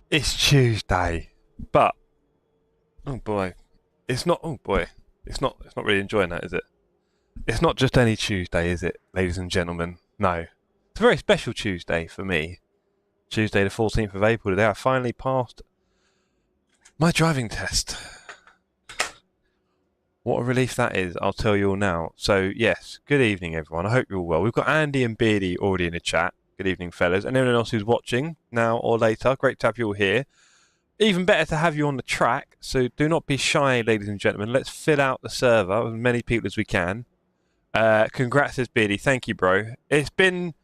It's Tuesday, but oh boy, it's not. Oh boy, it's not. It's not really enjoying that, is it? It's not just any Tuesday, is it, ladies and gentlemen? No, It's a very special Tuesday for me. Tuesday the 14th of April today. I finally passed my driving test. What a relief that is, I'll tell you all now. So, yes, good evening, everyone. I hope you're all well. We've got Andy and Beardy already in the chat. Good evening, fellas. And anyone else who's watching now or later, great to have you all here. Even better to have you on the track, so do not be shy, ladies and gentlemen. Let's fill out the server with as many people as we can. Congrats, says Beardy. Thank you, bro. It's been,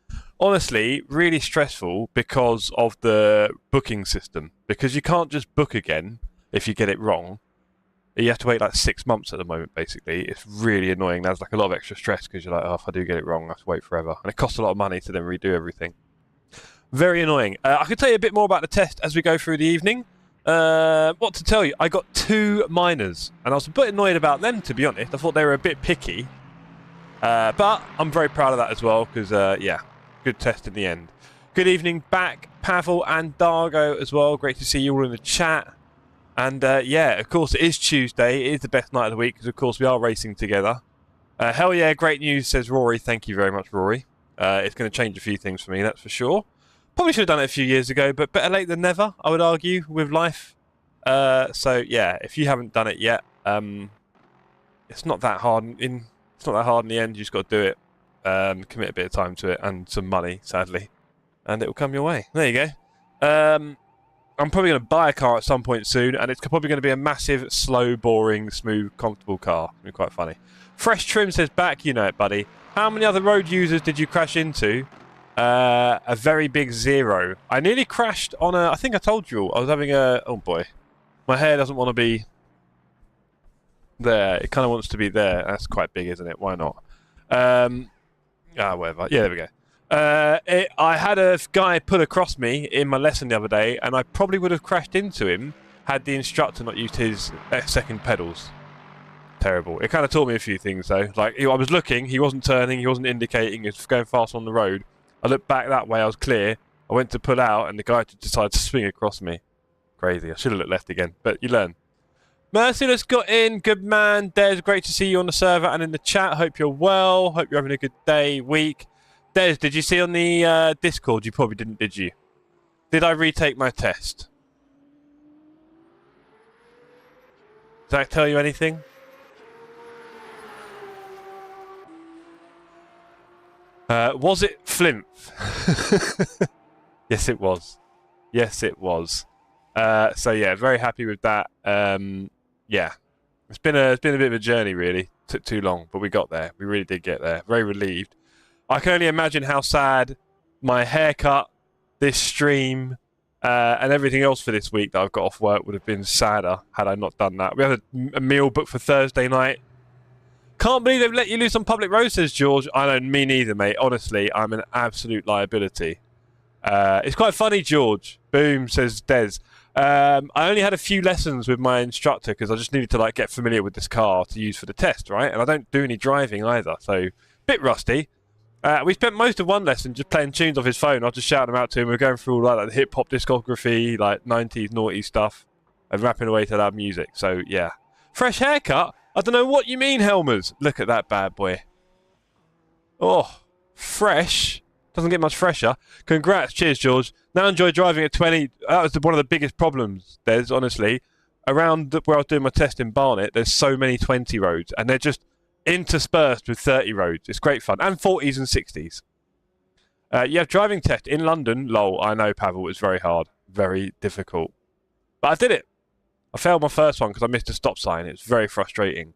honestly, really stressful because of the booking system. Because you can't just book again if you get it wrong. You have to wait like 6 months at the moment, basically. It's really annoying. There's like a lot of extra stress because you're like, oh, if I do get it wrong, I have to wait forever. And it costs a lot of money to then redo everything. Very annoying. I can tell you a bit more about the test as we go through the evening. What to tell you? I got 2 minors, and I was a bit annoyed about them, to be honest. I thought they were a bit picky. But I'm very proud of that as well because, yeah, good test in the end. Good evening back, Pavel and Dargo as well. Great to see you all in the chat. And yeah, of course, it is Tuesday. It is the best night of the week because, of course, we are racing together. Hell yeah, great news, says Rory. Thank you very much, Rory. It's going to change a few things for me, that's for sure. Probably should have done it a few years ago, but better late than never, I would argue, with life. So yeah, if you haven't done it yet, it's not that hard. It's not that hard in the end. You just got to do it. Commit a bit of time to it and some money, sadly, and it will come your way. There you go. I'm probably going to buy a car at some point soon, and it's probably going to be a massive, slow, boring, smooth, comfortable car. It'll be quite funny. Fresh Trim says back, you know it, buddy. How many other road users did you crash into? A very big 0. I nearly crashed on a... I think I told you all. I was having a... Oh, boy. My hair doesn't want to be there. It kind of wants to be there. That's quite big, isn't it? Why not? Whatever. Yeah, there we go. I had a guy pull across me in my lesson the other day, and I probably would have crashed into him had the instructor not used his second pedals. Terrible. It kind of taught me a few things, though. Like, I was looking, he wasn't turning, he wasn't indicating, he was going fast on the road. I looked back that way, I was clear. I went to pull out, and the guy decided to swing across me. Crazy. I should have looked left again, but you learn. Merciless got in. Good man. Des, great to see you on the server and in the chat. Hope you're well. Hope you're having a good day, week. Des, did you see on the Discord? You probably didn't, did you? Did I retake my test? Does that tell you anything? Was it Flinth? Yes, it was. Yes, it was. So yeah, very happy with that. Yeah, it's been a bit of a journey, really. Took too long, but we got there. We really did get there. Very relieved. I can only imagine how sad my haircut, this stream, and everything else for this week that I've got off work would have been sadder had I not done that. We had a meal booked for Thursday night. Can't believe they've let you loose on public roads, says George. I know, me neither, mate. Honestly, I'm an absolute liability. It's quite funny, George. Boom, says Des. I only had a few lessons with my instructor because I just needed to like get familiar with this car to use for the test, right? And I don't do any driving either, so bit rusty. We spent most of one lesson just playing tunes off his phone. I was just shouting them out to him. We were going through all like the hip-hop discography, like 90s naughty stuff, and rapping away to loud music. So, yeah. Fresh haircut? I don't know what you mean, Helmers. Look at that bad boy. Oh, fresh. Doesn't get much fresher. Congrats. Cheers, George. Now enjoy driving at 20. That was one of the biggest problems, Des, honestly. Around where I was doing my test in Barnet, there's so many 20 roads, and they're just interspersed with 30 roads. It's great fun. And 40s and 60s. You have driving test in London. Lol, I know, Pavel. It was very hard. Very difficult. But I did it. I failed my first one because I missed a stop sign. It was very frustrating.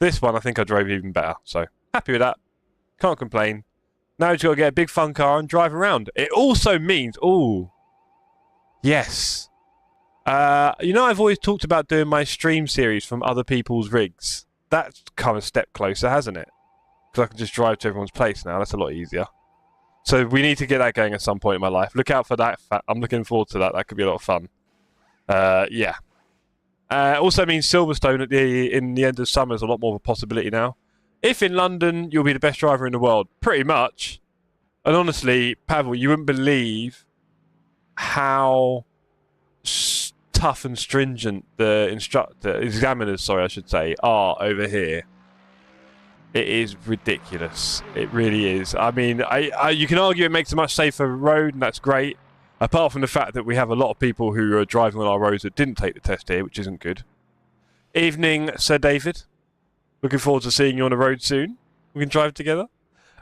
This one, I think I drove even better. So, happy with that. Can't complain. Now you've got to get a big fun car and drive around. It also means... Ooh. Yes. You know, I've always talked about doing my stream series from other people's rigs. That's come a step closer, hasn't it? Because I can just drive to everyone's place now. That's a lot easier. So we need to get that going at some point in my life. Look out for that. I'm looking forward to that. That could be a lot of fun. Yeah. Also means Silverstone in the end of summer is a lot more of a possibility now. If in London, you'll be the best driver in the world. Pretty much. And honestly, Pavel, you wouldn't believe how tough and stringent the examiners, sorry, I should say, are over here. It is ridiculous. It really is. I mean, you can argue it makes a much safer road, and that's great. Apart from the fact that we have a lot of people who are driving on our roads that didn't take the test here, which isn't good. Evening, Sir David. Looking forward to seeing you on the road soon. We can drive together.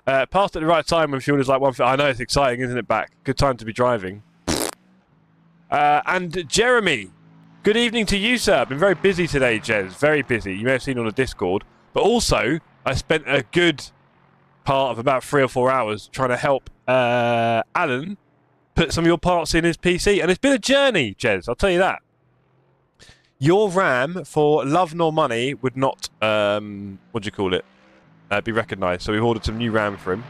Passed at the right time when fuel is like 150. I know, it's exciting, isn't it, back? Good time to be driving. And Jeremy. Good evening to you, sir. Been very busy today, Jez. Very busy. You may have seen on the Discord. But also, I spent a good part of about 3 or 4 hours trying to help Alan put some of your parts in his PC. And it's been a journey, Jez. I'll tell you that. Your RAM, for love nor money, would not, what do you call it, be recognised. So we've ordered some new RAM for him.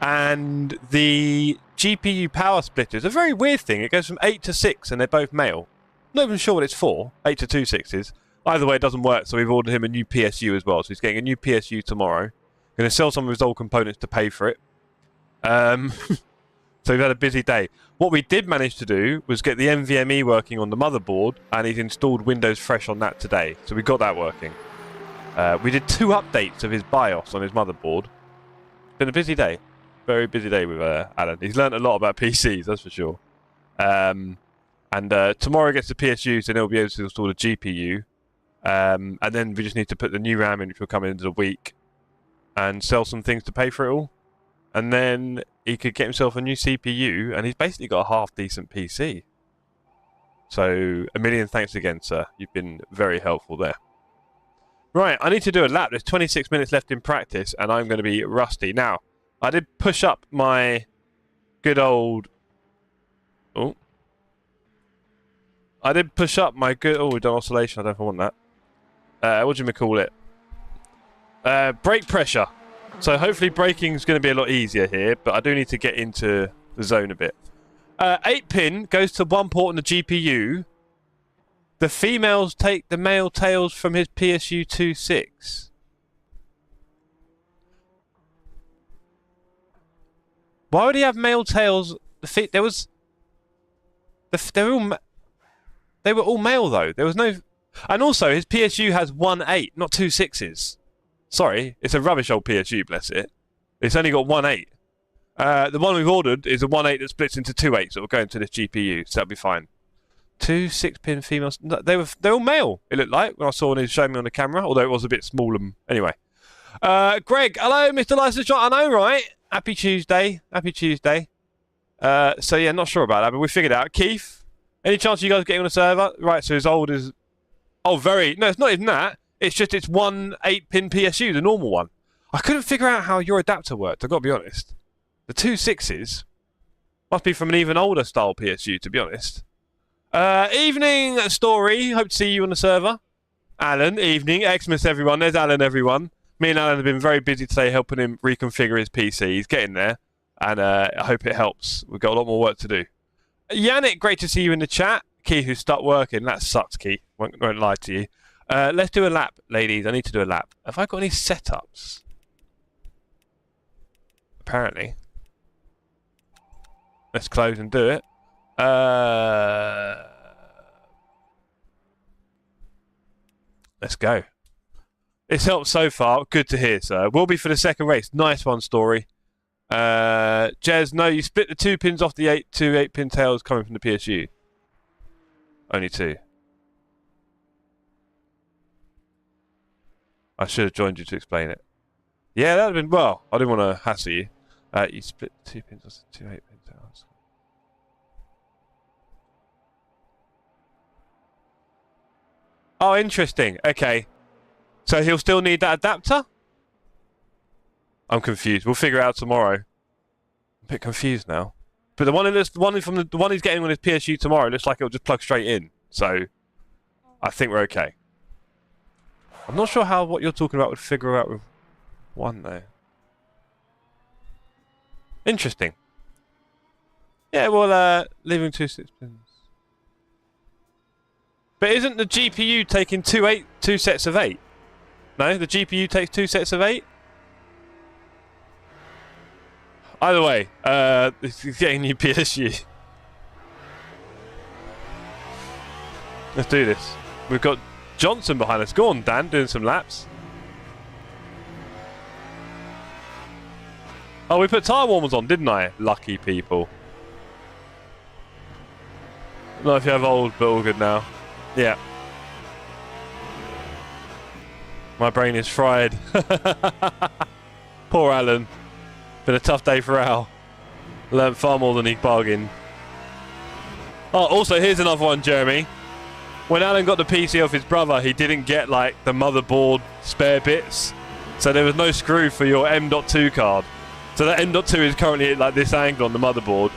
And the GPU power splitter is a very weird thing. It goes from 8 to 6, and they're both male. Not even sure what it's for. 8 to 2 6s. Either way, it doesn't work, so we've ordered him a new PSU as well. So he's getting a new PSU tomorrow. Going to sell some of his old components to pay for it. So we've had a busy day. What we did manage to do was get the NVMe working on the motherboard, and he's installed Windows Fresh on that today. So we got that working. We did 2 updates of his BIOS on his motherboard. It's been a busy day. Very busy day with Alan. He's learned a lot about PCs, that's for sure. And tomorrow gets the PSU, so then he'll be able to install the GPU. And then we just need to put the new RAM in, which will come into the week, and sell some things to pay for it all. And then he could get himself a new CPU, and he's basically got a half-decent PC. So, a million thanks again, sir. You've been very helpful there. Right, I need to do a lap. There's 26 minutes left in practice, and I'm going to be rusty. Now, I did push up my good old... Oh. I did push up my good... Oh, we've done oscillation. I don't know if I want that. What do you call it? Brake pressure. So hopefully braking is going to be a lot easier here, but I do need to get into the zone a bit. 8-pin goes to one port on the GPU. The females take the male tails from his PSU 2.6. Why would he have male tails? They were all male though. There was no, and also his PSU has 1.8, not 2 6s. Sorry, it's a rubbish old PSU, bless it. It's only got 1.8. The one we've ordered is a 1.8 that splits into 2.8s that will go into this GPU, so that'll be fine. 2 6-pin females. They're all male, it looked like, when I saw when he was showing me on the camera, although it was a bit small. Anyway. Greg, hello, Mr. License Shot. I know, right? Happy Tuesday. Happy Tuesday. So yeah, not sure about that, but we figured it out. Keith, any chance you guys getting on the server? Right, so as old as... Oh, very... No, it's not even that. It's just it's one 8-pin PSU, the normal one. I couldn't figure out how your adapter worked, I've got to be honest. The 2 6s must be from an even older style PSU, to be honest. Evening, Story. Hope to see you on the server. Alan, evening. Xmas, everyone. There's Alan, everyone. Me and Alan have been very busy today helping him reconfigure his PC. He's getting there, and I hope it helps. We've got a lot more work to do. Yannick, great to see you in the chat. Keith, who's stuck working. That sucks, Keith. Won't lie to you. Let's do a lap, ladies. I need to do a lap. Have I got any setups? Apparently. Let's close and do it. Let's go. It's helped so far. Good to hear, sir. Will be for the second race. Nice one, Story. Jez, no, you split the 2 pins off the 2 8-pin tails coming from the PSU. Only 2. I should have joined you to explain it. Yeah, that would have been... Well, I didn't want to hassle you. You split 2 pins off the 2 8-pin tails. Oh, interesting. Okay. So he'll still need that adapter? I'm confused. We'll figure it out tomorrow. I'm a bit confused now. But the one he's getting on his PSU tomorrow looks like it'll just plug straight in. So I think we're okay. I'm not sure how what you're talking about would figure out with one though. Interesting. Yeah, well, leaving 2 6-pins. But isn't the GPU taking 2 sets of 8? No, the GPU takes 2 sets of 8. Either way, he's getting a new PSU. Let's do this. We've got Johnson behind us. Go on, Dan, doing some laps. Oh, we put tyre warmers on, didn't I? Lucky people. Not if you have old, but all good now. Yeah. My brain is fried. Poor Alan. Been a tough day for Al. Learned far more than he bargained. Oh, also, here's another one, Jeremy. When Alan got the PC off his brother, he didn't get, like, the motherboard spare bits. So there was no screw for your M.2 card. So that M.2 is currently at, like, this angle on the motherboard.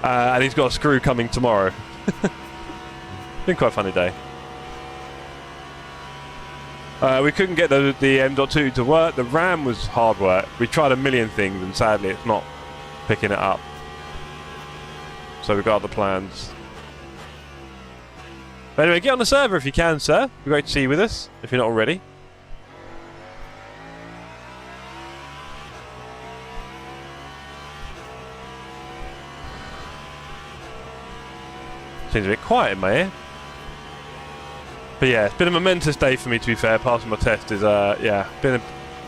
And he's got a screw coming tomorrow. Been quite a funny day. We couldn't get the M.2 to work. The RAM was hard work. We tried a million things, and sadly, it's not picking it up. So we've got other plans. But anyway, get on the server if you can, sir. It'd be great to see you with us, if you're not already. Seems a bit quiet in my ear. But yeah, it's been a momentous day for me, to be fair. Passing my test is, yeah, been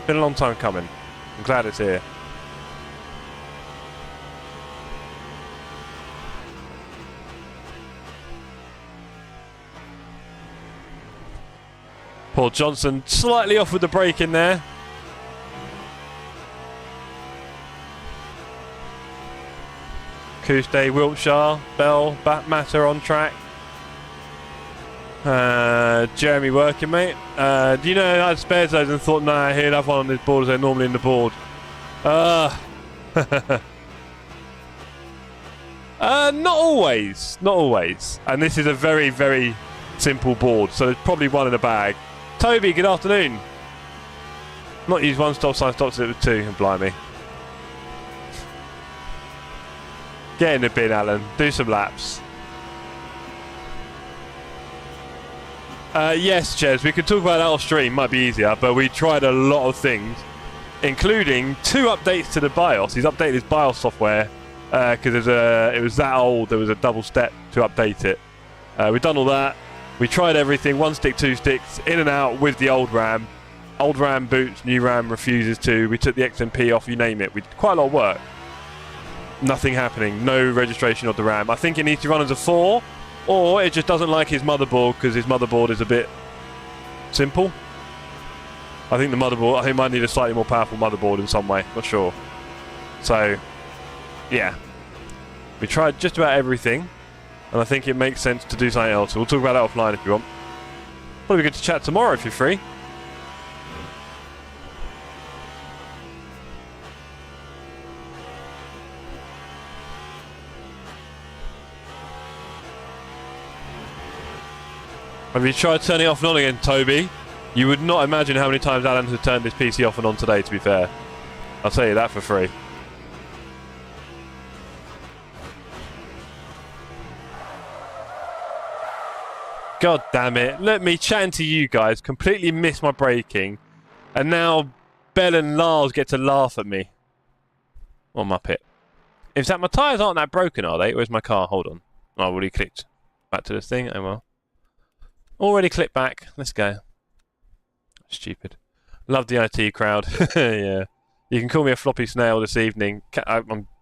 a long time coming. I'm glad it's here. Paul Johnson slightly off with the brake in there. Chewsday, Wiltshire, Bell, Matter on track. Jeremy working, mate. Do you know I had spares those and thought, nah, he'll have one on his board as they're normally in the board. Not always. Not always. And this is a very, very simple board, so there's probably one in the bag. Toby, good afternoon. Not use one stop sign, stops it with two, and blimey. Get in the bin, Alan. Do some laps. Yes, Ches, we could talk about that off stream, might be easier, but we tried a lot of things, including 2 updates to the BIOS. He's updated his BIOS software because it was that old, there was a double step to update it. We've done all that. We tried everything, 1 stick, 2 sticks, in and out with the old RAM. Old RAM boots, new RAM refuses to. We took the XMP off, you name it. We did quite a lot of work. Nothing happening, no registration of the RAM. I think it needs to run as a 4, or it just doesn't like his motherboard because his motherboard is a bit simple. I think it might need a slightly more powerful motherboard in some way, not sure. So, yeah. We tried just about everything. And I think it makes sense to do something else. We'll talk about that offline if you want. Probably good to chat tomorrow if you're free. Have you tried turning it off and on again, Toby? You would not imagine how many times Alan has turned this PC off and on today, to be fair. I'll tell you that for free. God damn it. Let me chatting to you guys, completely miss my braking. And now Bell and Lars get to laugh at me. On my pit. In fact, my tyres aren't that broken, are they? Where's my car? Hold on. Oh, I've already clicked back to this thing. Oh well. Already clicked back. Let's go. Stupid. Love the IT crowd. Yeah. You can call me a floppy snail this evening.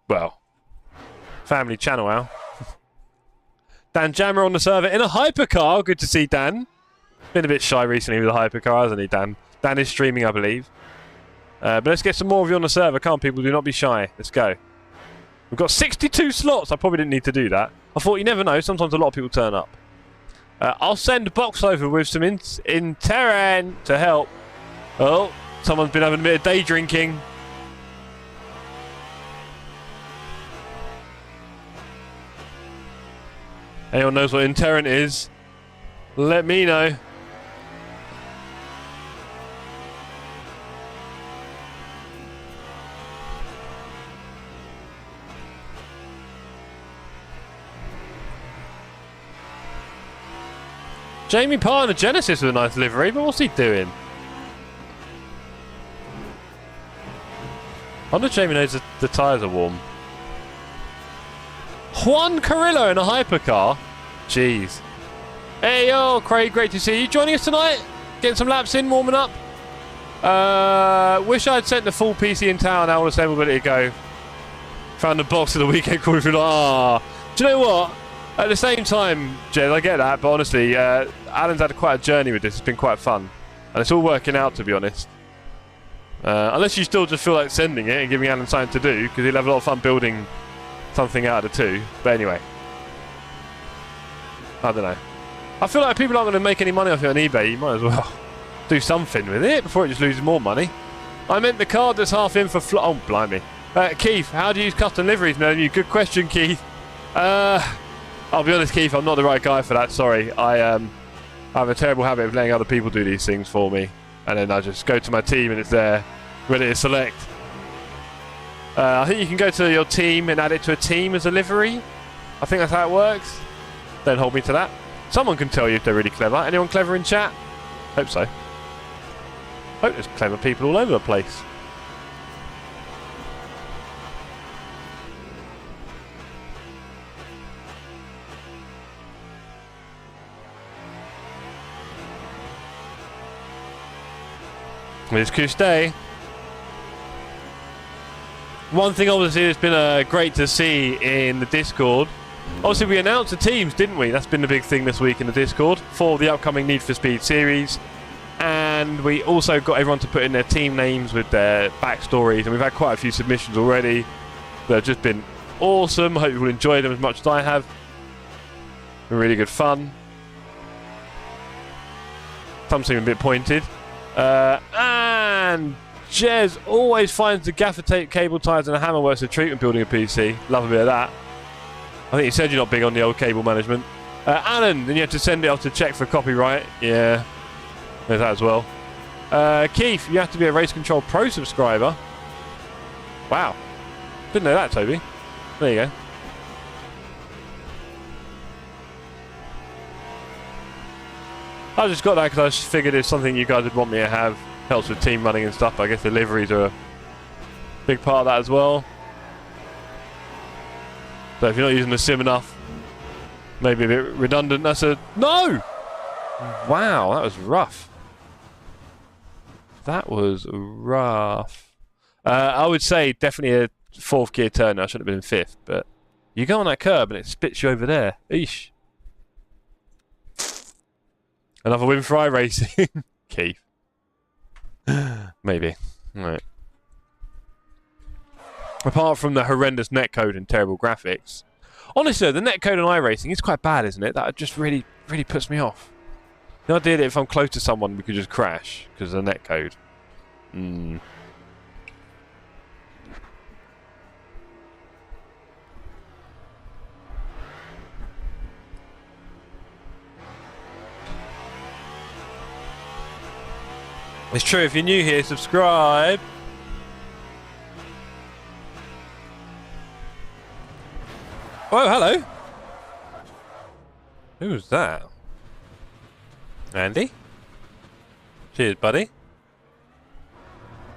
Well, family channel, Al. Dan Jammer on the server in a hypercar. Good to see Dan. Been a bit shy recently with the hypercar, hasn't he, Dan? Dan is streaming, I believe. But let's get some more of you on the server. Come on, people. Do not be shy. Let's go. We've got 62 slots. I probably didn't need to do that. I thought you never know. Sometimes a lot of people turn up. I'll send a box over with some Interan to help. Oh, someone's been having a bit of day drinking. Anyone knows what Interan is? Let me know. Jamie Parr in a Genesis with a nice livery, but what's he doing? I wonder if Jamie knows the tyres are warm. Juan Carrillo in a hypercar? Jeez. Hey yo, Craig, great to see you. Joining us tonight? Getting some laps in, warming up. Wish I'd sent the full PC in town, all assembled, ready to go. Found the box of the weekend call. Ah, do you know what? At the same time, Jed, I get that, but honestly, Alan's had quite a journey with this. It's been quite fun, and it's all working out, to be honest. Unless you still just feel like sending it and giving Alan something to do, because he'll have a lot of fun building something out of the two. But anyway, I don't know. I feel like if people aren't going to make any money off it on eBay, you might as well do something with it before it just loses more money. I meant the card that's half in for oh, blimey. Keith, how do you use custom liveries? No, good question, Keith. I'll be honest, Keith, I'm not the right guy for that. Sorry. I have a terrible habit of letting other people do these things for me. And then I just go to my team and it's there, ready to select. I think you can go to your team and add it to a team as a livery. I think that's how it works. Don't hold me to that. Someone can tell you if they're really clever. Anyone clever in chat? Hope so. Hope there's clever people all over the place. It's Chewsday. One thing obviously that's been great to see in the Discord. Obviously we announced the teams, didn't we? That's been the big thing this week in the Discord for the upcoming Need for Speed series. And we also got everyone to put in their team names with their backstories. And we've had quite a few submissions already that have just been awesome. Hope you will enjoy them as much as I have. Been really good fun. Some seem a bit pointed. And Jez always finds the gaffer tape, cable ties and a hammer works for treatment building a PC. Love a bit of that. I think you said you're not big on the old cable management. Alan, then you have to send it off to check for copyright. Yeah, there's that as well. Keith, you have to be a Race Control Pro subscriber. Wow. Didn't know that, Toby. There you go. I just got that because I just figured it's something you guys would want me to have. Helps with team running and stuff. I guess the liveries are a big part of that as well. So if you're not using the sim enough, maybe a bit redundant. That's a... No! Wow, that was rough. That was rough. I would say definitely a fourth gear turn. I should have been in fifth, but you go on that curb and it spits you over there. Eesh. Another win for iRacing. Keith. Maybe. Right. Apart from the horrendous netcode and terrible graphics. Honestly, the netcode on iRacing is quite bad, isn't it? That just really puts me off. The idea that if I'm close to someone, we could just crash because of the netcode. It's true, if you're new here, subscribe. Oh, hello. Who's that? Andy? Cheers, buddy.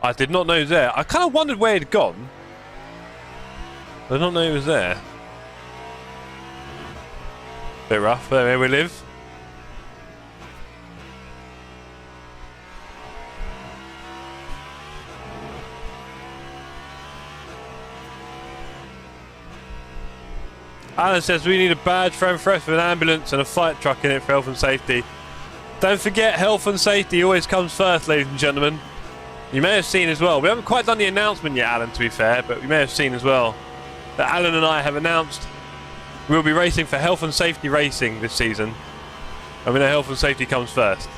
I did not know he was there. I kind of wondered where he'd gone. I did not know he was there. Bit rough, but where we live. Alan says we need a badge for with an ambulance and a fight truck in it for health and safety. Don't forget, health and safety always comes first, ladies and gentlemen. You may have seen as well, we haven't quite done the announcement yet, Alan, to be fair, but you may have seen as well that Alan and I have announced we'll be racing for health and safety racing this season. And we know health and safety comes first.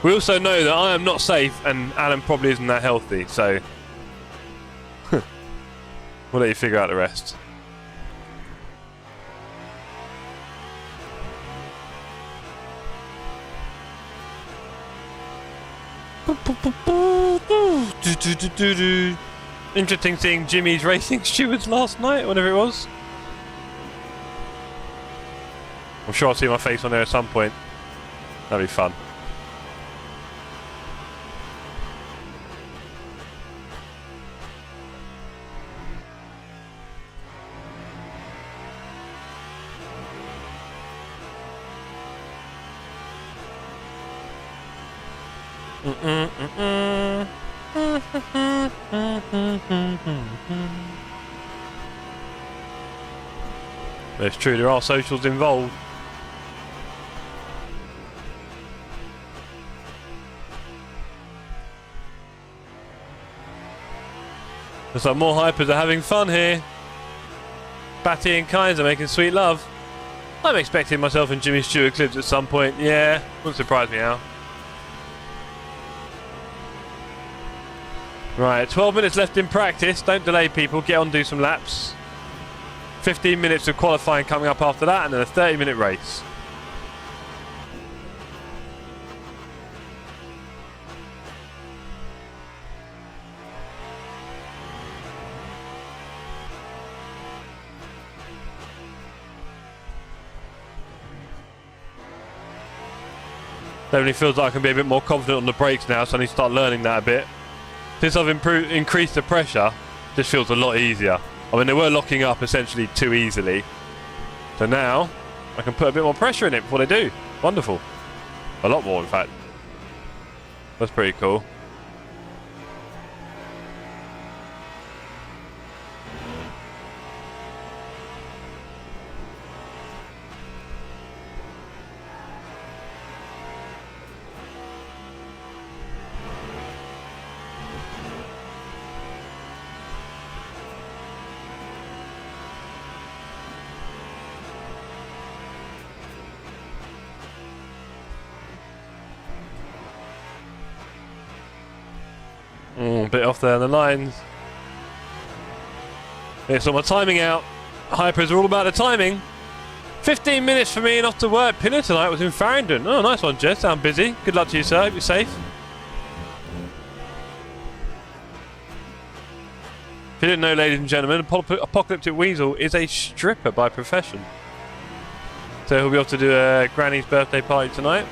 We also know that I am not safe and Alan probably isn't that healthy, so we'll let you figure out the rest. Interesting seeing Jimmy's racing stewards last night, whatever it was. I'm sure I'll see my face on there at some point. That'd be fun. But it's true, there are socials involved. Looks like more hypers are having fun here. Batty and Kynes are making sweet love. I'm expecting myself and Jimmy Stewart clips at some point. Yeah, wouldn't surprise me now. Right, 12 minutes left in practice. Don't delay, people. Get on, do some laps. 15 minutes of qualifying coming up after that, and then a 30-minute race. Definitely feels like I can be a bit more confident on the brakes now, so I need to start learning that a bit. Since I've increased the pressure, this feels a lot easier. I mean, they were locking up essentially too easily. So now, I can put a bit more pressure in it before they do. Wonderful. A lot more, in fact. That's pretty cool. A bit off there on the lines. It's all my timing out. Hypers are all about the timing. 15 minutes for me and off to work. Pinner tonight was in Farringdon. Oh, nice one, Jess. Sound busy. Good luck to you, sir. Hope you're safe. If you didn't know, ladies and gentlemen, Apocalyptic Weasel is a stripper by profession. So he'll be off to do a granny's birthday party tonight.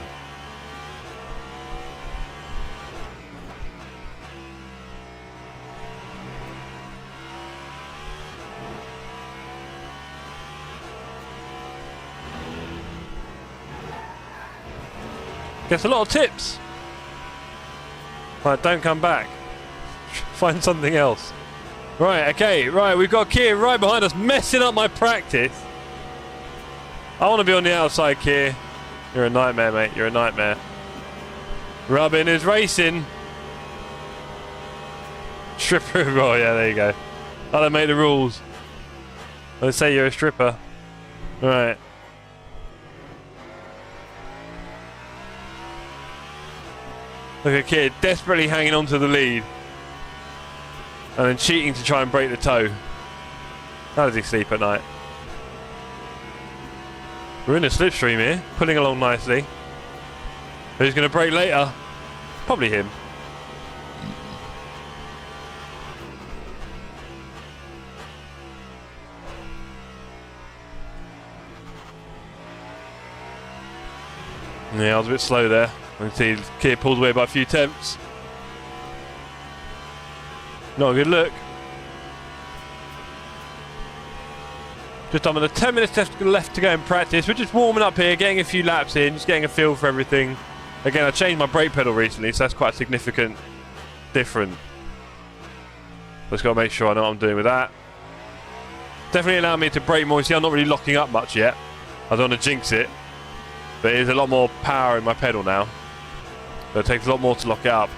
Gets a lot of tips. Right, don't come back. Find something else. Right, okay, right, we've got Keir right behind us, messing up my practice. I want to be on the outside, Keir. You're a nightmare, mate. You're a nightmare. Rubbin is racing. Stripper. Oh, yeah, there you go. I don't make the rules. Let's say you're a stripper. Right. Look at Kid desperately hanging on to the lead. And then cheating to try and break the toe. How does he sleep at night? We're in a slipstream here, pulling along nicely. Who's going to break later? Probably him. Yeah, I was a bit slow there. You can see Keir pulled away by a few attempts. Not a good look. Just under the 10 minutes left to go in practice. We're just warming up here, getting a few laps in, just getting a feel for everything. Again, I changed my brake pedal recently, so that's quite a significant difference. Just got to make sure I know what I'm doing with that. Definitely allowing me to brake more. You see, I'm not really locking up much yet. I don't want to jinx it. But there's a lot more power in my pedal now. So it takes a lot more to lock it up.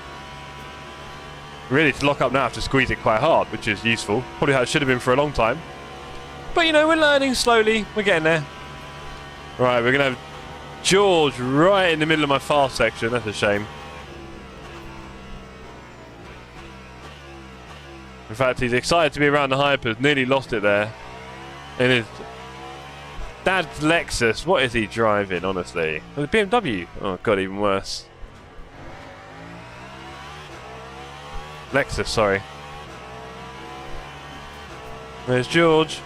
Really, to lock up now I have to squeeze it quite hard, which is useful. Probably how it should have been for a long time. But you know, we're learning slowly. We're getting there. Right, we're going to have George right in the middle of my fast section. That's a shame. In fact, he's excited to be around the hypers. Nearly lost it there. In his dad's Lexus. What is he driving, honestly? The BMW. Oh, God, even worse. Lexus, sorry. There's George.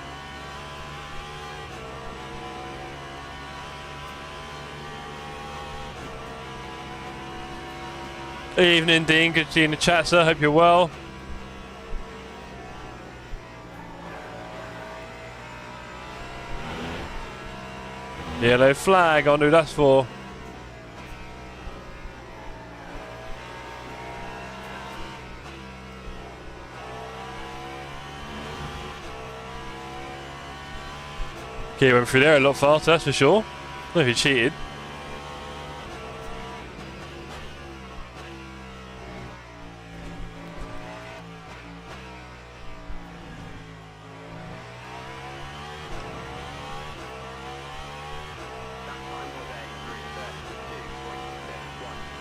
Evening, Dean. Good to see you in the chat, sir. Hope you're well. Yellow flag. I wonder who that's for. He went through there a lot faster, that's for sure. I don't know if he cheated.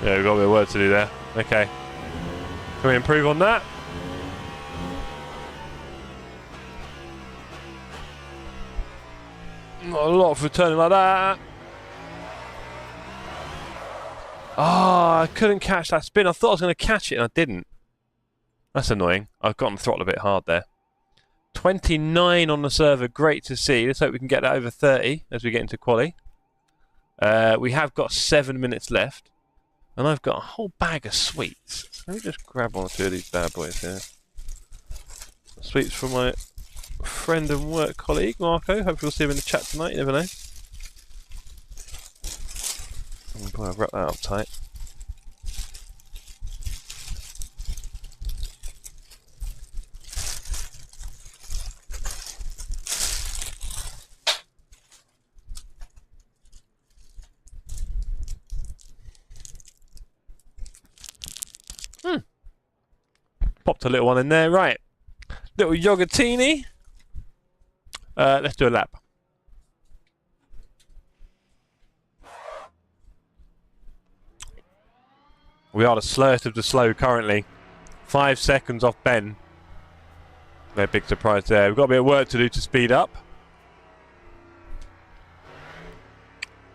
Yeah, we've got a bit of work to do there. Okay. Can we improve on that? Not a lot for turning like that. Ah, I couldn't catch that spin. I thought I was going to catch it and I didn't. That's annoying. I've gotten the throttle a bit hard there. 29 on the server, great to see. Let's hope we can get that over 30 as we get into quali. We have got 7 minutes left. And I've got a whole bag of sweets. Let me just grab one or two of these bad boys here. Sweets from my friend and work colleague, Marco. Hopefully we'll see him in the chat tonight, you never know. Oh boy, I've wrapped that up tight. Popped a little one in there, right. Little yogurtini. Let's do a lap. We are the slowest of the slow currently. 5 seconds off Ben. No big surprise there. We've got a bit of work to do to speed up.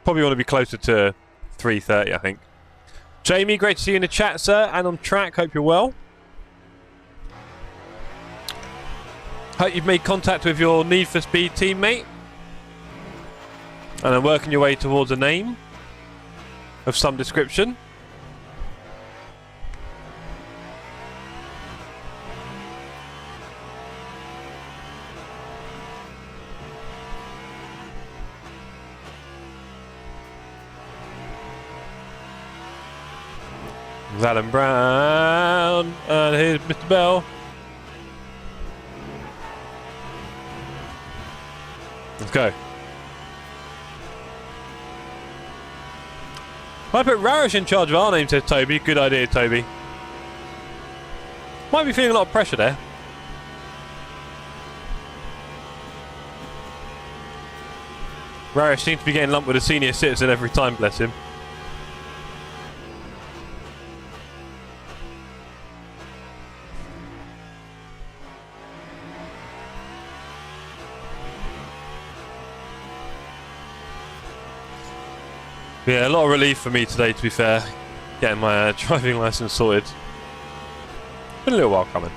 Probably want to be closer to 3:30, I think. Jamie, great to see you in the chat, sir, and on track. Hope you're well. Hope you've made contact with your Need for Speed teammate and are working your way towards a name of some description. There's Adam Brown and here's Mr. Bell. Let's go. I put Rarish in charge of our name, says Toby. Good idea, Toby. Might be feeling a lot of pressure there. Rarish seems to be getting lumped with a senior citizen every time, bless him. Yeah, a lot of relief for me today, to be fair, getting my driving license sorted. Been a little while coming.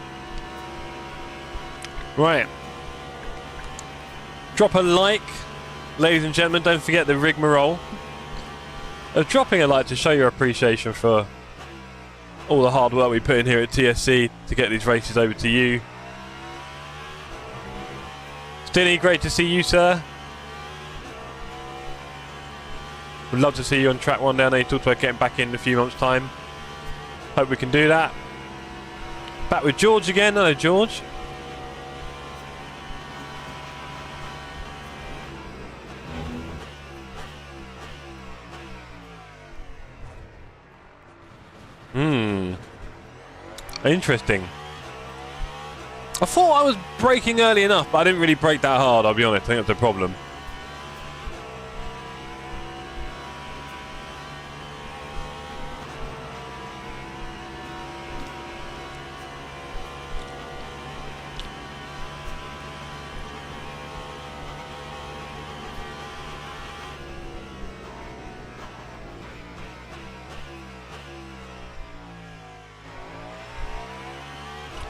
Right. Drop a like, ladies and gentlemen. Don't forget the rigmarole of dropping a like to show your appreciation for all the hard work we put in here at TSC to get these races over to you. Stinny, great to see you, sir. Would love to see you on track one down there. You talked about getting back in a few months' time. Hope we can do that. Back with George again. Hello, George. Interesting. I thought I was braking early enough, but I didn't really brake that hard, I'll be honest. I think that's a problem.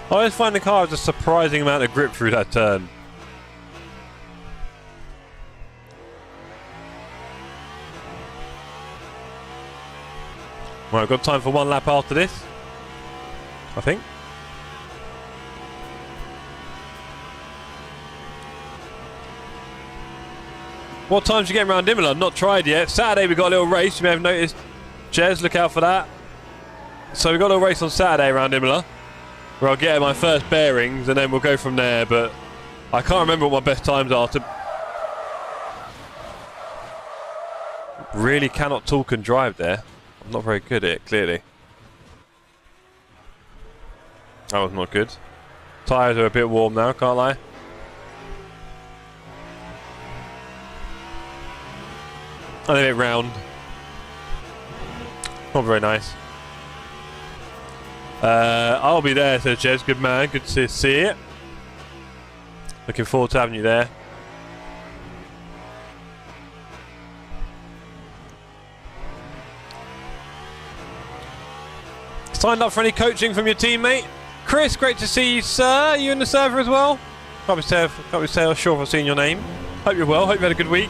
I always find the car has a surprising amount of grip through that turn. Right, I've got time for one lap after this, I think. What time's you getting around Imola? Not tried yet. Saturday we got a little race, you may have noticed. Jez, look out for that. So we got a little race on Saturday around Imola, where I'll get my first bearings and then we'll go from there, but I can't remember what my best times are. Really cannot talk and drive there. I'm not very good at it, clearly. That was not good. Tyres are a bit warm now, can't lie. And a bit round. Not very nice. I'll be there, says Jez. Good man, good to see it. Looking forward to having you there. Signed up for any coaching from your teammate? Chris, great to see you, sir. Are you in the server as well? Can't be sure if I've seen your name. Hope you're well. Hope you had a good week.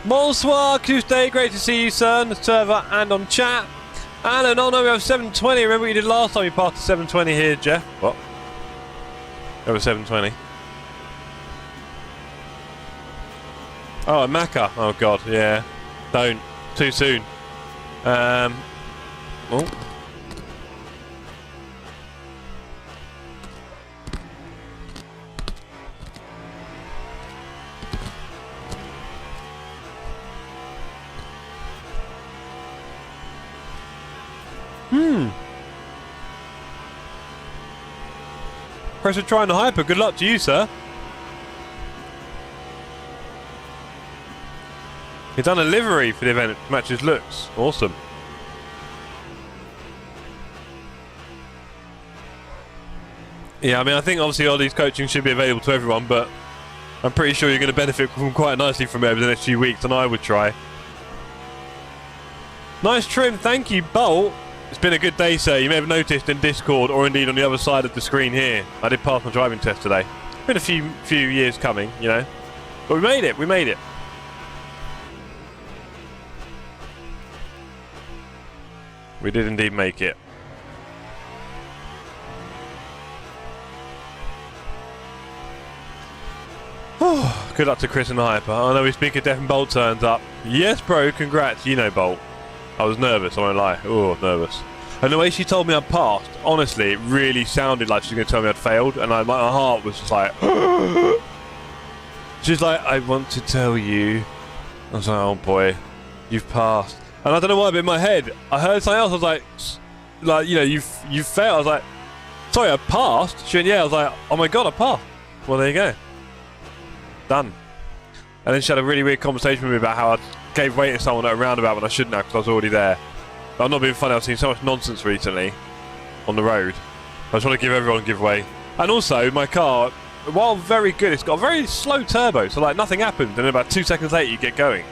Bonsoir, Chewsday, great to see you, sir, on the server and on chat. And no, we have 720. Remember what you did last time you passed the 720 here, Jeff? What? Over 720. Oh, a Macca. Oh, God, yeah. Don't. Too soon. Oh. Pressure trying to hyper. Good luck to you, sir. He's done a livery for the event. It matches looks. Awesome. Yeah, I mean, I think obviously all these coaching should be available to everyone, but I'm pretty sure you're going to benefit from quite nicely from it over the next few weeks, and I would try. Nice trim. Thank you, Bolt. It's been a good day, sir. You may have noticed in Discord, or indeed on the other side of the screen here, I did pass my driving test today. It's been a few years coming, you know. But we made it. We made it. We did indeed make it. Good luck to Chris and Hyper. I know we speak of Death and Bolt turns up. Yes, bro. Congrats. You know Bolt. I was nervous, I won't lie. Oh, nervous. And the way she told me I'd passed, honestly, it really sounded like she was going to tell me I'd failed. And my heart was just like... She's like, I want to tell you. I was like, oh boy, you've passed. And I don't know why, but in my head, I heard something else. I was like, you know, you've failed. I was like, sorry, I passed? She went, yeah. I was like, oh my God, I passed. Well, there you go. Done. And then she had a really weird conversation with me about how I gave way to someone at a roundabout when I shouldn't have because I was already there. But I'm not being funny, I've seen so much nonsense recently on the road. I just want to give everyone a giveaway. And also, my car, while very good, it's got a very slow turbo, so like nothing happens, and then about 2 seconds later you get going.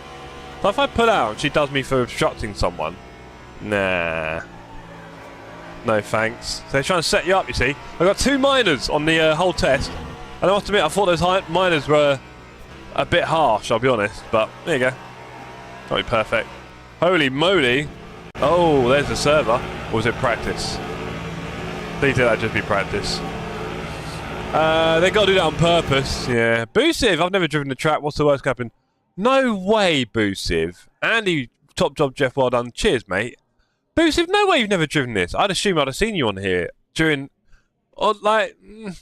So if I pull out and she does me for obstructing someone, nah. No thanks. So they're trying to set you up, you see. I got 2 minors on the whole test, and I must admit I thought those minors were a bit harsh, I'll be honest, but there you go. Not be perfect. Holy moly. Oh, there's the server. Or was it practice? Please let that just be practice. They got to do that on purpose. Yeah. Boosiv, I've never driven the track. What's the worst can happen? No way, Boosiv. Andy, top job, Jeff. Well done. Cheers, mate. Boosiv, no way you've never driven this. I'd assume I'd have seen you on here during... Or, like,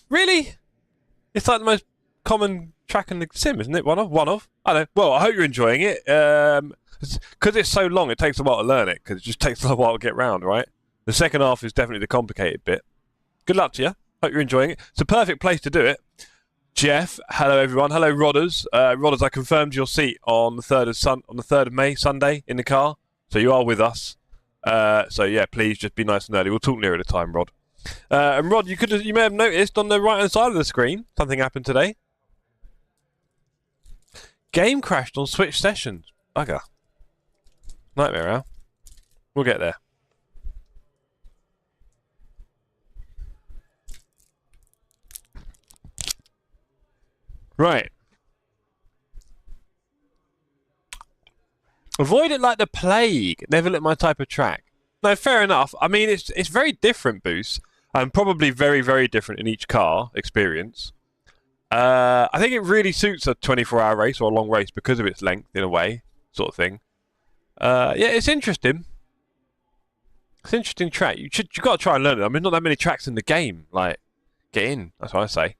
really? It's like the most common track in the sim, isn't it? One of. I don't know. Well, I hope you're enjoying it. Because it's so long, it takes a while to learn it. Because it just takes a while to get round, right? The second half is definitely the complicated bit. Good luck to you. Hope you're enjoying it. It's a perfect place to do it. Jeff, hello everyone. Hello Rodders. Rodders, I confirmed your seat on the 3rd of May, Sunday, in the car. So you are with us. So yeah, please just be nice and early. We'll talk nearer the time, Rod. And Rod, you may have noticed on the right hand side of the screen something happened today. Game crashed on Switch sessions. Bugger. Nightmare, Al. We'll get there. Right. Avoid it like the plague. Never look my type of track. No, fair enough. I mean, it's very different, Boost, and probably very, very different in each car experience. I think it really suits a 24-hour race or a long race because of its length, in a way, sort of thing. Yeah, it's interesting. It's an interesting track. You've got to try and learn it. I mean, not that many tracks in the game. Like, get in. That's what I say.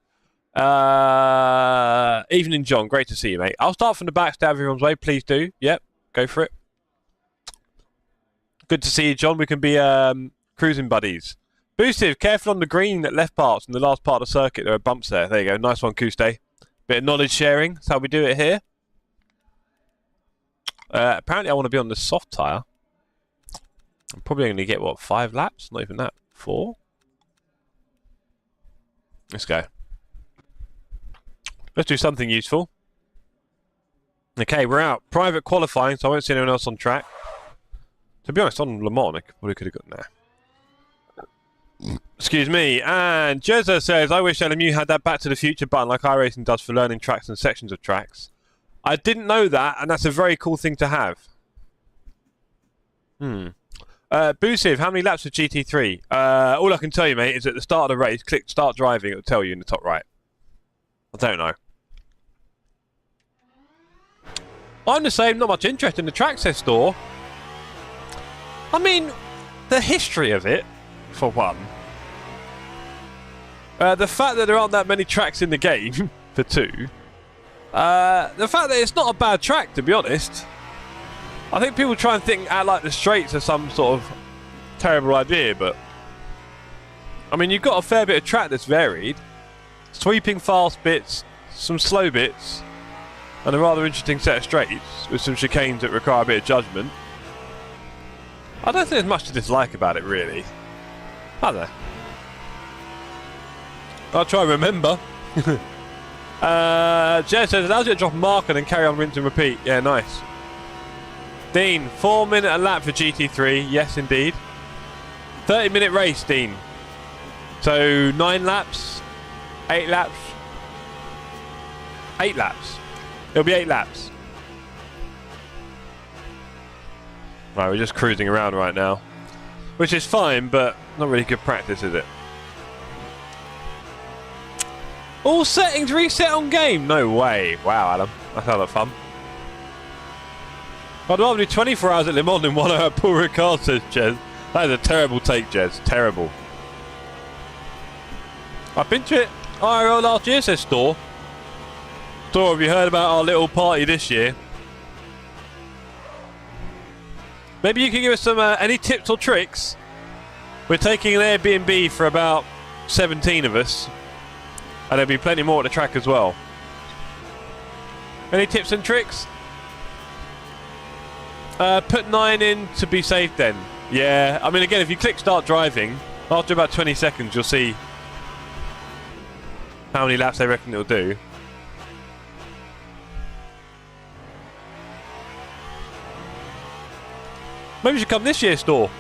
Evening, John. Great to see you, mate. I'll start from the back, stay out of everyone's way. Please do. Yep, go for it. Good to see you, John. We can be cruising buddies. Boosted, careful on the green at left parts in the last part of the circuit. There are bumps there. There you go. Nice one, Chewsday. Bit of knowledge sharing. That's how we do it here. Apparently, I want to be on the soft tyre. I'm probably going to get, what, 5 laps? Not even that. 4? Let's go. Let's do something useful. Okay, we're out. Private qualifying, so I won't see anyone else on track. To be honest, on Le Mans, I probably could have gotten there. Excuse me. And Jezza says, I wish LMU had that Back to the Future button like iRacing does for learning tracks and sections of tracks. I didn't know that, and that's a very cool thing to have. Boosiv, how many laps of GT3? All I can tell you, mate, is at the start of the race, click Start Driving, it'll tell you in the top right. I don't know. I'm the same, not much interest in the track, says Store. I mean, the history of it, for one. The fact that there aren't that many tracks in the game, for 2. The fact that it's not a bad track, to be honest. I think people try and think like the straights are some sort of terrible idea, but I mean, you've got a fair bit of track that's varied. Sweeping fast bits, some slow bits, and a rather interesting set of straights with some chicanes that require a bit of judgment. I don't think there's much to dislike about it, really. Are there? I'll try and remember. Jez says, allows you to drop a mark and then carry on, rinse and repeat. Yeah, nice. Dean, 4 minute a lap for GT3. Yes, indeed. 30-minute race, Dean. So, 9 laps. 8 laps. 8 laps. It'll be 8 laps. Right, we're just cruising around right now. Which is fine, but not really good practice, is it? All settings reset on game? No way. Wow, Adam. That's a lot of fun. I'd rather do 24 hours at Le Mans than 1 hour at Paul Ricard, says Jez. That is a terrible take, Jez. Terrible. I've been to it IRL last year, says Store. Store, have you heard about our little party this year? Maybe you can give us some any tips or tricks. We're taking an Airbnb for about 17 of us. And there'll be plenty more at the track as well. Any tips and tricks? Put 9 in to be safe then. Yeah, I mean, again, if you click Start Driving, after about 20 seconds, you'll see how many laps they reckon it'll do. Maybe you should come this year, Store.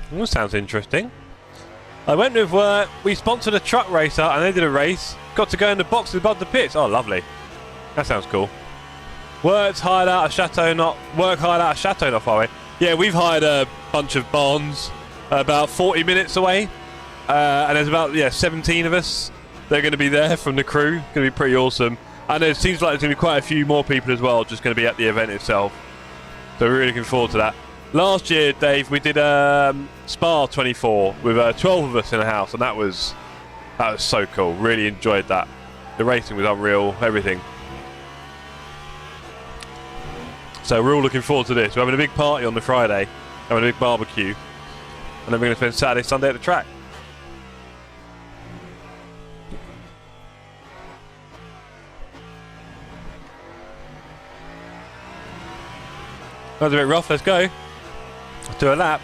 Well, sounds interesting. I went with we sponsored a Trak Racer and they did a race. Got to go in the box above the pits. Oh, lovely. That sounds cool. Worked hired out a Chateau Not. Work hired out a Chateau Not far away. Yeah, we've hired a bunch of barns about 40 minutes away. And there's about 17 of us. They're going to be there from the crew. Going to be pretty awesome. And it seems like there's going to be quite a few more people as well just going to be at the event itself. So we're really looking forward to that. Last year, Dave, we did Spa 24 with 12 of us in a house, and that was so cool. Really enjoyed that. The racing was unreal, everything. So we're all looking forward to this. We're having a big party on the Friday, having a big barbecue, and then we're going to spend Saturday, Sunday at the track. That was a bit rough. Let's go. Let's do a lap.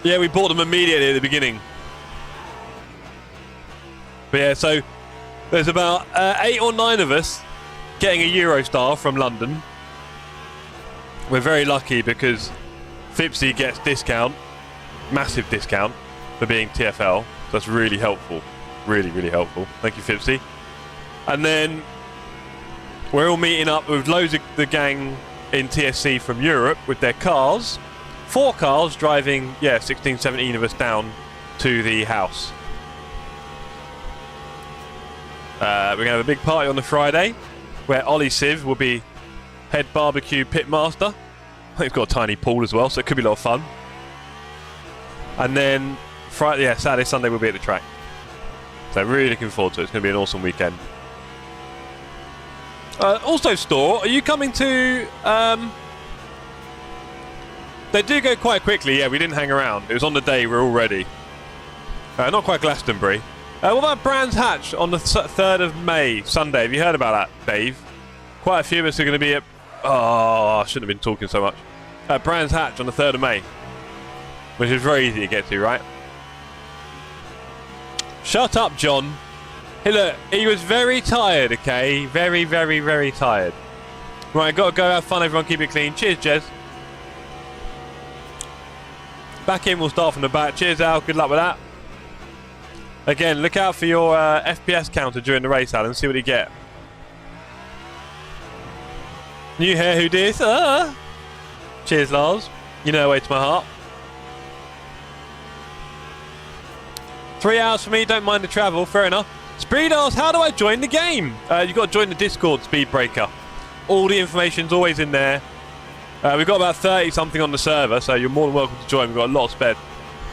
Yeah, we bought them immediately at the beginning. But yeah, so there's about 8 or 9 of us getting a Eurostar from London. We're very lucky because Fipsy gets discount, massive discount for being TFL. So that's really helpful. Really, really helpful. Thank you, Fipsy. And then we're all meeting up with loads of the gang in TSC from Europe with their cars. 4 cars driving, yeah, 16, 17 of us down to the house. We're going to have a big party on the Friday where Ollie Civ will be head barbecue pit master. I think he's got a tiny pool as well, so it could be a lot of fun. And then Friday, yeah, Saturday, Sunday we'll be at the track. So really looking forward to it. It's going to be an awesome weekend. Also, Store, are you coming to... They do go quite quickly. Yeah, we didn't hang around. It was on the day. We're all ready. Not quite Glastonbury. What about Brands Hatch on the 3rd of May, Sunday? Have you heard about that, Dave? Quite a few of us are going to be at... Oh, I shouldn't have been talking so much. Brands Hatch on the 3rd of May. Which is very easy to get to, right? Shut up, John. Hey, look. He was very tired, okay? Very, very, very tired. Right, got to go have fun, everyone. Keep it clean. Cheers, Jez. Back in, we'll start from the back. Cheers, Al. Good luck with that. Again, look out for your FPS counter during the race, Alan. See what you get. New hair, who dis? Cheers, Lars. You know the way to my heart. 3 hours for me. Don't mind the travel. Fair enough. Speed asks, how do I join the game? You've got to join the Discord, Speedbreaker. All the information's always in there. We've got about 30-something on the server, so you're more than welcome to join. We've got a lot of spare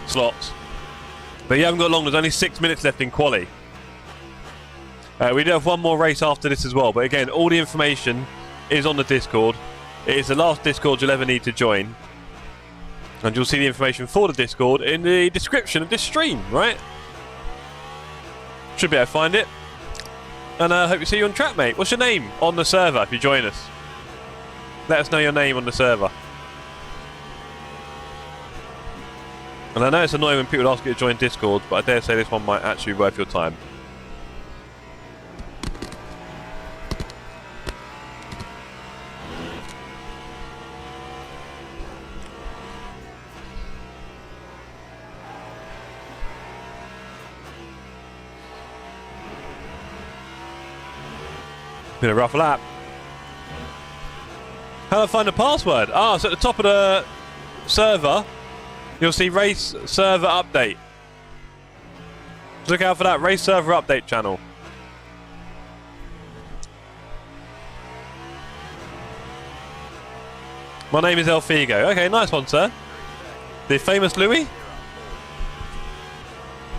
slots. But you haven't got long. There's only 6 minutes left in quali. We do have one more race after this as well. But again, all the information is on the Discord. It is the last Discord you'll ever need to join. And you'll see the information for the Discord in the description of this stream, right? Should be able to find it. And I hope to see you on track, mate. What's your name on the server if you join us? Let us know your name on the server. And I know it's annoying when people ask you to join Discord, but I dare say this one might actually be worth your time. Been a rough lap. How do I find the password? Ah, so at the top of the server, you'll see Race Server Update. Look out for that Race Server Update channel. My name is El Figo. Okay, nice one, sir. The famous Louis?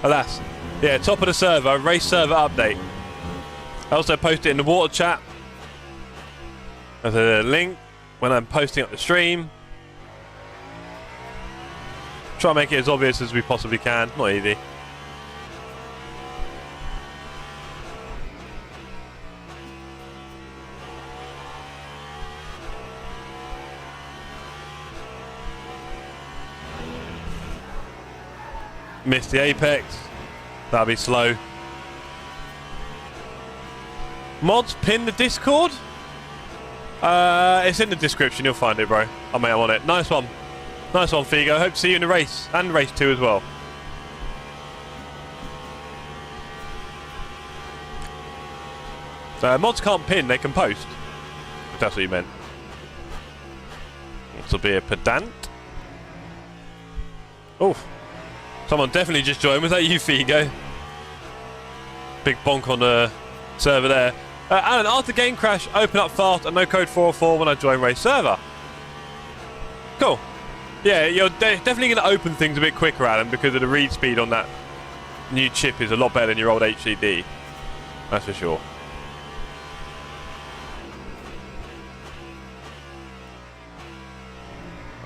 Alas. Yeah, top of the server, Race Server Update. I also post it in the water chat. There's a link when I'm posting up the stream. Try and make it as obvious as we possibly can. Not easy. Missed the apex. That'll be slow. Mods pin the Discord? It's in the description. You'll find it, bro. I'm on it. Nice one. Nice one, Figo. Hope to see you in the race. And race 2 as well. So mods can't pin. They can post. If that's what you meant. This will be a pedant. Oh. Someone definitely just joined. Was that you, Figo? Big bonk on the server there. Alan, after game crash, open up fast and no code 404 when I join race server. Cool. Yeah, you're definitely going to open things a bit quicker, Alan, because of the read speed on that new chip is a lot better than your old HDD. That's for sure.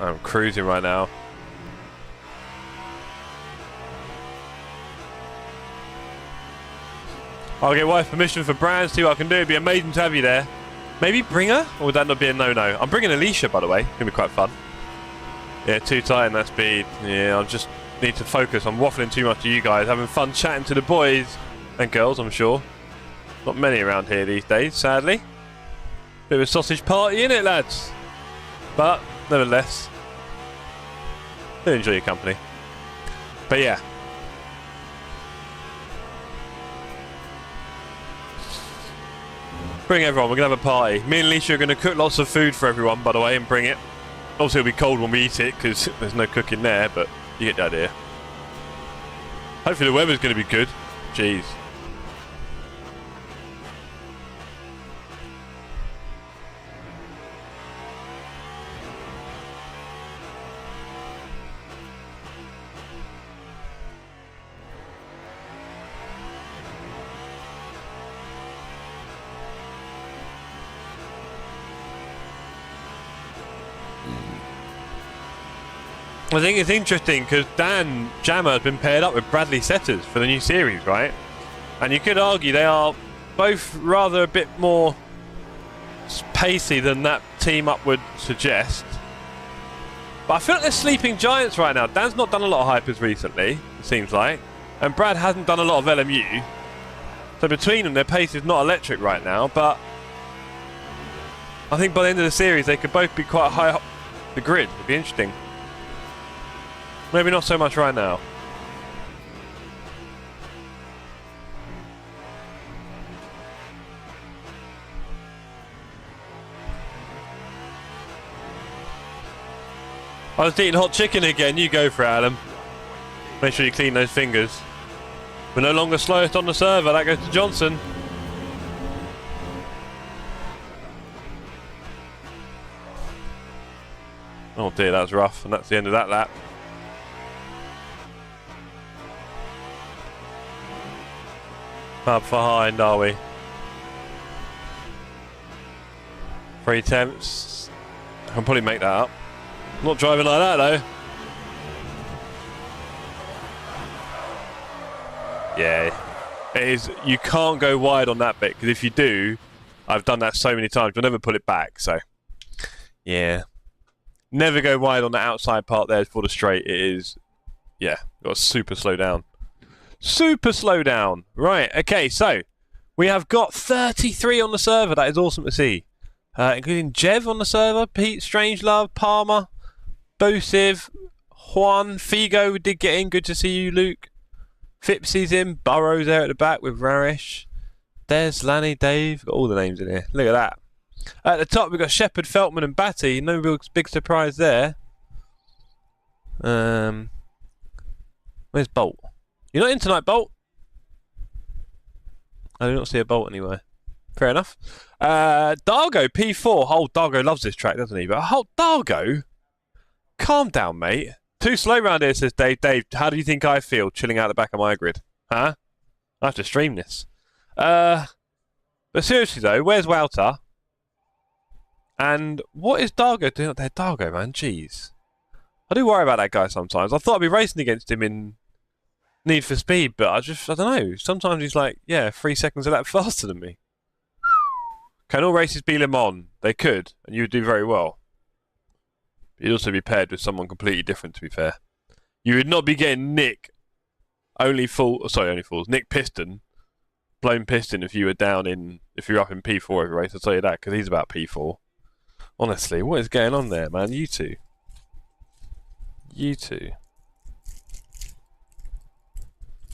I'm cruising right now. I'll get wife permission for Brand, see what I can do. It'd be amazing to have you there. Maybe bring her? Or would that not be a no-no? I'm bringing Alicia, by the way. It's going to be quite fun. Yeah, too tight in that speed. Yeah, I just need to focus. I'm waffling too much to you guys. Having fun chatting to the boys and girls, I'm sure. Not many around here these days, sadly. Bit of a sausage party, innit, lads? But, nevertheless, do enjoy your company. But yeah. Bring everyone, we're going to have a party. Me and Alicia are going to cook lots of food for everyone, by the way, and bring it. Obviously, it'll be cold when we eat it, because there's no cooking there, but you get the idea. Hopefully the weather's going to be good. Jeez. I think it's interesting because Dan Jammer has been paired up with Bradley Setters for the new series, right? And you could argue they are both rather a bit more pacey than that team up would suggest. But I feel like they're sleeping giants right now. Dan's not done a lot of hypers recently, it seems like. And Brad hasn't done a lot of LMU. So between them, their pace is not electric right now. But I think by the end of the series, they could both be quite high up the grid. It'd be interesting. Maybe not so much right now. I was eating hot chicken again. You go for it, Adam. Make sure you clean those fingers. We're no longer slowest on the server. That goes to Johnson. Oh dear, that was rough. And that's the end of that lap. Up behind, are we? 3 tenths. I can probably make that up. I'm not driving like that though. Yeah, it is. You can't go wide on that bit because if you do, I've done that so many times. You'll never pull it back. So, yeah, never go wide on the outside part there for the straight. It is, yeah, got to super slow down. Super slow down. Right, okay, so we have got 33 on the server. That is awesome to see. Including Jev on the server, Pete, Strangelove, Palmer, Bosiv, Juan, Figo did get in. Good to see you, Luke. Fipsy's in. Burrows there at the back with Rarish. Des, Lanny, Dave. Got all the names in here. Look at that. At the top, we've got Shepard, Feltman, and Batty. No real big surprise there. Where's Bolt? You're not in tonight, Bolt? I do not see a Bolt anywhere. Fair enough. Dargo, P4. Oh, Dargo loves this track, doesn't he? But Dargo, calm down, mate. Too slow round here, says Dave. Dave, how do you think I feel chilling out the back of my grid? Huh? I have to stream this. But seriously, though, where's Wouter? And what is Dargo doing up there? Dargo, man, jeez. I do worry about that guy sometimes. I thought I'd be racing against him in Need for Speed, but I don't know. Sometimes he's like, yeah, 3 seconds a lap faster than me. Can all races be Le Mans? They could, and you would do very well. You'd also be paired with someone completely different, to be fair. You would not be getting Nick, Nick Piston, blown piston if you were down in, if you're up in P4 every race, I'll tell you that, because he's about P4. Honestly, what is going on there, man? You two. You two.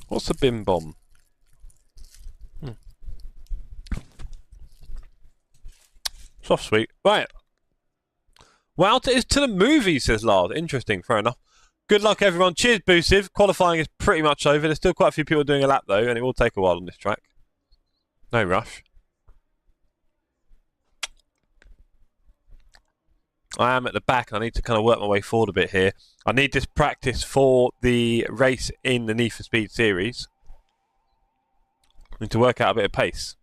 What's a bim bomb? Soft sweet. Right. Wouter is to the movie, says Lars. Interesting, fair enough. Good luck, everyone. Cheers, Boosiv. Qualifying is pretty much over. There's still quite a few people doing a lap, though, and it will take a while on this track. No rush. I am at the back. I need to kind of work my way forward a bit here. I need this practice for the race in the Need for Speed series. I need to work out a bit of pace.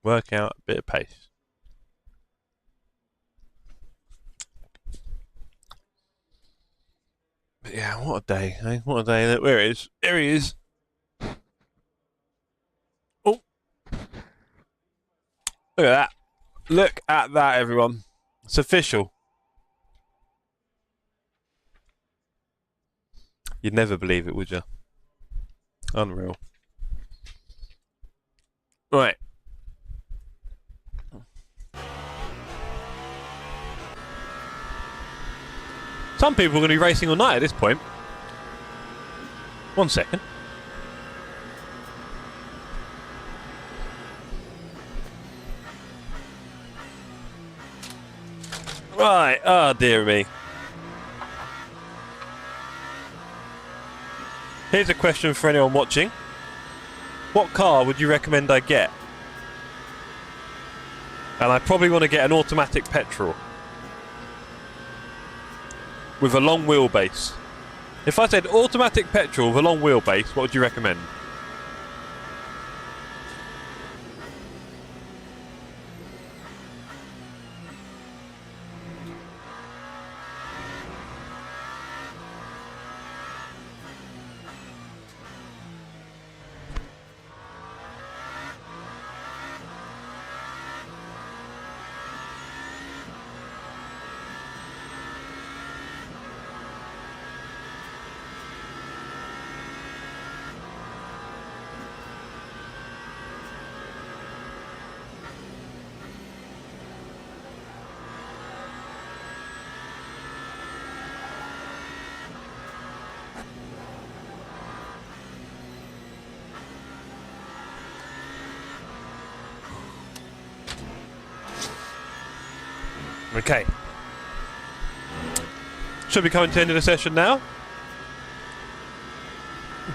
Work out a bit of pace. But yeah, what a day, eh? What a day. Where it is. There he is. Oh. Look at that. Look at that, everyone. It's official. You'd never believe it, would you? Unreal. Right. Some people are going to be racing all night at this point. 1 second. Right. Oh, dear me. Here's a question for anyone watching. What car would you recommend I get? And I probably want to get an automatic petrol with a long wheelbase. If I said automatic petrol with a long wheelbase, what would you recommend? Okay. Should be coming to the end of the session now.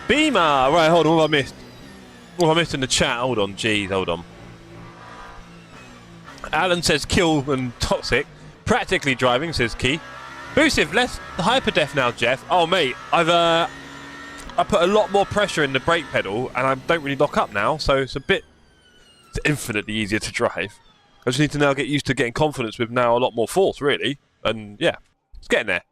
Beamer! Right, hold on, what have I missed? What have I missed in the chat? Hold on, jeez, hold on. Alan says kill and toxic. Practically driving, says Key. Boosive, less hyperdef now, Jeff. Oh, mate, I put a lot more pressure in the brake pedal and I don't really lock up now, so it's infinitely easier to drive. I just need to now get used to getting confidence with now a lot more force, really. And yeah, it's getting there.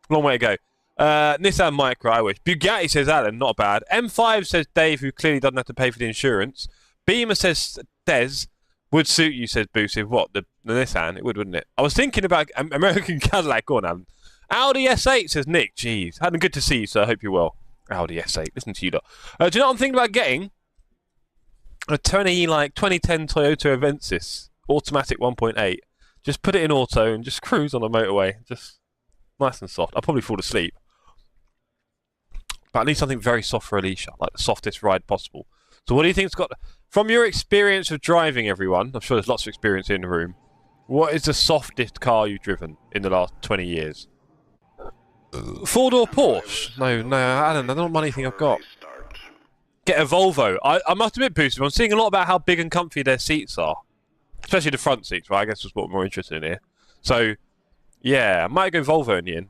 Long way to go. Nissan Micra, I wish. Bugatti, says Alan, not bad. M5 says Dave, who clearly doesn't have to pay for the insurance. Beamer says Des, would suit you, says Boosive. What, the Nissan? It would, wouldn't it? I was thinking about American Cadillac. Go on, Alan. Audi S8, says Nick. Jeez. Alan, good to see you, sir. I hope you're well. Audi S8. Listen to you lot. Do you know what I'm thinking about getting? A 2010 Toyota Avensis. Automatic 1.8. Just put it in auto and just cruise on the motorway. Just nice and soft. I'll probably fall asleep. But I need something very soft for Alicia, like the softest ride possible. So what do you think's got... From your experience of driving, everyone, I'm sure there's lots of experience in the room, what is the softest car you've driven in the last 20 years? Four-door Porsche? No, Alan, that's not anything I've got. Get a Volvo. I must admit, Boosive, I'm seeing a lot about how big and comfy their seats are. Especially the front seats, right? I guess that's what we're more interested in here. So, yeah, I might go Volvo in the end.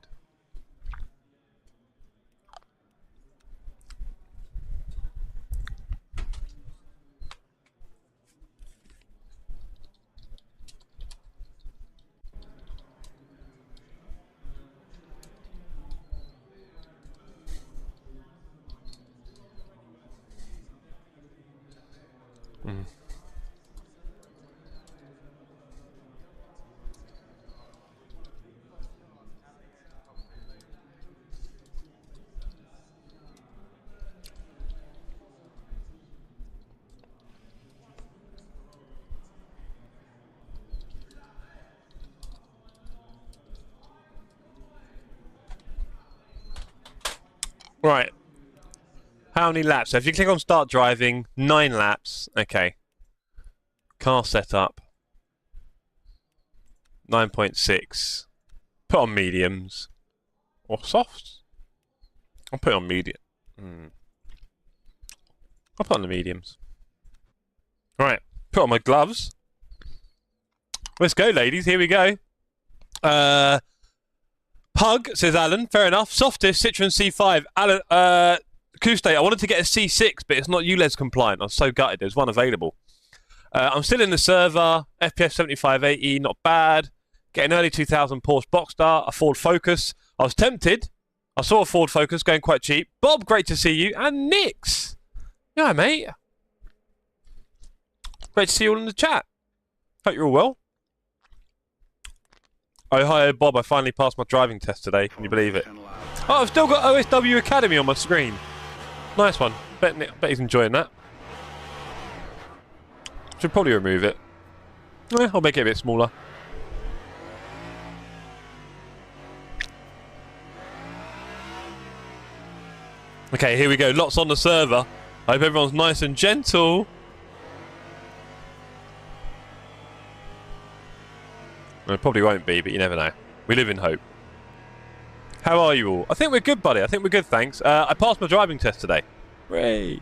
Right. How many laps? So if you click on start driving, 9 laps. Okay. Car setup. 9.6. Put on mediums. Or softs. I'll put it on medium. I'll put on the mediums. Right. Put on my gloves. Let's go, ladies. Here we go. Pug, says Alan. Fair enough. Softest, Citroen C5. Alan, Chewsday, I wanted to get a C6, but it's not ULEZ compliant. I'm so gutted. There's one available. I'm still in the server. FPS 7580, not bad. Get an early 2000 Porsche Boxster, a Ford Focus. I was tempted I saw a Ford Focus going quite cheap. Bob, great to see you. And Nix. Yeah, mate. Great to see you all in the chat. Hope you're all well. Oh, hi, Bob. I finally passed my driving test today. Can you believe it? Oh, I've still got OSW Academy on my screen. Nice one. Bet he's enjoying that. Should probably remove it. I'll make it a bit smaller. Okay, here we go. Lots on the server. I hope everyone's nice and gentle. Well, it probably won't be, but you never know. We live in hope. How are you all? I think we're good, buddy. I think we're good, thanks. I passed my driving test today. Hooray.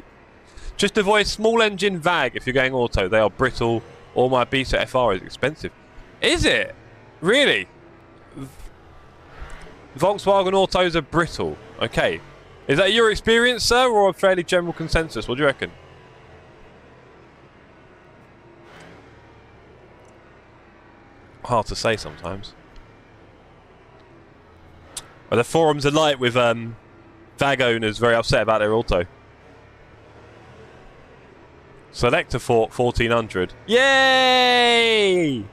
Just avoid small engine VAG if you're going auto. They are brittle, or my Ibiza FR is expensive. Is it? Really? Volkswagen autos are brittle. Okay. Is that your experience, sir, or a fairly general consensus? What do you reckon? Hard to say sometimes. Well, the forums are light with VAG owners very upset about their auto. Selector for 1400. Yay! I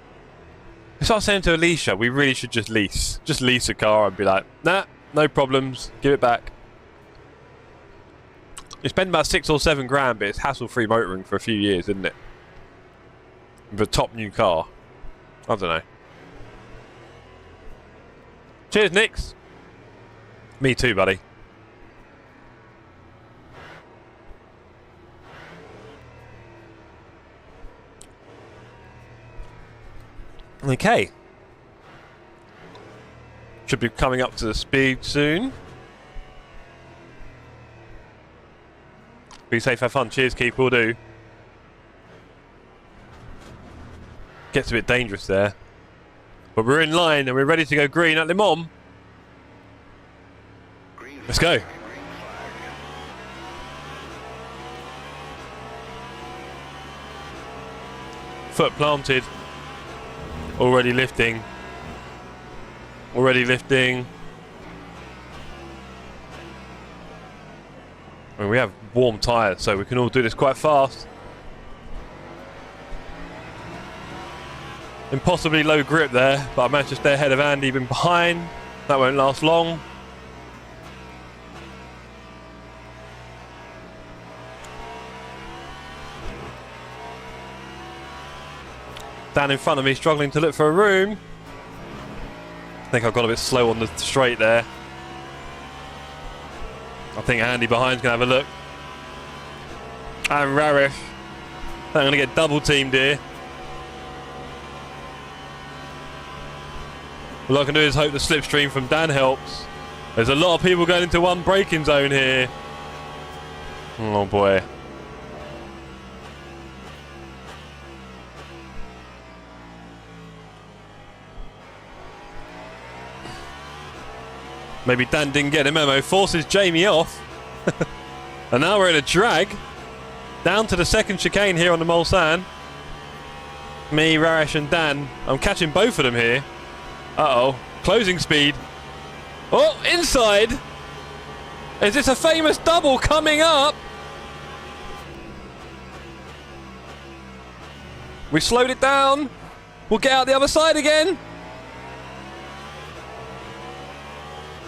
started saying to Alicia, we really should just lease. Just lease a car and be like, nah, no problems, give it back. You spend about 6 or 7 grand, but it's hassle-free motoring for a few years, isn't it? With a top new car. I don't know. Cheers, Nix. Me too, buddy. Okay. Should be coming up to the speed soon. Be safe, have fun. Cheers, Keith. Will do. Gets a bit dangerous there. But we're in line and we're ready to go green at Le Mans. Let's go. Foot planted. Already lifting. Already lifting. I mean, we have warm tyres, so we can all do this quite fast. Impossibly low grip there, but I managed to stay ahead of Andy, been behind. That won't last long. Dan in front of me, struggling to look for a room. I think I've got a bit slow on the straight there. I think Andy behind's going to have a look. And Rarish. I'm going to get double teamed here. All I can do is hope the slipstream from Dan helps. There's a lot of people going into one braking zone here. Oh boy. Maybe Dan didn't get a memo. Forces Jamie off. And now we're in a drag. Down to the second chicane here on the Mulsanne. Me, Rarish and Dan. I'm catching both of them here. Uh-oh. Closing speed. Oh, inside. Is this a famous double coming up? We slowed it down. We'll get out the other side again.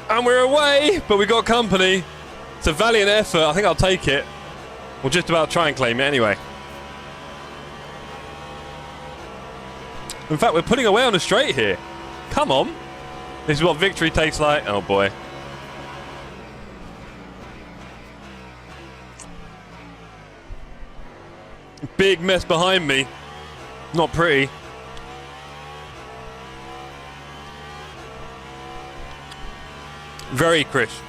And we're away, but we got company. It's a valiant effort. I think I'll take it. We'll just about try and claim it anyway. In fact, we're putting away on the straight here. Come on. This is what victory tastes like. Oh boy. Big mess behind me. Not pretty. Very crisp.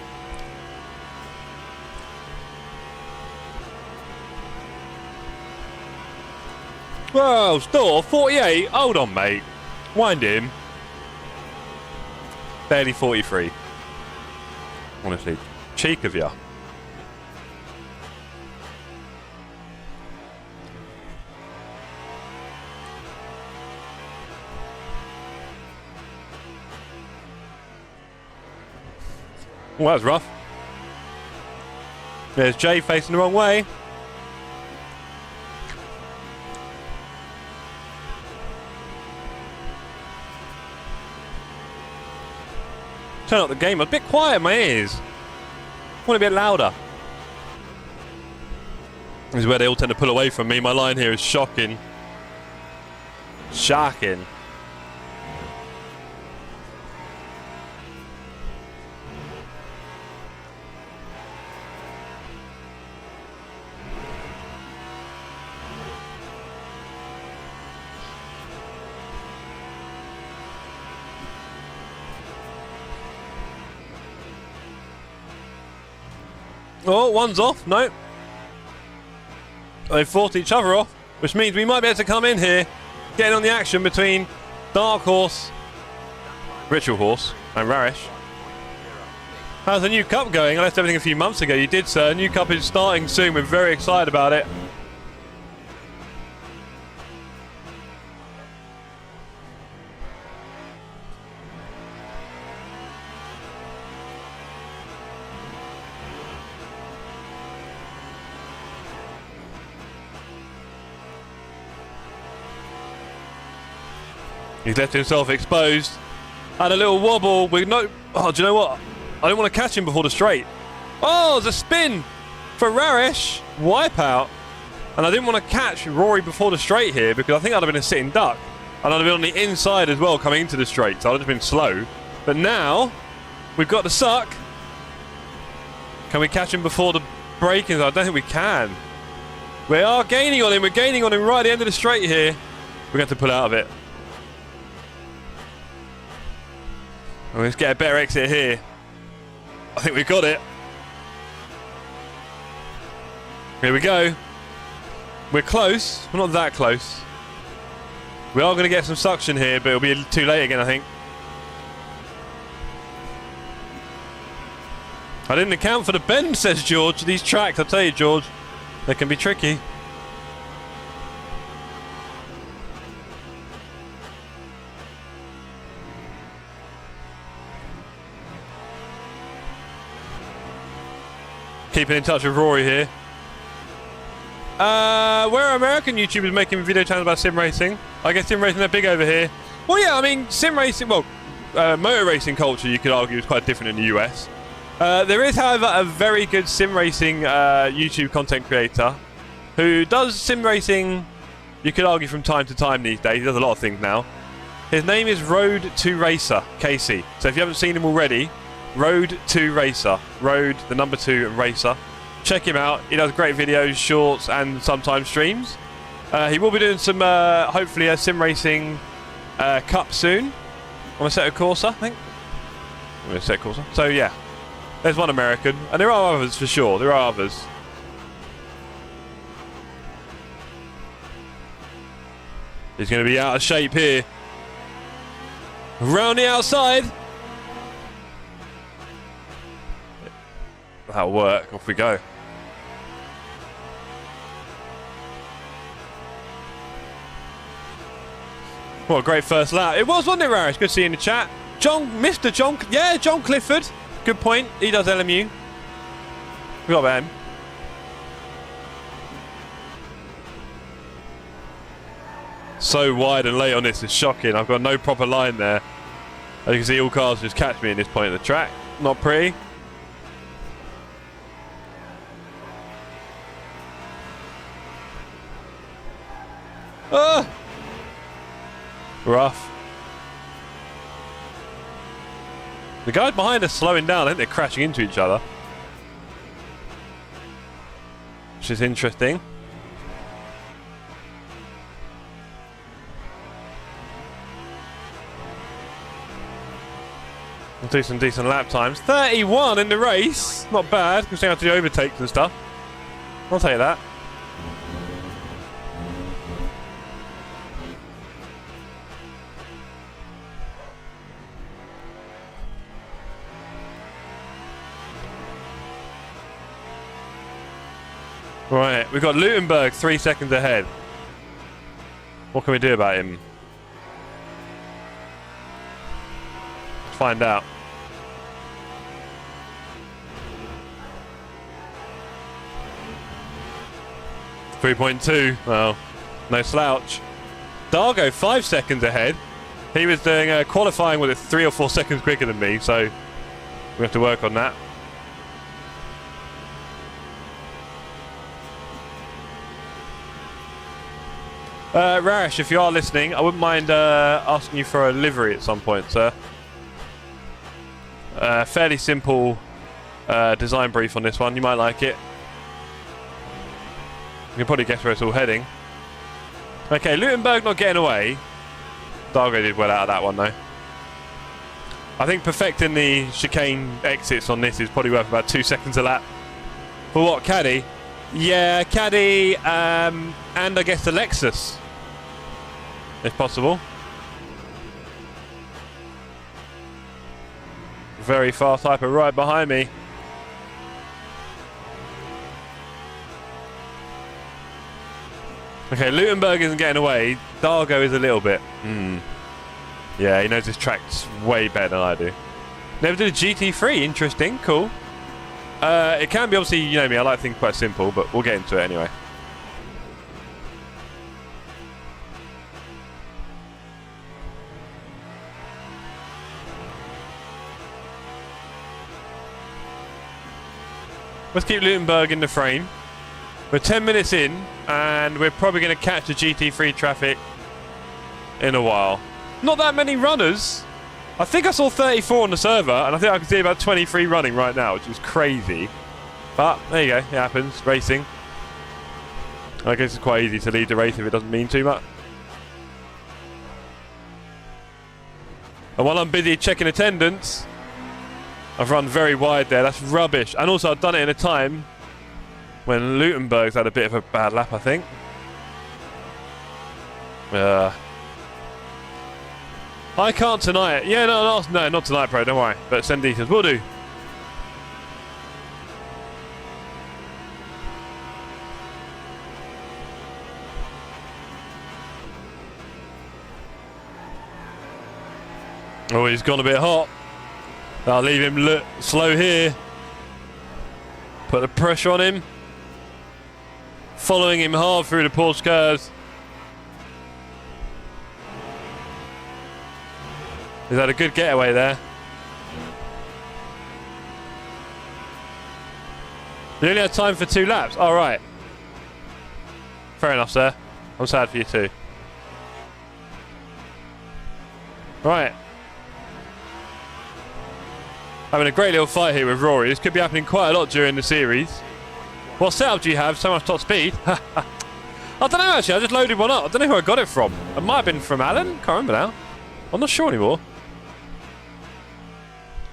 Whoa, store 48. Hold on, mate. Wind him. Barely 43. Honestly, cheek of ya. Well, that was rough. There's Jay facing the wrong way. Turn up the game. I'm a bit quiet in my ears. I want to be a bit louder. This is where they all tend to pull away from me. My line here is shocking. Shocking. Oh, one's off. No. They fought each other off, which means we might be able to come in here, getting on the action between Dark Horse, Ritual Horse, and Rarish. How's the new cup going? I left everything a few months ago. You did, sir. New cup is starting soon. We're very excited about it. He's left himself exposed. Had a little wobble with no... Oh, do you know what? I don't want to catch him before the straight. Oh, there's a spin for Rarish. Wipeout. And I didn't want to catch Rory before the straight here because I think I'd have been a sitting duck. And I'd have been on the inside as well coming into the straight. So I'd have been slow. But now, we've got the suck. Can we catch him before the break-ins? I don't think we can. We are gaining on him. We're gaining on him right at the end of the straight here. We're going to have to pull out of it. Let's get a better exit here. I think we've got it. Here we go. We're close. We're not that close. We are going to get some suction here, but it'll be too late again, I think. I didn't account for the bend, says George. These tracks, I tell you, George, they can be tricky. Keeping in touch with Rory here. Where are American YouTubers making video channels about sim racing? I guess sim racing, they're big over here. Well, yeah, I mean, sim racing, well, motor racing culture, you could argue, is quite different in the US. There is, however, a very good sim racing YouTube content creator who does sim racing, you could argue, from time to time these days. He does a lot of things now. His name is Road to Racer, Casey. So if you haven't seen him already, Road to Racer. Road, the number 2, and Racer. Check him out. He does great videos, shorts, and sometimes streams. He will be doing some, hopefully, a sim racing cup soon. On a set of Corsa, I think. On a set of Corsa. So, yeah. There's one American. And there are others, for sure. There are others. He's going to be out of shape here. Around the outside. That'll work. Off we go. What a great first lap. It was, wasn't it, Rarish? Good to see you in the chat. Mr. John, yeah, John Clifford. Good point. He does LMU. We got about him. So wide and late on this is shocking. I've got no proper line there. As you can see, all cars just catch me at this point of the track. Not pretty. Rough. The guys behind us slowing down. I think they're crashing into each other, which is interesting. We'll do some decent lap times. 31 in the race. Not bad, because they have to do overtakes and stuff. I'll take that. Right, we've got Lutenberg 3 seconds ahead. What can we do about him? Let's find out. 3.2. Well, no slouch. Dargo 5 seconds ahead. He was doing qualifying with it 3 or 4 seconds quicker than me, so we have to work on that. Raresh, if you are listening, I wouldn't mind asking you for a livery at some point, sir. Fairly simple design brief on this one. You might like it. You can probably guess where it's all heading. Okay, Lutenberg not getting away. Dargo did well out of that one, though. I think perfecting the chicane exits on this is probably worth about 2 seconds a lap. For what, Caddy? Yeah, Caddy, and I guess the Lexus, if possible. Very fast hyper right behind me. Okay, Lutenberg isn't getting away. Dargo is a little bit. Yeah, he knows his tracks way better than I do. Never did a GT3. Interesting. Cool. It can be, obviously, you know me, I like things quite simple, but we'll get into it anyway. Let's keep Lutenberg in the frame. We're 10 minutes in, and we're probably going to catch the GT3 traffic in a while. Not that many runners. I think I saw 34 on the server, and I think I can see about 23 running right now, which is crazy. But there you go, it happens. Racing. I guess it's quite easy to lead the race if it doesn't mean too much. And while I'm busy checking attendance, I've run very wide there. That's rubbish. And also I've done it in a time when Lutenberg's had a bit of a bad lap, I think. I can't deny it. Yeah, no, not tonight, bro. Don't worry. But send details. Will do. Oh, he's gone a bit hot. I'll leave him slow here. Put the pressure on him. Following him hard through the Porsche curves. He's had a good getaway there. You only had time for 2 laps. All right. Fair enough, sir. I'm sad for you too. Right. Having a great little fight here with Rory. This could be happening quite a lot during the series. What setup do you have? So much top speed? I don't know, actually. I just loaded one up. I don't know who I got it from. It might have been from Alan. Can't remember now. I'm not sure anymore.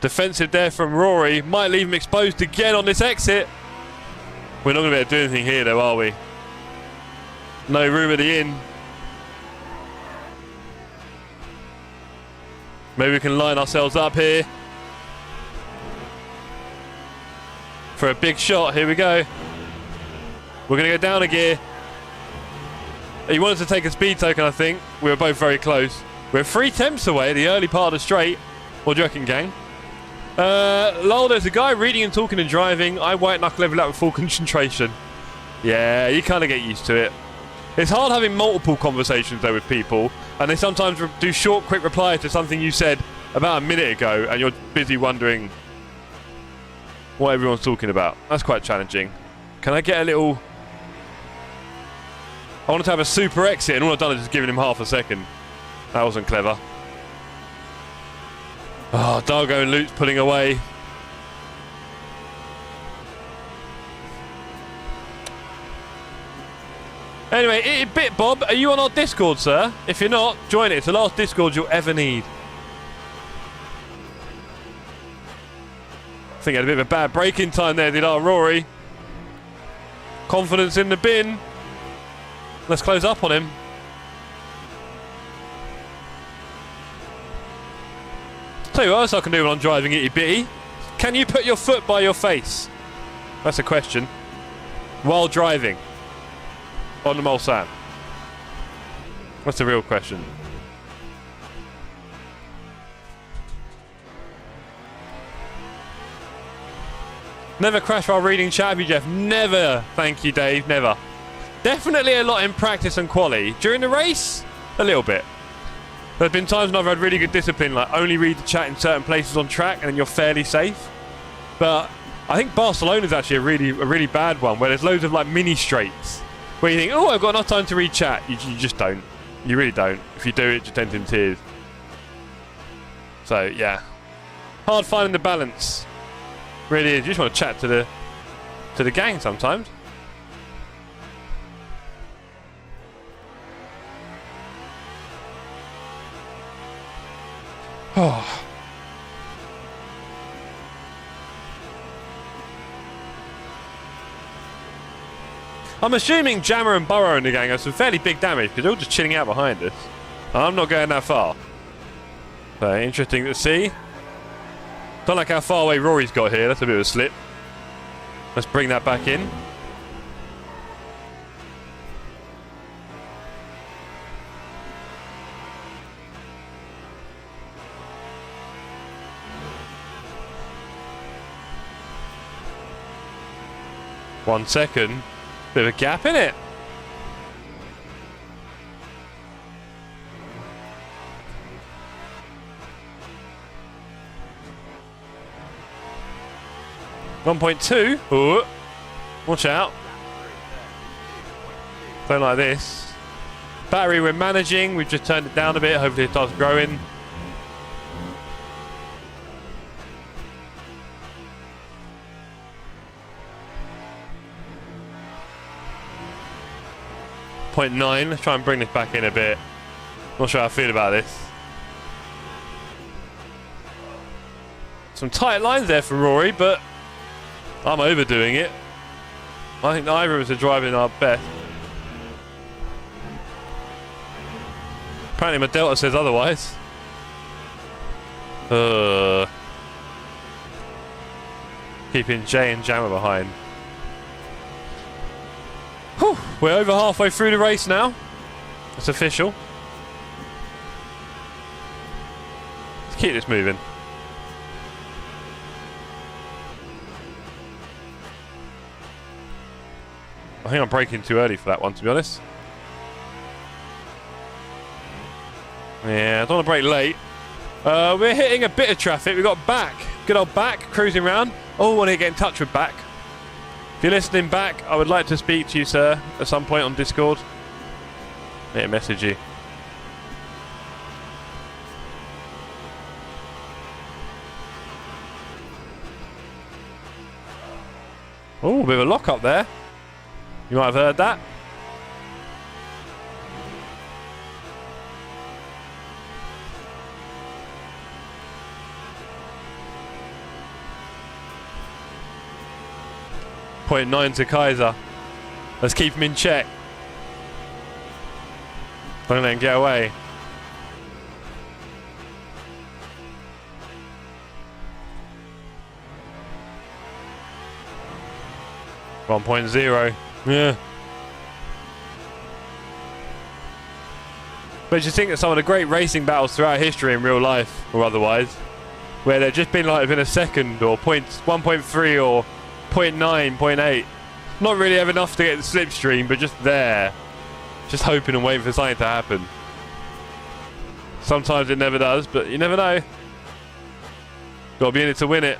Defensive there from Rory. Might leave him exposed again on this exit. We're not going to be able to do anything here, though, are we? No room at the inn. Maybe we can line ourselves up here for a big shot. Here we go. We're going to go down a gear. He wanted to take a speed token, I think. We were both very close. We're 3 tenths away, the early part of the straight. What do you reckon, gang? Lol, there's a guy reading and talking and driving. I white knuckle level up with full concentration. Yeah, you kind of get used to it. It's hard having multiple conversations, though, with people. And they sometimes do short, quick replies to something you said about a minute ago. And you're busy wondering what everyone's talking about. That's quite challenging. Can I get a little... I wanted to have a super exit, and all I've done is just giving him half a second. That wasn't clever. Oh, Dargo and Lute's pulling away. Anyway, BitBob, are you on our Discord, sir? If you're not, join it. It's the last Discord you'll ever need. I think I had a bit of a bad braking time there, did our Rory. Confidence in the bin. Let's close up on him. Tell you what else I can do when I'm driving itty bitty. Can you put your foot by your face? That's a question. While driving. On the Mulsanne. That's the real question. Never crash while reading chat, have you, Jeff? Never. Thank you, Dave. Never. Definitely a lot in practice and quali. During the race, a little bit. There have been times when I've had really good discipline, like only read the chat in certain places on track and then you're fairly safe. But I think Barcelona is actually a really bad one, where there's loads of like mini straights where you think, oh, I've got enough time to read chat. You just don't. You really don't. If you do, it just ends in tears. So yeah, hard finding the balance. Really is. You just want to chat to the gang sometimes. Oh. I'm assuming Jammer and Burrow in the gang have some fairly big damage because they're all just chilling out behind us. I'm not going that far. So interesting to see. Don't like how far away Rory's got here. That's a bit of a slip. Let's bring that back in. One second. Bit of a gap in it. .2. Ooh. Watch out. Don't like this. Battery we're managing. We've just turned it down a bit. Hopefully it starts growing. .9. Let's try and bring this back in a bit. Not sure how I feel about this. Some tight lines there for Rory, but I'm overdoing it. I think neither of us are driving our best. Apparently my Delta says otherwise. Keeping Jay and Jammer behind. Whew, we're over halfway through the race now. It's official. Let's keep this moving. I think I'm braking too early for that one, to be honest. Yeah, I don't want to brake late. We're hitting a bit of traffic. We've got Back. Good old Back cruising around. Oh, I want to get in touch with Back. If you're listening back, I would like to speak to you, sir, at some point on Discord. Let me message you. Oh, a bit of a lock up there. You might have heard that. .9 to Kaiser. Let's keep him in check. Don't let him get away. .0. Yeah. But you think that some of the great racing battles throughout history in real life or otherwise, where they've just been like within a second or 1.3 or 0.9, 0.8. Not really have enough to get the slipstream, but just there. Just hoping and waiting for something to happen. Sometimes it never does, but you never know. Got to be in it to win it.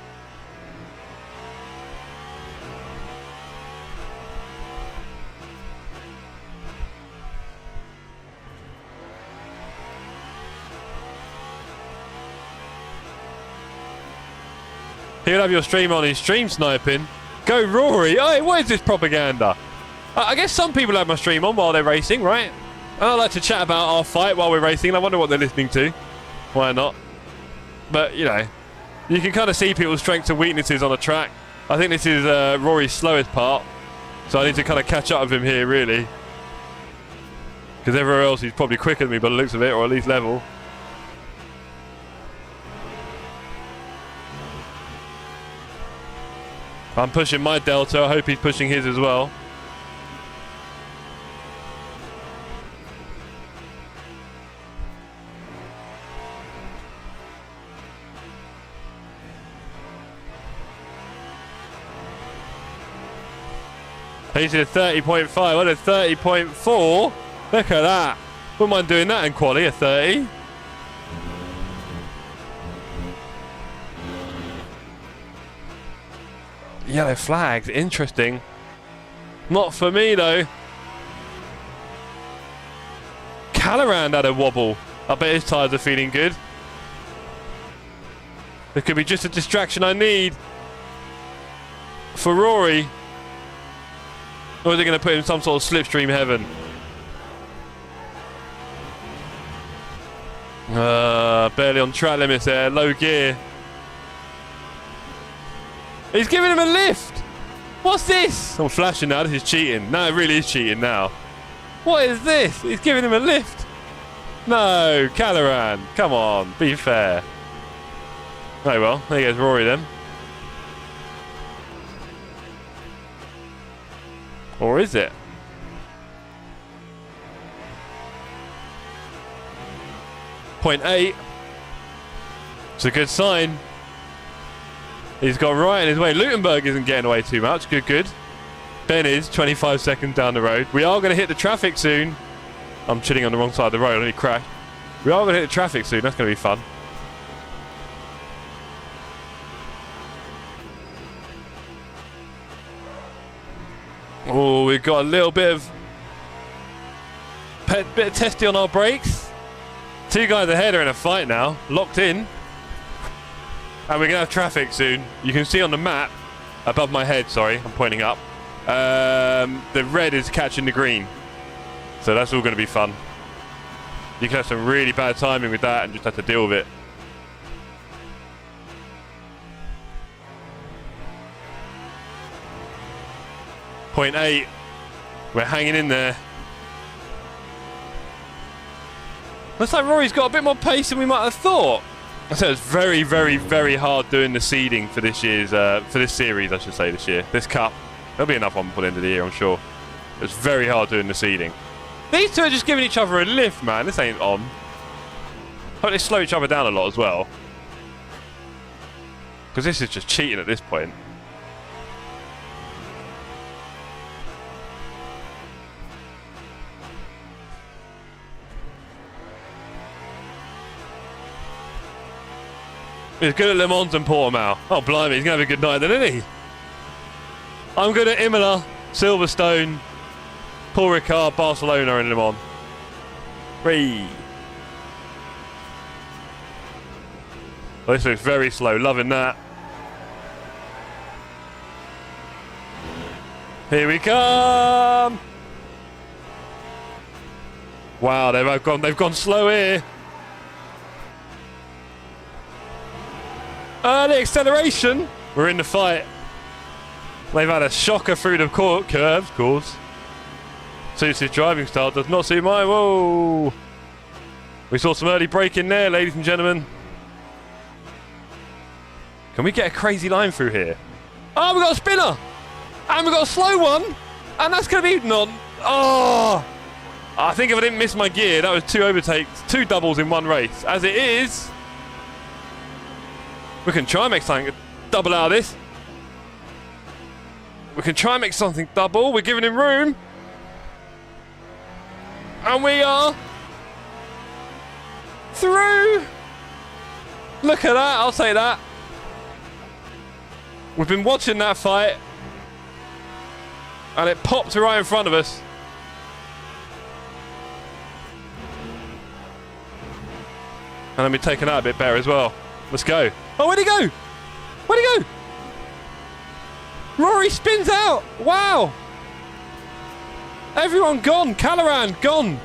He'll have your stream on, he's stream sniping. Go Rory! Hey, what is this propaganda? I guess some people have my stream on while they're racing, right? And I like to chat about our fight while we're racing, and I wonder what they're listening to. Why not? But, you know, you can kind of see people's strengths and weaknesses on a track. I think this is Rory's slowest part, so I need to kind of catch up with him here, really. Because everywhere else he's probably quicker than me by the looks of it, or at least level. I'm pushing my Delta, I hope he's pushing his as well. He did a 30.5. I did 30.4. Look at that. Wouldn't mind doing that in quali, a 30. Yellow flags. Interesting. Not for me, though. Callorand had a wobble. I bet his tyres are feeling good. There could be just a distraction I need for Rory. Or is it going to put him in some sort of slipstream heaven? Barely on track limits there. Low gear. He's giving him a lift. What's this? I'm flashing now. This is cheating. No, it really is cheating now. What is this? He's giving him a lift. No, Callorand. Come on, be fair. Oh well, there goes Rory then. Or is it? .8. It's a good sign. He's got right in his way. Lutenberg isn't getting away too much. Good, good. Ben is 25 seconds down the road. We are going to hit the traffic soon. I'm chilling on the wrong side of the road. I nearly crashed. We are going to hit the traffic soon. That's going to be fun. Oh, we've got a little bit of testy on our brakes. Two guys ahead are in a fight now, locked in. And we're going to have traffic soon. You can see on the map, above my head, sorry, I'm pointing up. The red is catching the green. So that's all going to be fun. You can have some really bad timing with that and just have to deal with it. .8. We're hanging in there. Looks like Rory's got a bit more pace than we might have thought. I said it's very, very, very hard doing the seeding for this year's, for this series, I should say, this year. This cup. There'll be enough on for the end of the year, I'm sure. It's very hard doing the seeding. These two are just giving each other a lift, man. This ain't on. Hope they slow each other down a lot as well. Because this is just cheating at this point. He's good at Le Mans and Portimao. Oh, blimey, he's going to have a good night then, isn't he? I'm good at Imola, Silverstone, Paul Ricard, Barcelona and Le Mans. 3. Well, this looks very slow. Loving that. Here we come. Wow, they've gone slow here. Early acceleration. We're in the fight. They've had a shocker through the curves, of course. Suits his driving style, does not suit mine. Whoa. We saw some early braking there, ladies and gentlemen. Can we get a crazy line through here? Oh, we got a spinner. And we got a slow one. And that's going to be non. Oh. I think if I didn't miss my gear, that was 2 overtakes, 2 doubles in one race. As it is, we can try and make something double out of this. We can try and make something double. We're giving him room. And we are through. Look at that. I'll say that. We've been watching that fight. And it popped right in front of us. And then we've taken out a bit better as well. Let's go. Oh, where'd he go? Where'd he go? Rory spins out. Wow. Everyone gone. Callorand gone.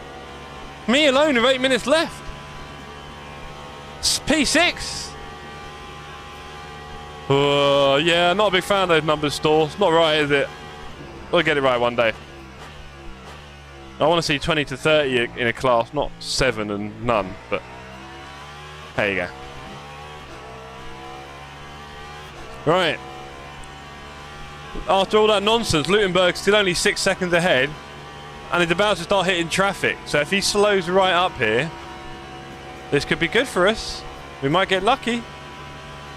Me alone with 8 minutes left. P6. Oh, yeah, not a big fan of those numbers, Stores. Not right, is it? We'll get it right one day. I want to see 20 to 30 in a class, not 7 and none, but there you go. Right. After all that nonsense, Lutenberg's still only 6 seconds ahead and he's about to start hitting traffic. So if he slows right up here, this could be good for us. We might get lucky.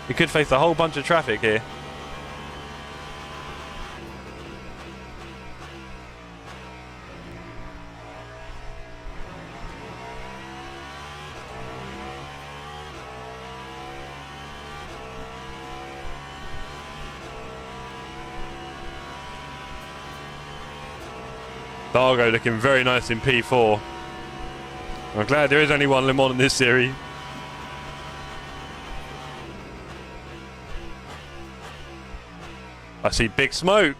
We could face a whole bunch of traffic here. Dargo looking very nice in P4. I'm glad there is only one Le Mans in this series. I see big smoke.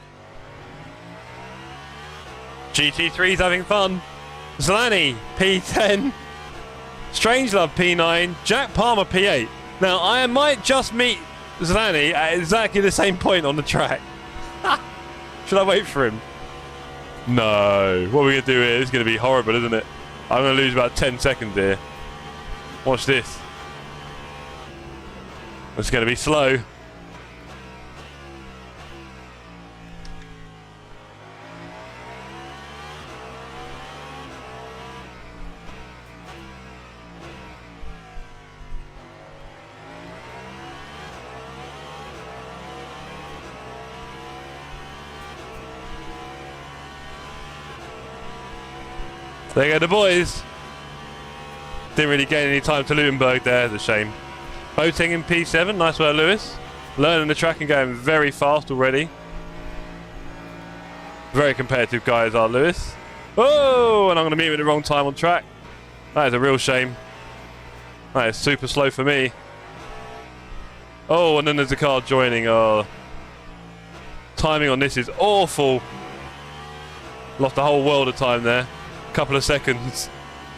GT3's having fun. Zlani, P10. Strangelove, P9. Jack Palmer, P8. Now, I might just meet Zlani at exactly the same point on the track. Should I wait for him? No. What are we going to do here? It's going to be horrible, isn't it? I'm going to lose about 10 seconds here. Watch this. It's going to be slow. There go the boys. Didn't really gain any time to Heusinkveld there, it's a shame. Boating in P7, nice work Lewis. Learning the track and going very fast already. Very competitive guys are Lewis. Oh, and I'm going to meet him at the wrong time on track. That is a real shame. That is super slow for me. Oh, and then there's a car joining. Oh, timing on this is awful. Lost a whole world of time there. Couple of seconds.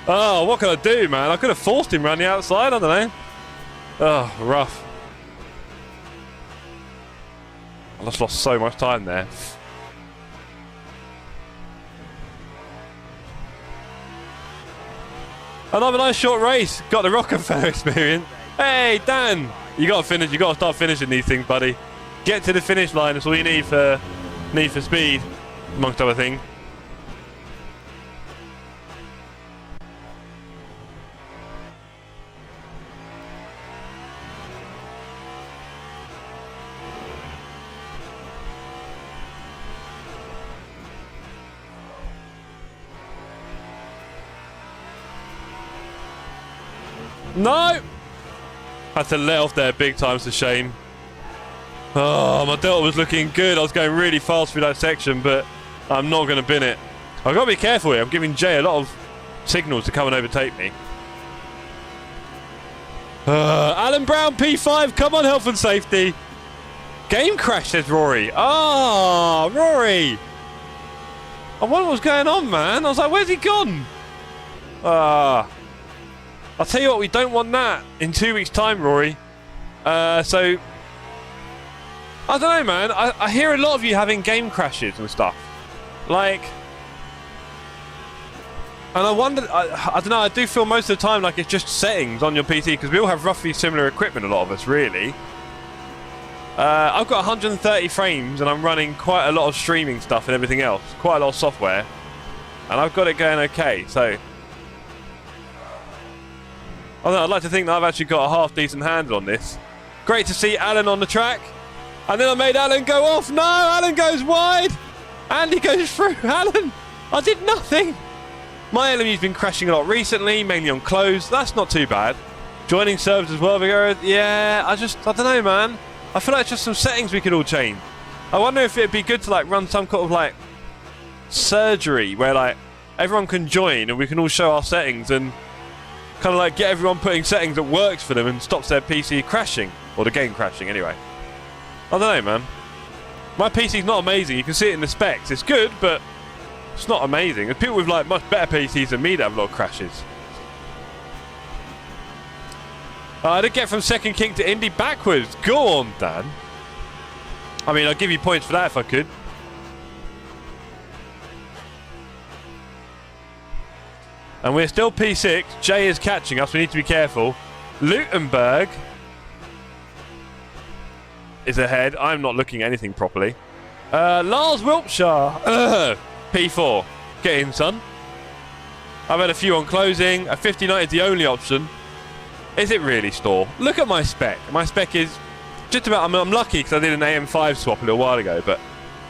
Oh, what can I do, man? I could have forced him around the outside. I don't know. Oh, rough. I just lost so much time there. Another nice short race. Got the Rockefeller experience. Hey, Dan, you got to finish. You got to start finishing these things, buddy. Get to the finish line. That's all you need for Speed, amongst other things. No! Had to let off there big time, it's a shame. Oh, my Delta was looking good. I was going really fast through that section, but I'm not going to bin it. I've got to be careful here. I'm giving Jay a lot of signals to come and overtake me. Alan Brown, P5. Come on, health and safety. Game crash, says Rory. Ah, Rory. I wonder what's going on, man. I was like, where's he gone? I'll tell you what, we don't want that in 2 weeks' time, Rory. So, I don't know, man. I hear a lot of you having game crashes and stuff. Like, and I wonder, I don't know, I do feel most of the time like it's just settings on your PC, because we all have roughly similar equipment, a lot of us, really. I've got 130 frames, and I'm running quite a lot of streaming stuff and everything else. Quite a lot of software. And I've got it going okay, so I'd like to think that I've actually got a half-decent handle on this. Great to see Alan on the track. And then I made Alan go off. No, Alan goes wide. Andy goes through. Alan, I did nothing. My LMU's been crashing a lot recently, mainly on closed. That's not too bad. Joining servers as well. Yeah, I don't know, man. I feel like it's just some settings we could all change. I wonder if it'd be good to like run some kind of like surgery where like everyone can join and we can all show our settings and kind of like get everyone putting settings that works for them and stops their PC crashing, or the game crashing anyway. I don't know, man. My PC's not amazing. You can see it in the specs. It's good, but it's not amazing. There's people with like much better PCs than me that have a lot of crashes. I did get from second kick to Indy backwards. Go on, Dan. I mean, I'd give you points for that if I could. And we're still P6. Jay is catching us. We need to be careful. Heusinkveld is ahead. I'm not looking at anything properly. Lars Wiltshire. P4. Get in, son. I've had a few on closing. A 59 is the only option. Is it really, Store? Look at my spec. My spec is just about... I'm lucky because I did an AM5 swap a little while ago. But,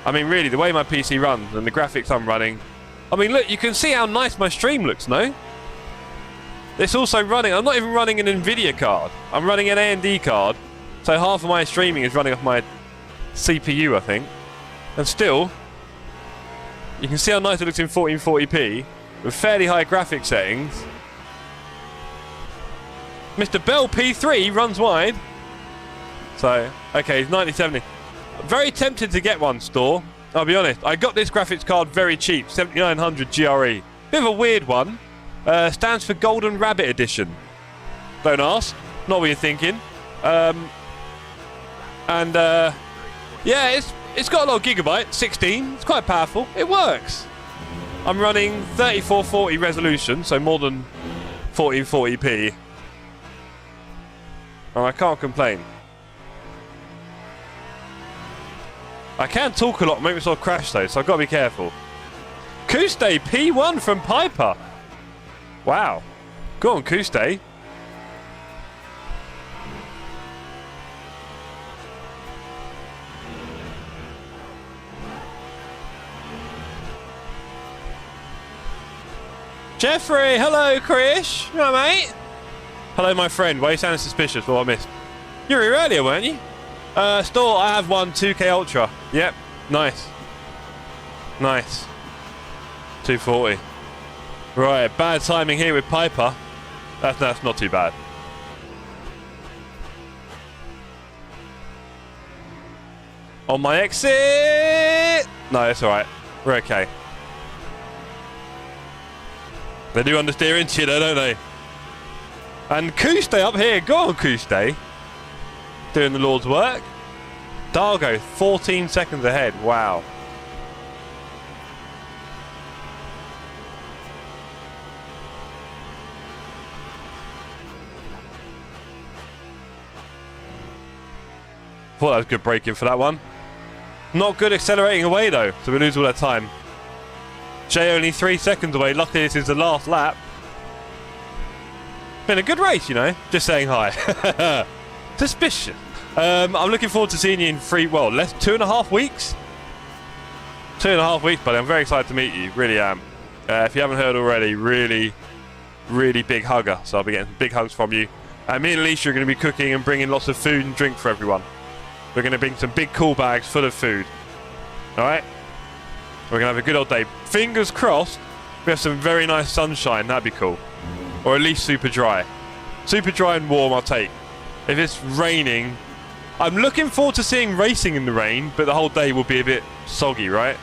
I mean, really, the way my PC runs and the graphics I'm running... I mean, look, you can see how nice my stream looks, no? It's also running... I'm not even running an NVIDIA card. I'm running an AMD card. So half of my streaming is running off my CPU, I think. And still, You can see how nice it looks in 1440p with fairly high graphic settings. Mr. Bell P3 runs wide. So, okay, it's 9070. Very tempted to get one, store. I'll be honest. I got this graphics card very cheap, 7900 GRE. Bit of a weird one. Stands for Golden Rabbit Edition. Don't ask. Not what you're thinking. Yeah, it's got a lot of gigabyte. 16. It's quite powerful. It works. I'm running 3440 resolution, so more than 1440p. And I can't complain. I can talk a lot, make myself crash though, so I've got to be careful. Chewsday P1 from Piper. Wow. Go on, Chewsday. Jeffrey, hello, Krish. You alright, mate? Hello, my friend. Why are you sounding suspicious? What I missed? You were here earlier, weren't you? Store, I have one 2K Ultra. Yep, nice. Nice. 240. Right, bad timing here with Piper. That's not too bad. On my exit! No, it's alright. We're okay. They do understeer into you though, don't they? And Chewsday up here. Go on, Chewsday. Doing the Lord's work. Dargo, 14 seconds ahead. Wow. Thought that was good braking for that one. Not good accelerating away though, so we lose all that time. Jay only 3 seconds away. Luckily this is the last lap. Been a good race, you know. Just saying hi. Suspicious. I'm looking forward to seeing you in 2.5 weeks. 2.5 weeks, buddy. I'm very excited to meet you. Really am. If you haven't heard already, really big hugger. So I'll be getting big hugs from you. And me and Alicia are going to be cooking and bringing lots of food and drink for everyone. We're going to bring some big cool bags full of food. Alright? We're going to have a good old day. Fingers crossed we have some very nice sunshine. That'd be cool. Or at least super dry. Super dry and warm I'll take. If it's raining, I'm looking forward to seeing racing in the rain, but the whole day will be a bit soggy, right?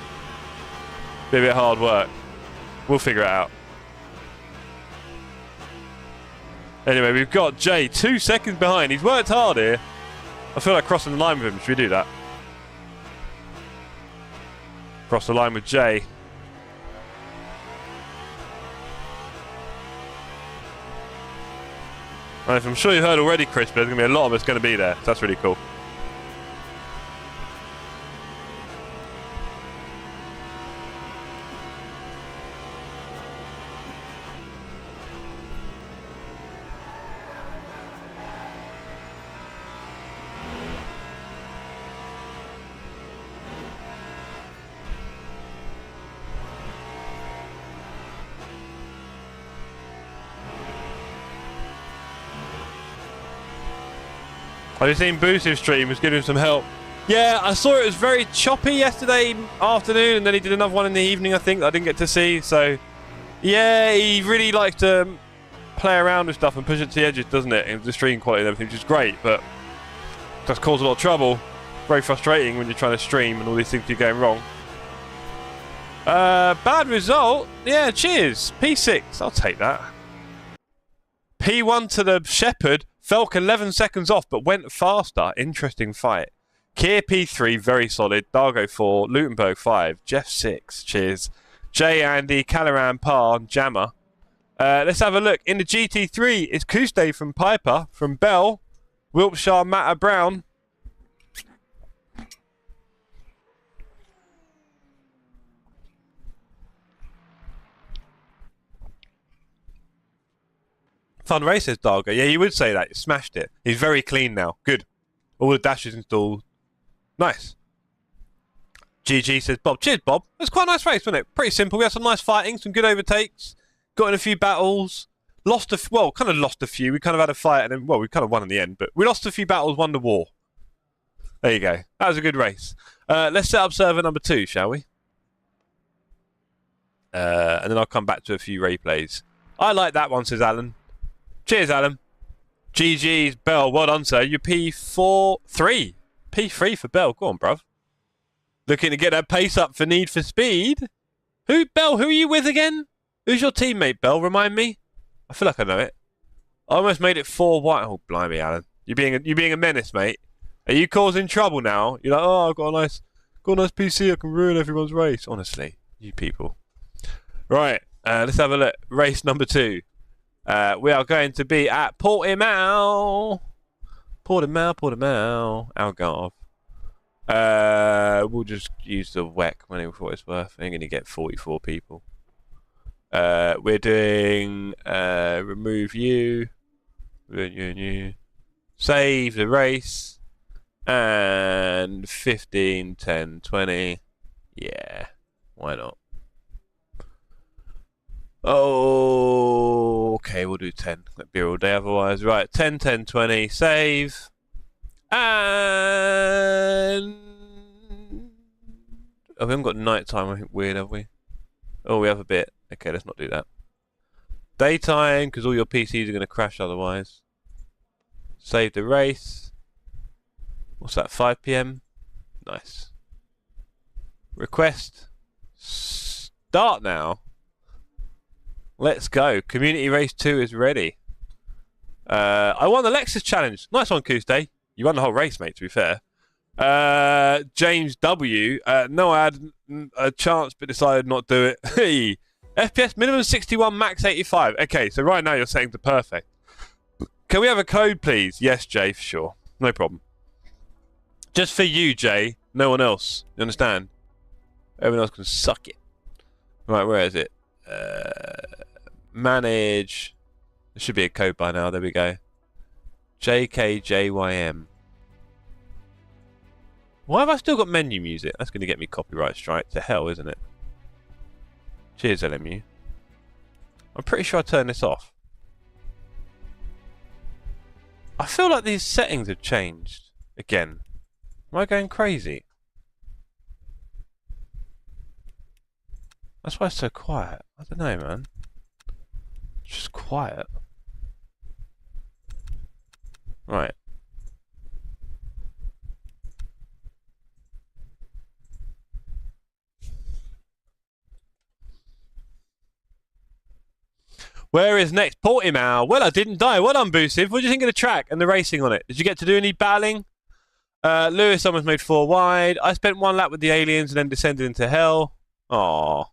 Be a bit hard work. We'll figure it out. Anyway, we've got Jay 2 seconds behind. He's worked hard here. I feel like crossing the line with him. Should we do that? Cross the line with Jay. And I'm sure you heard already, Chris, but there's going to be a lot of us going to be there. So that's really cool. Have you seen Boos's stream? Was giving him some help. Yeah, I saw it was very choppy yesterday afternoon, and then he did another one in the evening, I think, that I didn't get to see. So, yeah, he really likes to play around with stuff and push it to the edges, doesn't it? And the stream quality and everything, which is great, but does cause a lot of trouble. Very frustrating when you're trying to stream and all these things are going wrong. Bad result. Yeah, cheers. P6. I'll take that. P1 to the Shepherd. Felk 11 seconds off, but went faster. Interesting fight. Kier P3, very solid. Dargo 4. Lutenberg 5. Jeff 6. Cheers. Jay, Andy, Calaran, Par, Jammer. Let's have a look. In the GT3, it's Chewsday from Piper, from Bell, Wiltshire, Matter Brown. Fun race, says Dargo. Yeah, you would say that. You smashed it. He's very clean now. Good. All the dashes installed. Nice. GG, says Bob. Cheers, Bob. It was quite a nice race, wasn't it? Pretty simple. We had some nice fighting, some good overtakes. Got in a few battles. Lost a few. We kind of had a fight, and then, well, we kind of won in the end. But we lost a few battles, won the war. There you go. That was a good race. Let's set up server number 2, shall we? And then I'll come back to a few replays. I like that one, says Alan. Cheers, Alan. GG's, Bell. Well done, sir. You're P3. P3 for Bell. Go on, bruv. Looking to get that pace up for Need for Speed. Bell, who are you with again? Who's your teammate, Bell? Remind me. I feel like I know it. I almost made it 4 white. Oh, blimey, Alan. You're being a menace, mate. Are you causing trouble now? You're like, oh, I've got a nice PC. I can ruin everyone's race. Honestly, you people. Right, let's have a look. Race number 2. We are going to be at Portimao. Algarve. We'll just use the WEC money for what it's worth. I'm going to get 44 people. We're doing remove you. Save the race. And 15, 10, 20. Yeah, why not? Oh, okay, we'll do 10. That'd be all day otherwise. Right, 10, 10, 20, save. And... oh, we haven't got night time, I think, weird, have we? Oh, we have a bit. Okay, let's not do that. Daytime, because all your PCs are going to crash otherwise. Save the race. What's that, 5 PM? Nice. Request. Start now. Let's go. Community Race 2 is ready. I won the Lexus Challenge. Nice one, Chewsday. You won the whole race, mate, to be fair. James W. No, I had a chance, but decided not to do it. Hey. FPS minimum 61, max 85. Okay, so right now you're setting to perfect. Can we have a code, please? Yes, Jay, for sure. No problem. Just for you, Jay. No one else. You understand? Everyone else can suck it. Right, where is it? Manage. There should be a code by now. There we go. JKJYM. Why have I still got menu music? That's going to get me copyright strike to hell, isn't it? Cheers, LMU. I'm pretty sure I turned this off. I feel like these settings have changed again. Am I going crazy? That's why it's so quiet. I don't know, man. It's just quiet. Right. Where is next? Portimao. Well, I didn't die. Well done, Boosive. What do you think of the track and the racing on it? Did you get to do any battling? Lewis almost made 4 wide. I spent 1 lap with the aliens and then descended into hell. Aww.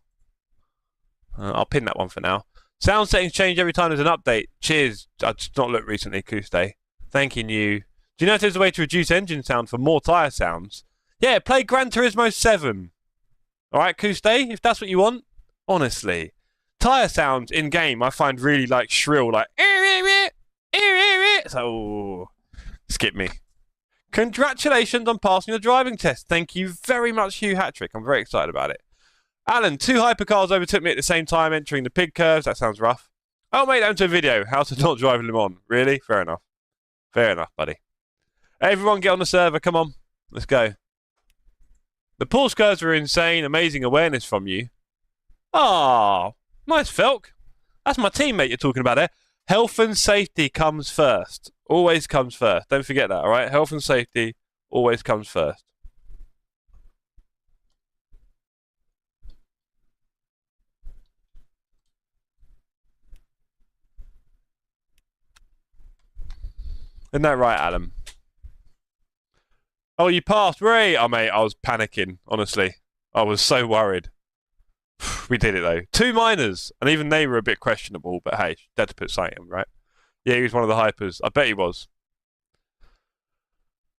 I'll pin that one for now. Sound settings change every time there's an update. Cheers. I've just not looked recently, Chewsday. Thanking you. Do you know if there's a way to reduce engine sound for more tyre sounds? Yeah, play Gran Turismo 7. Alright, Chewsday, if that's what you want. Honestly. Tyre sounds in game I find really like shrill, like so skip me. Congratulations on passing the driving test. Thank you very much, Hugh Hattrick. I'm very excited about it. Alan, 2 hypercars overtook me at the same time entering the pig curves. That sounds rough. I'll make that into a video. How to not drive Le Mans. Really? Fair enough. Fair enough, buddy. Everyone get on the server. Come on. Let's go. The Porsche curves were insane. Amazing awareness from you. Ah. Nice, Felk. That's my teammate you're talking about there. Health and safety comes first. Always comes first. Don't forget that, all right? Health and safety always comes first. Isn't that right, Adam? Oh, you passed. Ray. Oh, mate, I was panicking, honestly. I was so worried. We did it though. 2 minors, and even they were a bit questionable, but hey, they had to put something in, right? Yeah, he was one of the hypers. I bet he was.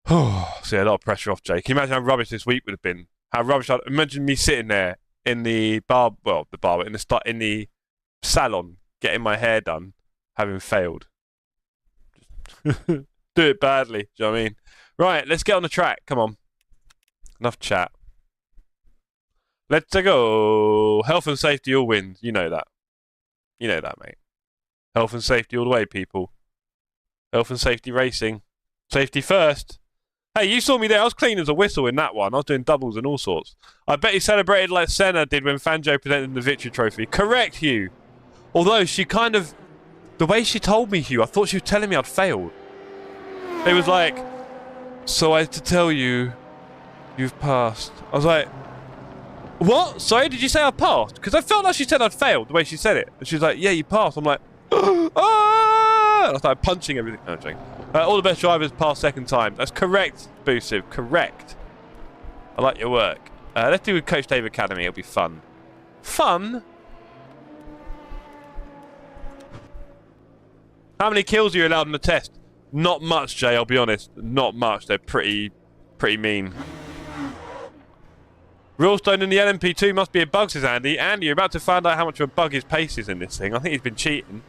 So yeah, a lot of pressure off Jake. Can you imagine how rubbish this week would have been? How rubbish I'd imagine me sitting there in the bar, well, in the salon, getting my hair done, having failed. Do it badly, do you know what I mean? Right, let's get on the track. Come on. Enough chat. Let's go. Health and safety all wins. You know that. You know that, mate. Health and safety all the way, people. Health and safety racing. Safety first. Hey, you saw me there. I was clean as a whistle in that one. I was doing doubles and all sorts. I bet he celebrated like Senna did when Fangio presented the victory trophy. Correct, Hugh. Although she kind of... The way she told me, Hugh, I thought she was telling me I'd failed. It was like, so I had to tell you, you've passed. I was like, what? Sorry, did you say I passed? Because I felt like she said I'd failed, the way she said it. And she was like, yeah, you passed. I'm like, ah! And I started punching everything. No, I'm joking. All the best drivers pass second time. That's correct, Boosiv. Correct. I like your work. Let's do Coach Dave Academy. It'll be fun. Fun? How many kills are you allowed in the test? Not much, Jay, I'll be honest. Not much. They're pretty mean. Realstone in the LMP2 must be a bug, says Andy. Andy, you're about to find out how much of a bug his pace is in this thing. I think he's been cheating.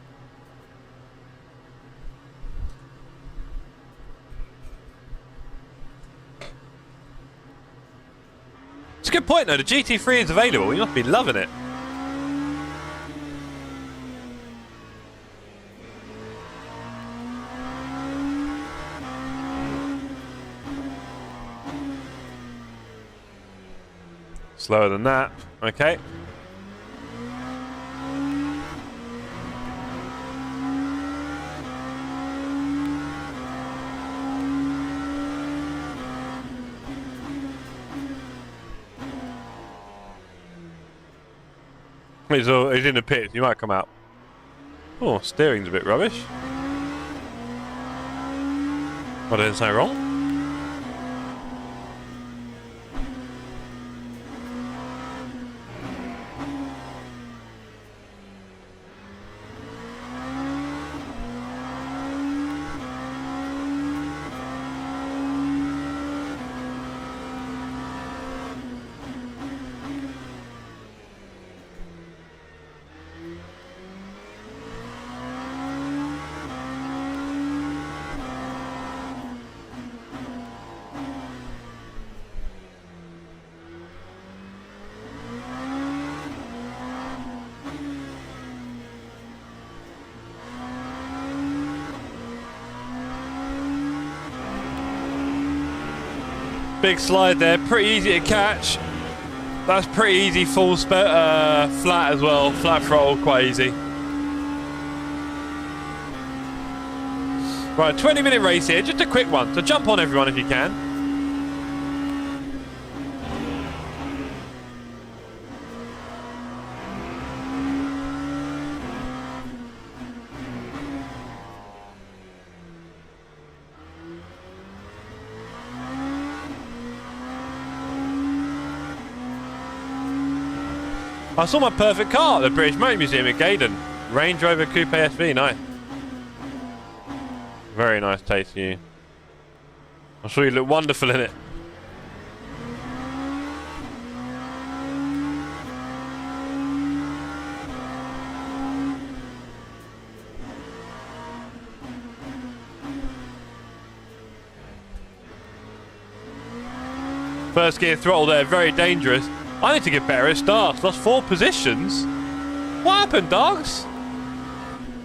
It's a good point, though. The GT3 is available. You must be loving it. Slower than that. Okay. He's in the pit. You might come out. Oh, steering's a bit rubbish. I didn't say wrong. Big slide there, pretty easy to catch. That's pretty easy full flat as well, flat throttle, quite easy. Right, 20-minute race here, just a quick one, so jump on everyone if you can. I saw my perfect car at the British Motor Museum in Gaydon. Range Rover Coupe SV, nice. Very nice taste, you. I'm sure you look wonderful in it. First gear throttle there, very dangerous. I need to get better at starts. Lost 4 positions? What happened, dogs?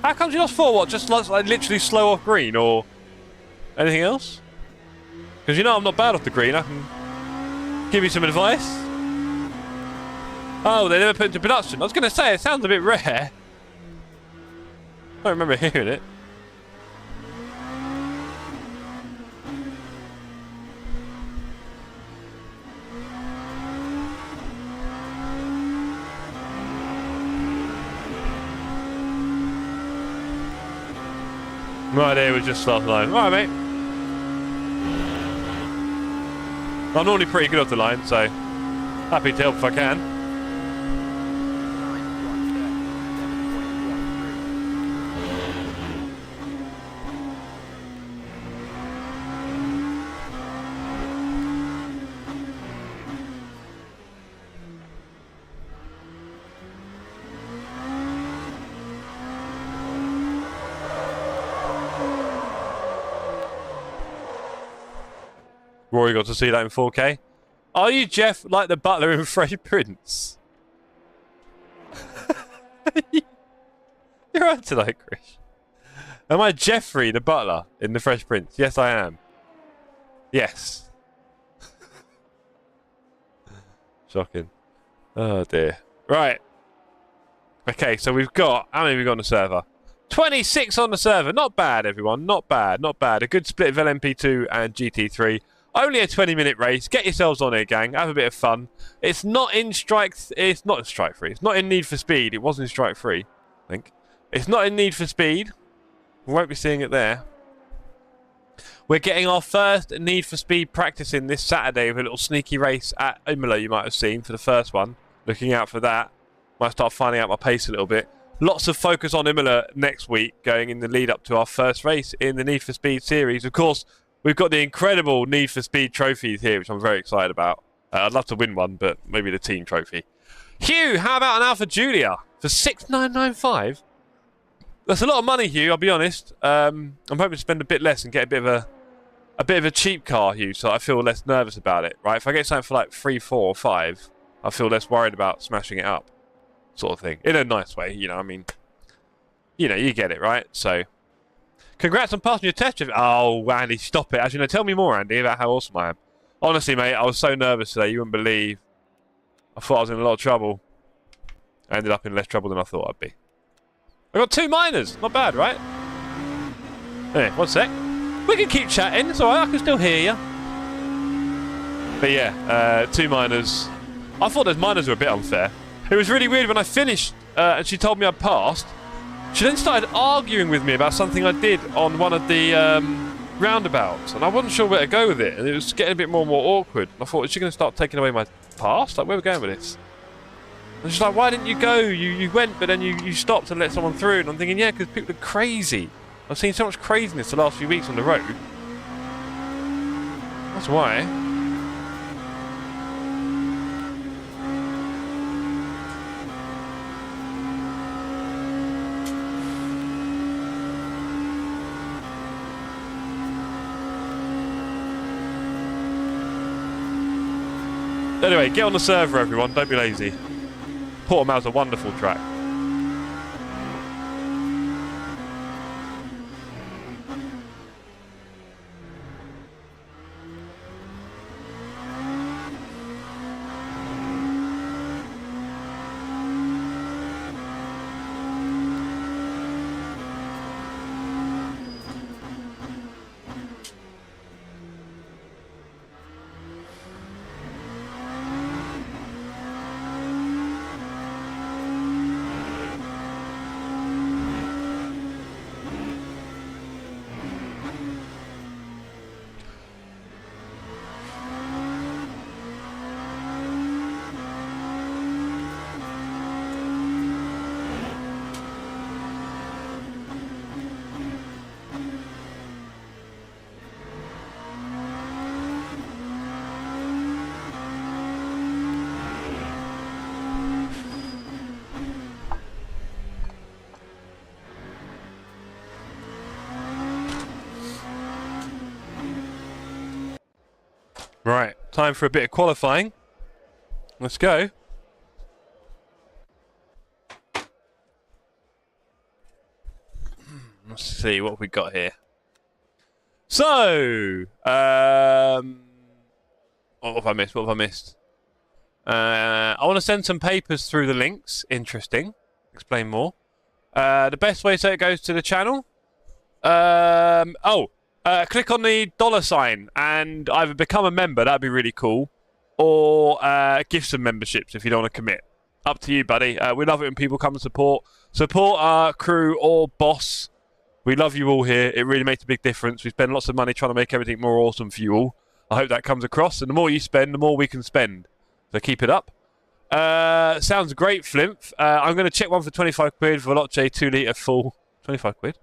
How come you lost 4? What, just like literally slow off green or anything else? Because you know I'm not bad off the green. I can give you some advice. Oh, they never put it into production. I was going to say, it sounds a bit rare. I don't remember hearing it. Right there was just last line. Alright, mate. I'm normally pretty good off the line, so happy to help if I can. Rory got to see that in 4K. Are you Jeff like the butler in Fresh Prince? You're right tonight, Chris. Am I Jeffrey the butler in the Fresh Prince? Yes, I am. Yes. Shocking. Oh dear. Right. Okay, so we've got... How many have we got on the server? 26 on the server. Not bad, everyone. Not bad. Not bad. A good split of LMP2 and GT3. Only a 20-minute race. Get yourselves on here, gang. Have a bit of fun. It's not in Strike... It's not in Strike 3. It's not in Need for Speed. It was in Strike 3, I think. It's not in Need for Speed. We won't be seeing it there. We're getting our first Need for Speed practice in this Saturday with a little sneaky race at Imola you might have seen for the first one. Looking out for that. Might start finding out my pace a little bit. Lots of focus on Imola next week, going in the lead up to our first race in the Need for Speed series. Of course, we've got the incredible Need for Speed trophies here, which I'm very excited about. I'd love to win one, but maybe the team trophy. Hugh, how about an Alpha Julia for 6,995? That's a lot of money, Hugh, I'll be honest. I'm hoping to spend a bit less and get a bit of a cheap car, Hugh, so I feel less nervous about it, right? If I get something for like 3, 4, or 5, I feel less worried about smashing it up, sort of thing. In a nice way, you know, I mean, you know, you get it, right? So, congrats on passing your test. Oh, Andy, stop it. As you know, tell me more, Andy, about how awesome I am. Honestly, mate, I was so nervous today, you wouldn't believe. I thought I was in a lot of trouble. I ended up in less trouble than I thought I'd be. I got 2 minors. Not bad, right? Hey, one sec. We can keep chatting. It's alright, I can still hear you. But yeah, 2 minors. I thought those minors were a bit unfair. It was really weird when I finished and she told me I'd passed. She then started arguing with me about something I did on one of the roundabouts. And I wasn't sure where to go with it. And it was getting a bit more and more awkward. And I thought, is she going to start taking away my pass? Like, where are we going with this? And she's like, why didn't you go? You went, but then you stopped and let someone through. And I'm thinking, yeah, because people are crazy. I've seen so much craziness the last few weeks on the road. That's why. Anyway, get on the server, everyone. Don't be lazy. Portimao's a wonderful track. Right, time for a bit of qualifying. Let's go. Let's see what we got here. So, what have I missed? What have I missed? I want to send some papers through the links. Interesting. Explain more. The best way so it goes to the channel. Click on the $sign and either become a member, that'd be really cool, or give some memberships if you don't want to commit. Up to you, buddy. We love it when people come and support our crew or boss. We love you all here. It really makes a big difference. We spend lots of money trying to make everything more awesome for you all. I hope that comes across, and the more you spend, the more we can spend. So keep it up. Sounds great, Flimp. I'm going to check one for 25 quid for Veloce 2 litre full. 25 quid.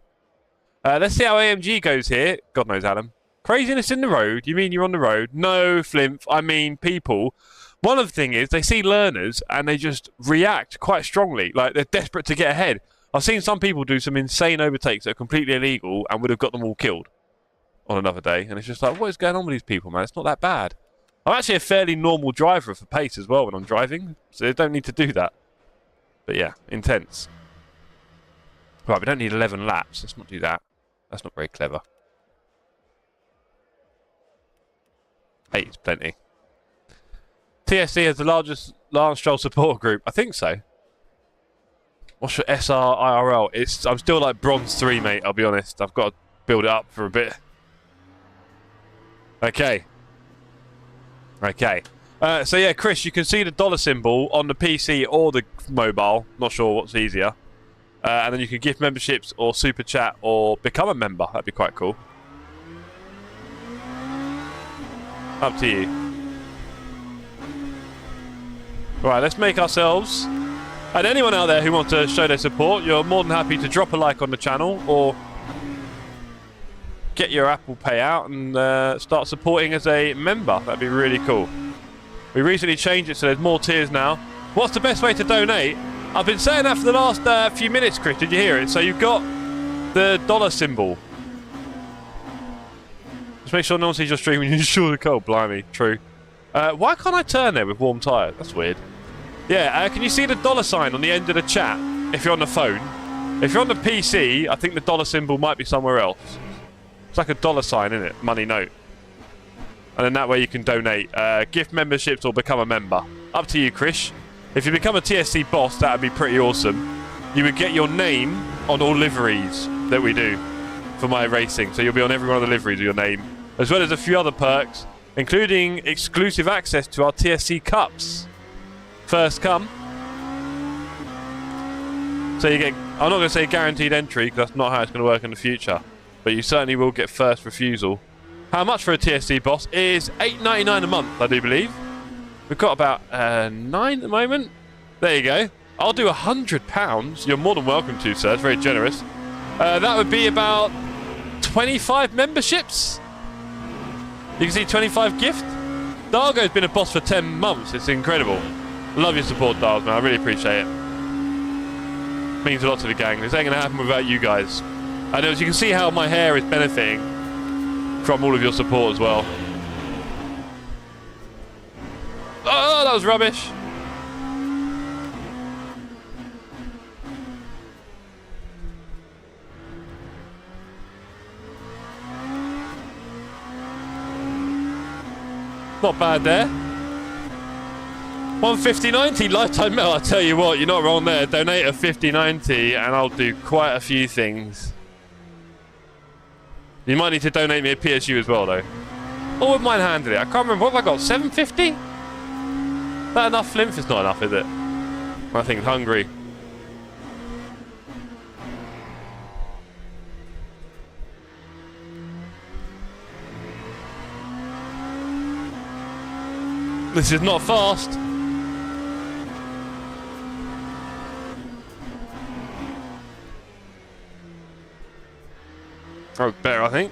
Let's see how AMG goes here. God knows, Adam. Craziness in the road? You mean you're on the road? No, Flimp. I mean people. One of the things is they see learners and they just react quite strongly. Like they're desperate to get ahead. I've seen some people do some insane overtakes that are completely illegal and would have got them all killed on another day. And it's just like, what is going on with these people, man? It's not that bad. I'm actually a fairly normal driver for pace as well when I'm driving. So they don't need to do that. But yeah, intense. Right, we don't need 11 laps. Let's not do that. That's not very clever. 8 is plenty. TSC has the largest Lance Stroll support group. I think so. What's your SR IRL? I'm still like bronze 3, mate. I'll be honest. I've got to build it up for a bit. Okay. Okay. So yeah, Chris, you can see the dollar symbol on the PC or the mobile. Not sure what's easier. And then you can gift memberships or super chat or become a member. That'd be quite cool. Up to you. Right, let's make ourselves... And anyone out there who wants to show their support, you're more than happy to drop a like on the channel or get your Apple Pay out and start supporting as a member. That'd be really cool. We recently changed it so there's more tiers now. What's the best way to donate? I've been saying that for the last few minutes, Chris. Did you hear it? So you've got the dollar symbol. Just make sure no one sees your stream when you insure the cold. Blimey, true. Why can't I turn there with warm tyres? That's weird. Yeah, can you see the dollar sign on the end of the chat if you're on the phone? If you're on the PC, I think the dollar symbol might be somewhere else. It's like a dollar sign, isn't it? Money note. And then that way you can donate. Gift memberships or become a member. Up to you, Chris. If you become a TSC boss, that would be pretty awesome. You would get your name on all liveries that we do for my racing. So you'll be on every one of the liveries with your name. As well as a few other perks, including exclusive access to our TSC Cups. First come. So you get, I'm not going to say guaranteed entry because that's not how it's going to work in the future. But you certainly will get first refusal. How much for a TSC boss is $8.99 a month, I do believe. We've got about 9 at the moment. There you go. I'll do £100. You're more than welcome to, sir. It's very generous. That would be about 25 memberships. You can see 25 gift. Dargo's been a boss for 10 months. It's incredible. Love your support, Dars, man. I really appreciate it. Means a lot to the gang. This ain't going to happen without you guys. And as you can see how my hair is benefiting from all of your support as well. Oh, that was rubbish. Not bad there. 150.90 lifetime medal. I tell you what, you're not wrong there. Donate a 50.90 and I'll do quite a few things. You might need to donate me a PSU as well, though. Or would mine handle it? I can't remember. What have I got? 750? Is that enough? Flimf is not enough, is it? I think hungry. This is not fast. Oh, better, I think.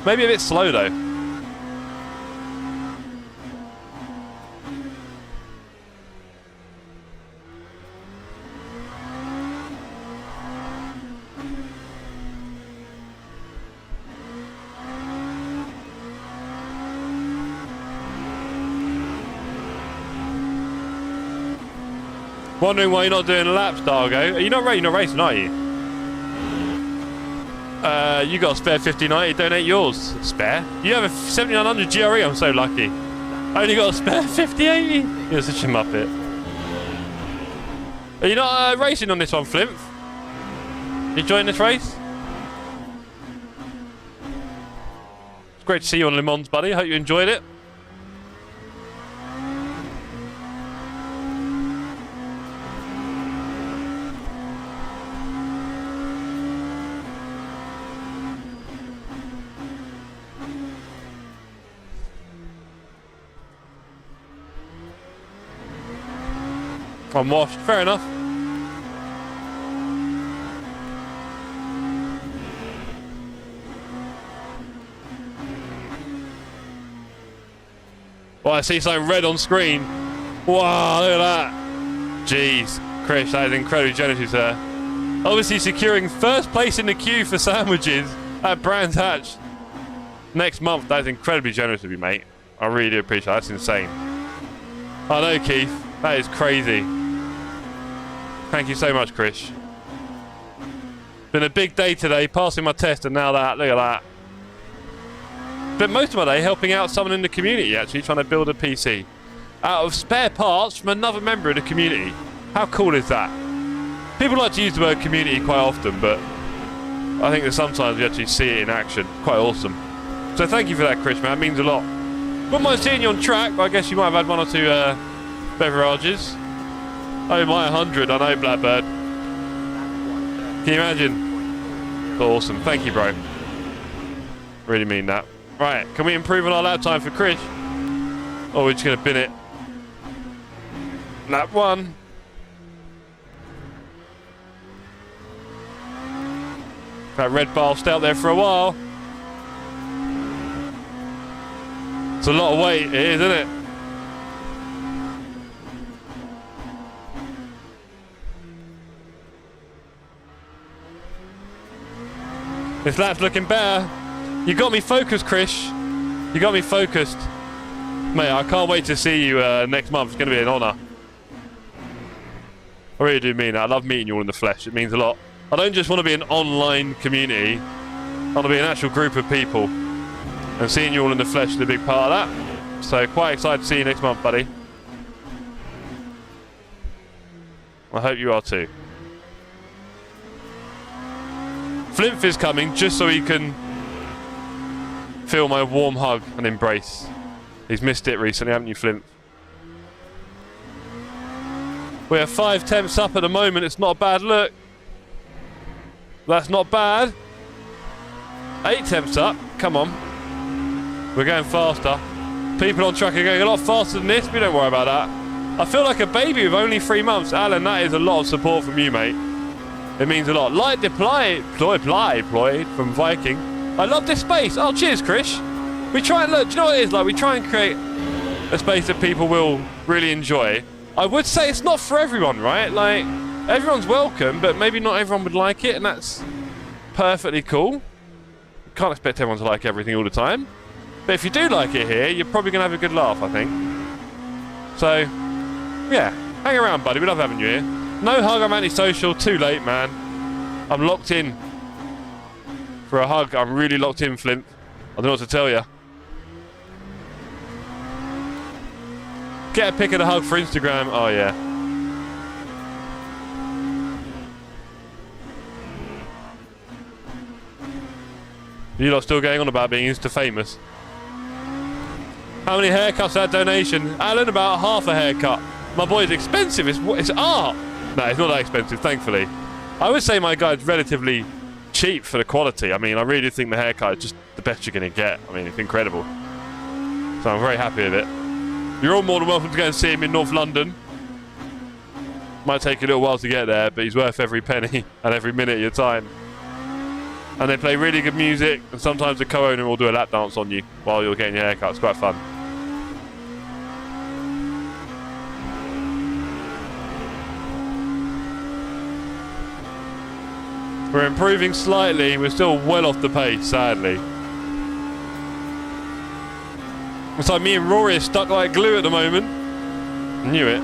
Maybe a bit slow, though. Wondering why you're not doing laps, Dargo. You're not racing, are you? You got a spare 50.90, donate yours. Spare? You have a 7900 GRE, I'm so lucky. I only got a spare 50.80. You're such a muppet. Are you not racing on this one, Flimp? You joining this race? It's great to see you on Le Mans, buddy. Hope you enjoyed it. I'm washed. Fair enough. Well, I see something red on screen. Wow, look at that. Jeez. Chris, that is incredibly generous, sir. Obviously securing first place in the queue for sandwiches at Brands Hatch next month. That is incredibly generous of you, mate. I really do appreciate that. That's insane. I know, Keith. That is crazy. Thank you so much, Chris. Been a big day today, passing my test and now that. Look at that. Spent most of my day helping out someone in the community, actually, trying to build a PC. Out of spare parts from another member of the community. How cool is that? People like to use the word community quite often, but I think that sometimes we actually see it in action. Quite awesome. So thank you for that, Chris, man. That means a lot. Wouldn't mind seeing you on track, but I guess you might have had one or two beverages. Oh, my 100, I know, Blackbird. Can you imagine? Awesome. Thank you, bro. Really mean that. Right, can we improve on our lap time for Chris? Or we're just going to bin it? Lap 1. That red bar will stay up there for a while. It's a lot of weight, it is, isn't it? This lap's looking better. You got me focused, Chris. You got me focused. Mate, I can't wait to see you next month. It's going to be an honour. I really do mean that. I love meeting you all in the flesh. It means a lot. I don't just want to be an online community. I want to be an actual group of people. And seeing you all in the flesh is a big part of that. So quite excited to see you next month, buddy. I hope you are too. Flimf is coming just so he can feel my warm hug and embrace. He's missed it recently, haven't you, Flimf? We have 5 temps up at the moment. It's not a bad look. That's not bad. 8 temps up. Come on. We're going faster. People on track are going a lot faster than this. We don't worry about that. I feel like a baby with only 3 months. Alan, that is a lot of support from you, mate. It means a lot. Light deploy from Viking. I love this space. Oh, cheers, Chris. We try and look. Do you know what it is like? We try and create a space that people will really enjoy. I would say it's not for everyone, right? Like, everyone's welcome, but maybe not everyone would like it, and that's perfectly cool. Can't expect everyone to like everything all the time. But if you do like it here, you're probably going to have a good laugh, I think. So, yeah. Hang around, buddy. We love having you here. No hug, I'm antisocial. Too late, man. I'm locked in for a hug. I'm really locked in, Flint. I don't know what to tell you. Get a pic of the hug for Instagram. Oh, yeah. You lot still going on about being Insta famous? How many haircuts that donation? Alan, about half a haircut. My boy's expensive. It's art. No, it's not that expensive, thankfully. I would say my guy's relatively cheap for the quality. I mean, I really think the haircut is just the best you're going to get. I mean, it's incredible. So I'm very happy with it. You're all more than welcome to go and see him in North London. Might take a little while to get there, but he's worth every penny and every minute of your time. And they play really good music, and sometimes the co-owner will do a lap dance on you while you're getting your haircut. It's quite fun. We're improving slightly. We're still well off the pace, sadly. It's like me and Rory are stuck like glue at the moment. Knew it.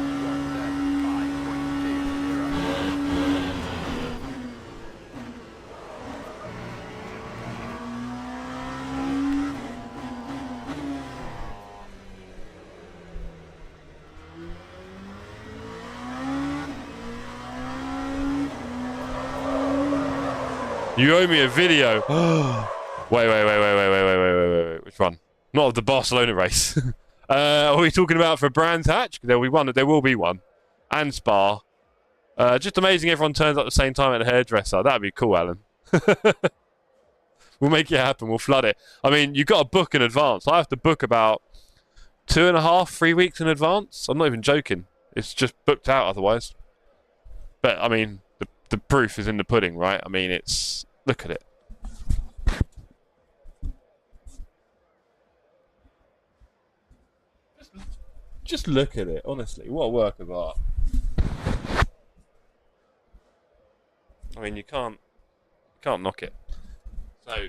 You owe me a video. Wait. Which one? Not of the Barcelona race. Are we talking about for Brands Hatch? There will be one. And Spa. Just amazing everyone turns up at the same time at the hairdresser. That'd be cool, Alan. We'll make it happen. We'll flood it. I mean, you've got to book in advance. I have to book about 2.5, 3 weeks in advance. I'm not even joking. It's just booked out otherwise. But, I mean, the proof is in the pudding, right? I mean, it's... Look at it. Just look at it, honestly. What a work of art. I mean, you can't knock it. So...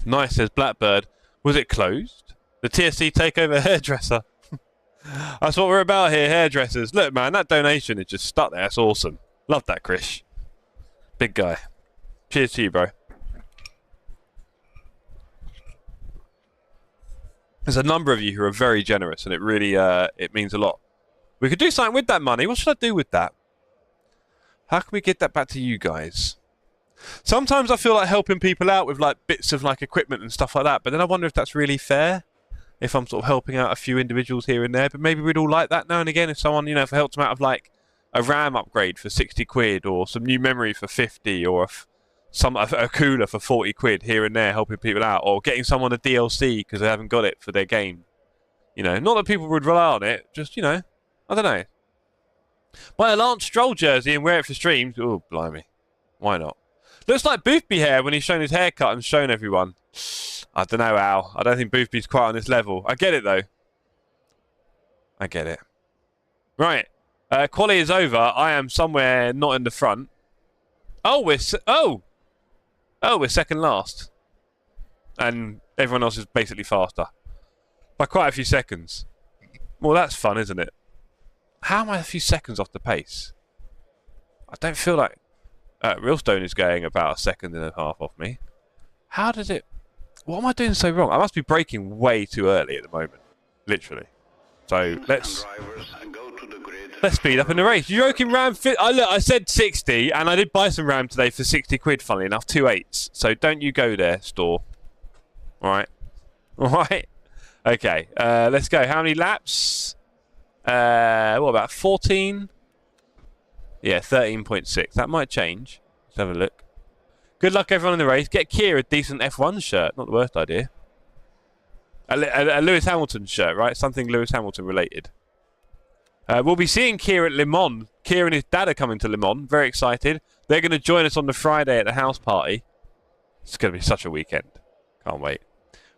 Nice, says Blackbird. Was it closed? The TSC takeover hairdresser. That's what we're about here, hairdressers. Look, man, that donation is just stuck there. That's awesome. Love that, Chris. Big guy. Cheers to you, bro. There's a number of you who are very generous, and it really it means a lot. We could do something with that money. What should I do with that? How can we get that back to you guys? Sometimes I feel like helping people out with like bits of like equipment and stuff like that, but then I wonder if that's really fair. If I'm sort of helping out a few individuals here and there, but maybe we'd all like that now and again. If someone, you know, if I helped them out of like a RAM upgrade for 60 quid, or some new memory for 50, or a cooler for 40 quid here and there, helping people out, or getting someone a DLC because they haven't got it for their game. You know, not that people would rely on it, just, you know, I don't know. Buy a Lance Stroll jersey and wear it for streams. Oh, blimey. Why not? Looks like Boothby hair when he's shown his haircut and shown everyone. I don't know, Al. I don't think Boothby's quite on this level. I get it, though. I get it. Right. Quali is over. I am somewhere not in the front. Oh, we're second last. And everyone else is basically faster. By quite a few seconds. Well, that's fun, isn't it? How am I a few seconds off the pace? I don't feel like... Realstone is going about a second and a half off me. How does it... What am I doing so wrong? I must be braking way too early at the moment. Literally. So, let's speed up in the race. You're joking, RAM... Look, I said 60, and I did buy some RAM today for 60 quid, funnily enough. 2 8s. So, don't you go there, store. Alright? Alright? Okay. Let's go. How many laps? What about 14? Yeah, 13.6. That might change. Let's have a look. Good luck, everyone in the race. Get Kier a decent F1 shirt. Not the worst idea. A Lewis Hamilton shirt, right? Something Lewis Hamilton related. We'll be seeing Kier at Le Mans. Kier and his dad are coming to Le Mans. Very excited. They're going to join us on the Friday at the house party. It's going to be such a weekend. Can't wait.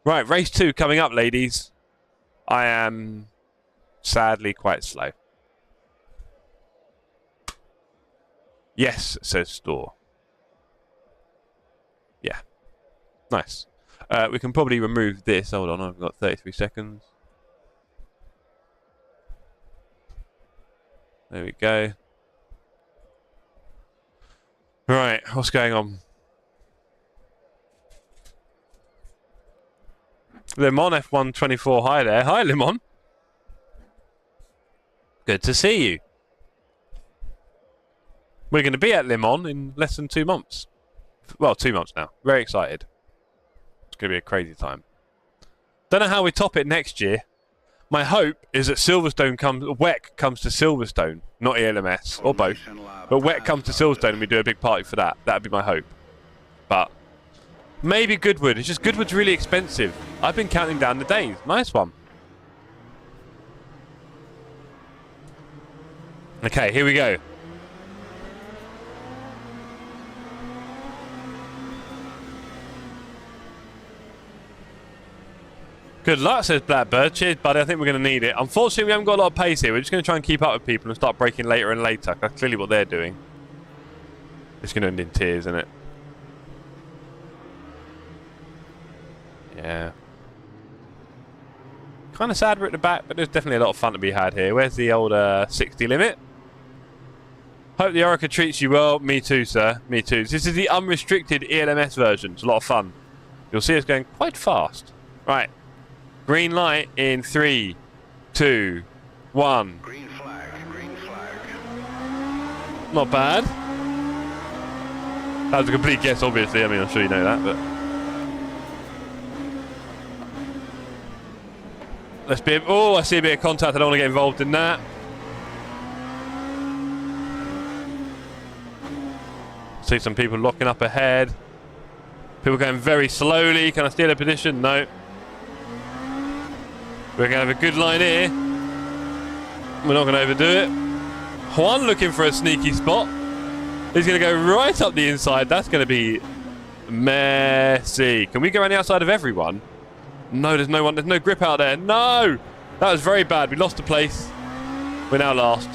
Right, race 2 coming up, ladies. I am sadly quite slow. Yes, says Store. Yeah. Nice. We can probably remove this. Hold on, I've got 33 seconds. There we go. Right, what's going on? Le Mans F124, hi there. Hi, Le Mans. Good to see you. We're going to be at Le Mans in less than 2 months. Well, 2 months now. Very excited. It's going to be a crazy time. Don't know how we top it next year. My hope is that WEC comes to Silverstone, not ELMS, or both. But WEC comes to Silverstone and we do a big party for that. That would be my hope. But maybe Goodwood. It's just Goodwood's really expensive. I've been counting down the days. Nice one. Okay, here we go. Good luck, says Blackbird. Cheers, buddy. I think we're going to need it. Unfortunately, we haven't got a lot of pace here. We're just going to try and keep up with people and start braking later and later. That's clearly what they're doing. It's going to end in tears, isn't it? Yeah. Kind of sad we're at the back, but there's definitely a lot of fun to be had here. Where's the old 60 limit? Hope the Orica treats you well. Me too, sir. Me too. This is the unrestricted ELMS version. It's a lot of fun. You'll see us going quite fast. Right. Green light in 3, 2, 1. Green flag, green flag. Not bad. That was a complete guess, obviously. I mean, I'm sure you know that, but... Let's be... Oh, I see a bit of contact. I don't want to get involved in that. See some people locking up ahead. People going very slowly. Can I steal a position? No. We're going to have a good line here. We're not going to overdo it. Juan looking for a sneaky spot. He's going to go right up the inside. That's going to be messy. Can we go around the outside of everyone? No, there's no one. There's no grip out there. No! That was very bad. We lost the place. We're now last.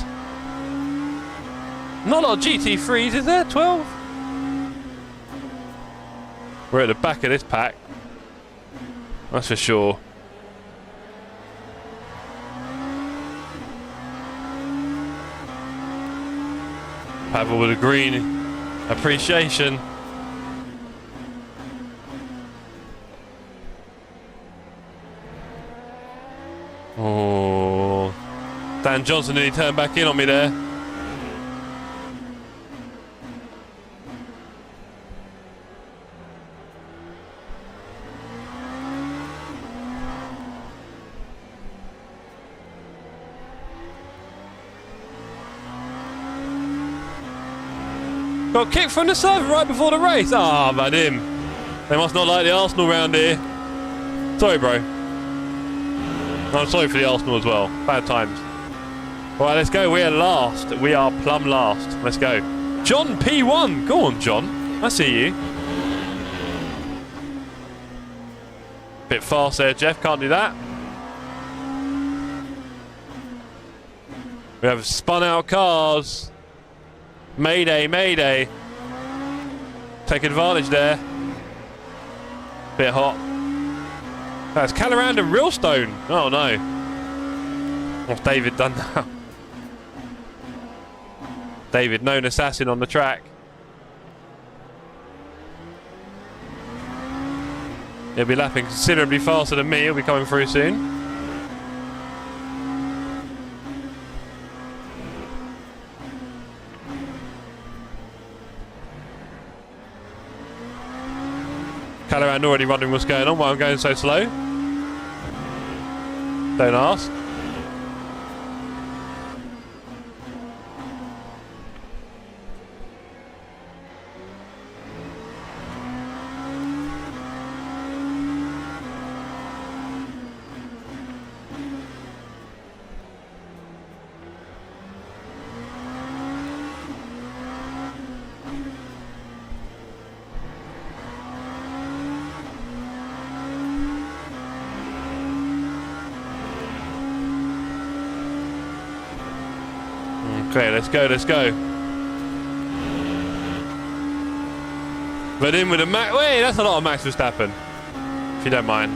Not a lot of GT3s, is there? 12? We're at the back of this pack. That's for sure. Pavel with a green appreciation. Oh, Dan Johnson nearly turned back in on me there. Got kicked from the side right before the race. Ah, bad him. They must not like the Arsenal round here. Sorry, bro. I'm sorry for the Arsenal as well. Bad times. Alright, let's go. We are last. We are plumb last. Let's go. John P1. Go on, John. I see you. Bit fast there, Jeff. Can't do that. We have spun out cars. Mayday, mayday. Take advantage there. Bit hot. That's Calorand and Realstone. Oh no. What's David done now? David, known assassin on the track. He'll be lapping considerably faster than me. He'll be coming through soon. Calorand already wondering what's going on, why I'm going so slow. Don't ask. Okay, let's go, let's go. But in with a Max. Wait, that's a lot of Max Verstappen. If you don't mind.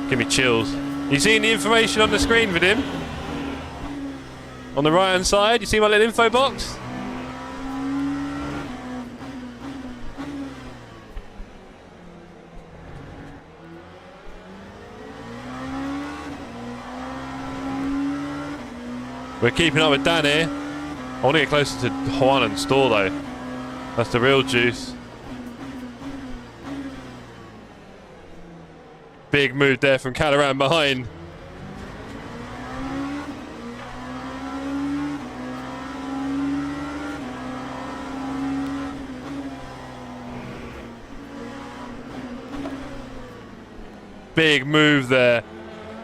Give me chills. You seeing the information on the screen with him? On the right hand side, you see my little info box? We're keeping up with Dan here. I want to get closer to Juan and Store though. That's the real juice. Big move there from Calorand behind. Big move there.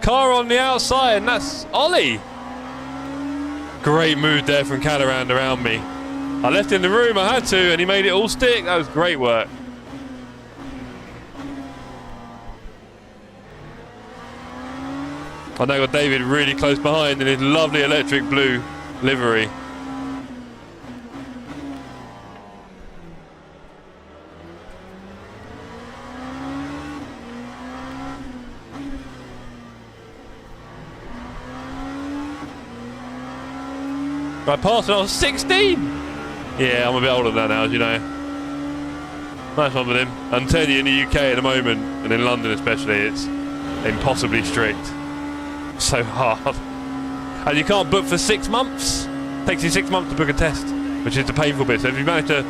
Car on the outside, and that's Ollie. Great move there from Calorand around me. I left in the room, I had to, and he made it all stick. That was great work. I now got David really close behind in his lovely electric blue livery. I passed when I was 16! Yeah, I'm a bit older than that now, as you know. Nice one with him. I'm telling you, in the UK at the moment, and in London especially, it's impossibly strict. So hard. And you can't book for 6 months. It takes you 6 months to book a test, which is the painful bit. So if you manage to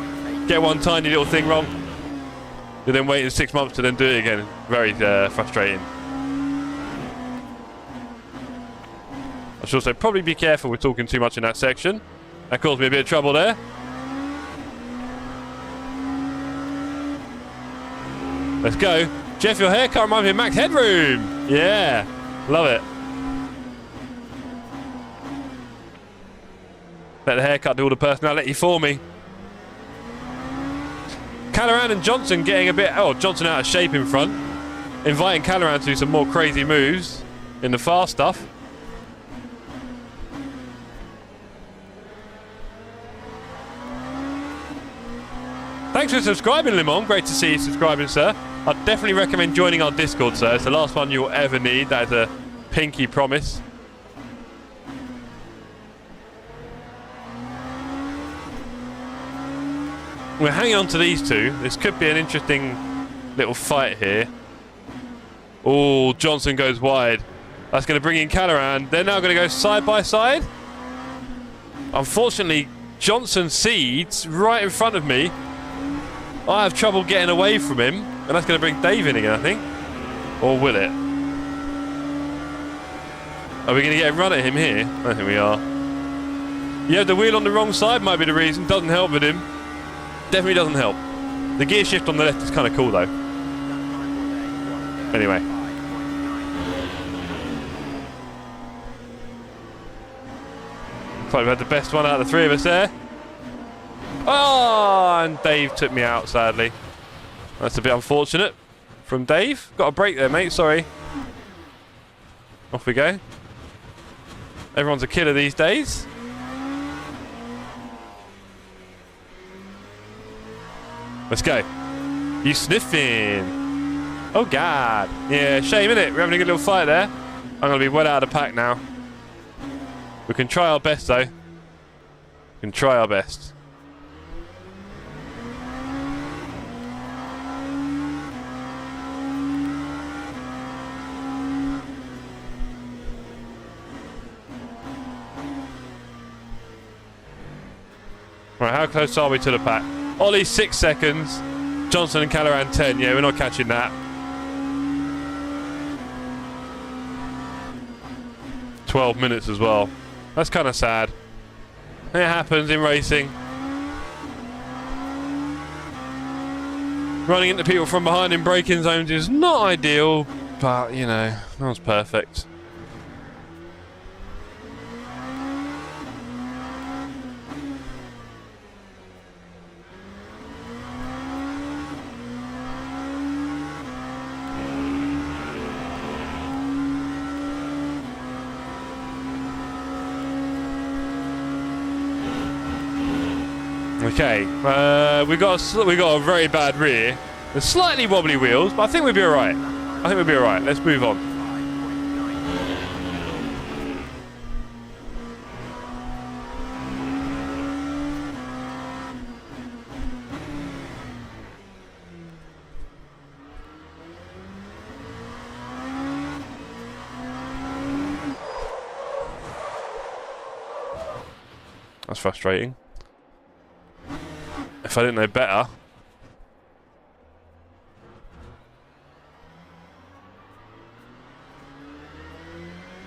get one tiny little thing wrong, you're then waiting 6 months to then do it again. Very frustrating. I should also probably be careful with talking too much in that section. That caused me a bit of trouble there. Let's go. Jeff, your haircut reminds me of Max Headroom. Yeah, love it. Let the haircut do all the personality for me. Calorand and Johnson getting a bit... Oh, Johnson out of shape in front. Inviting Calorand to do some more crazy moves in the fast stuff. Thanks for subscribing, Limon. Great to see you subscribing, sir. I'd definitely recommend joining our Discord, sir. It's the last one you'll ever need. That is a pinky promise. We're hanging on to these two. This could be an interesting little fight here. Oh, Johnson goes wide. That's going to bring in Calaran. They're now going to go side by side. Unfortunately, Johnson Seeds right in front of me. I have trouble getting away from him, and that's going to bring Dave in again, I think. Or will it? Are we going to get a run at him here? I don't think we are. Yeah, the wheel on the wrong side might be the reason. Doesn't help with him. Definitely doesn't help. The gear shift on the left is kind of cool, though. Anyway. Looks like we've had the best one out of the three of us there. Oh, and Dave took me out, sadly. That's a bit unfortunate from Dave. Got a break there, mate. Sorry. Off we go. Everyone's a killer these days. Let's go. You sniffing. Oh, God. Yeah, shame, innit? We're having a good little fight there. I'm going to be well out of the pack now. We can try our best, though. We can try our best. Right, how close are we to the pack? Ollie 6 seconds. Johnson and Calaran 10. Yeah, we're not catching that. 12 minutes as well. That's kind of sad. It happens in racing. Running into people from behind in braking zones is not ideal, but, you know, that was perfect. Okay, we got a very bad rear. There's slightly wobbly wheels, but I think we'll be alright. I think we'll be alright. Let's move on. That's frustrating. If I didn't know better.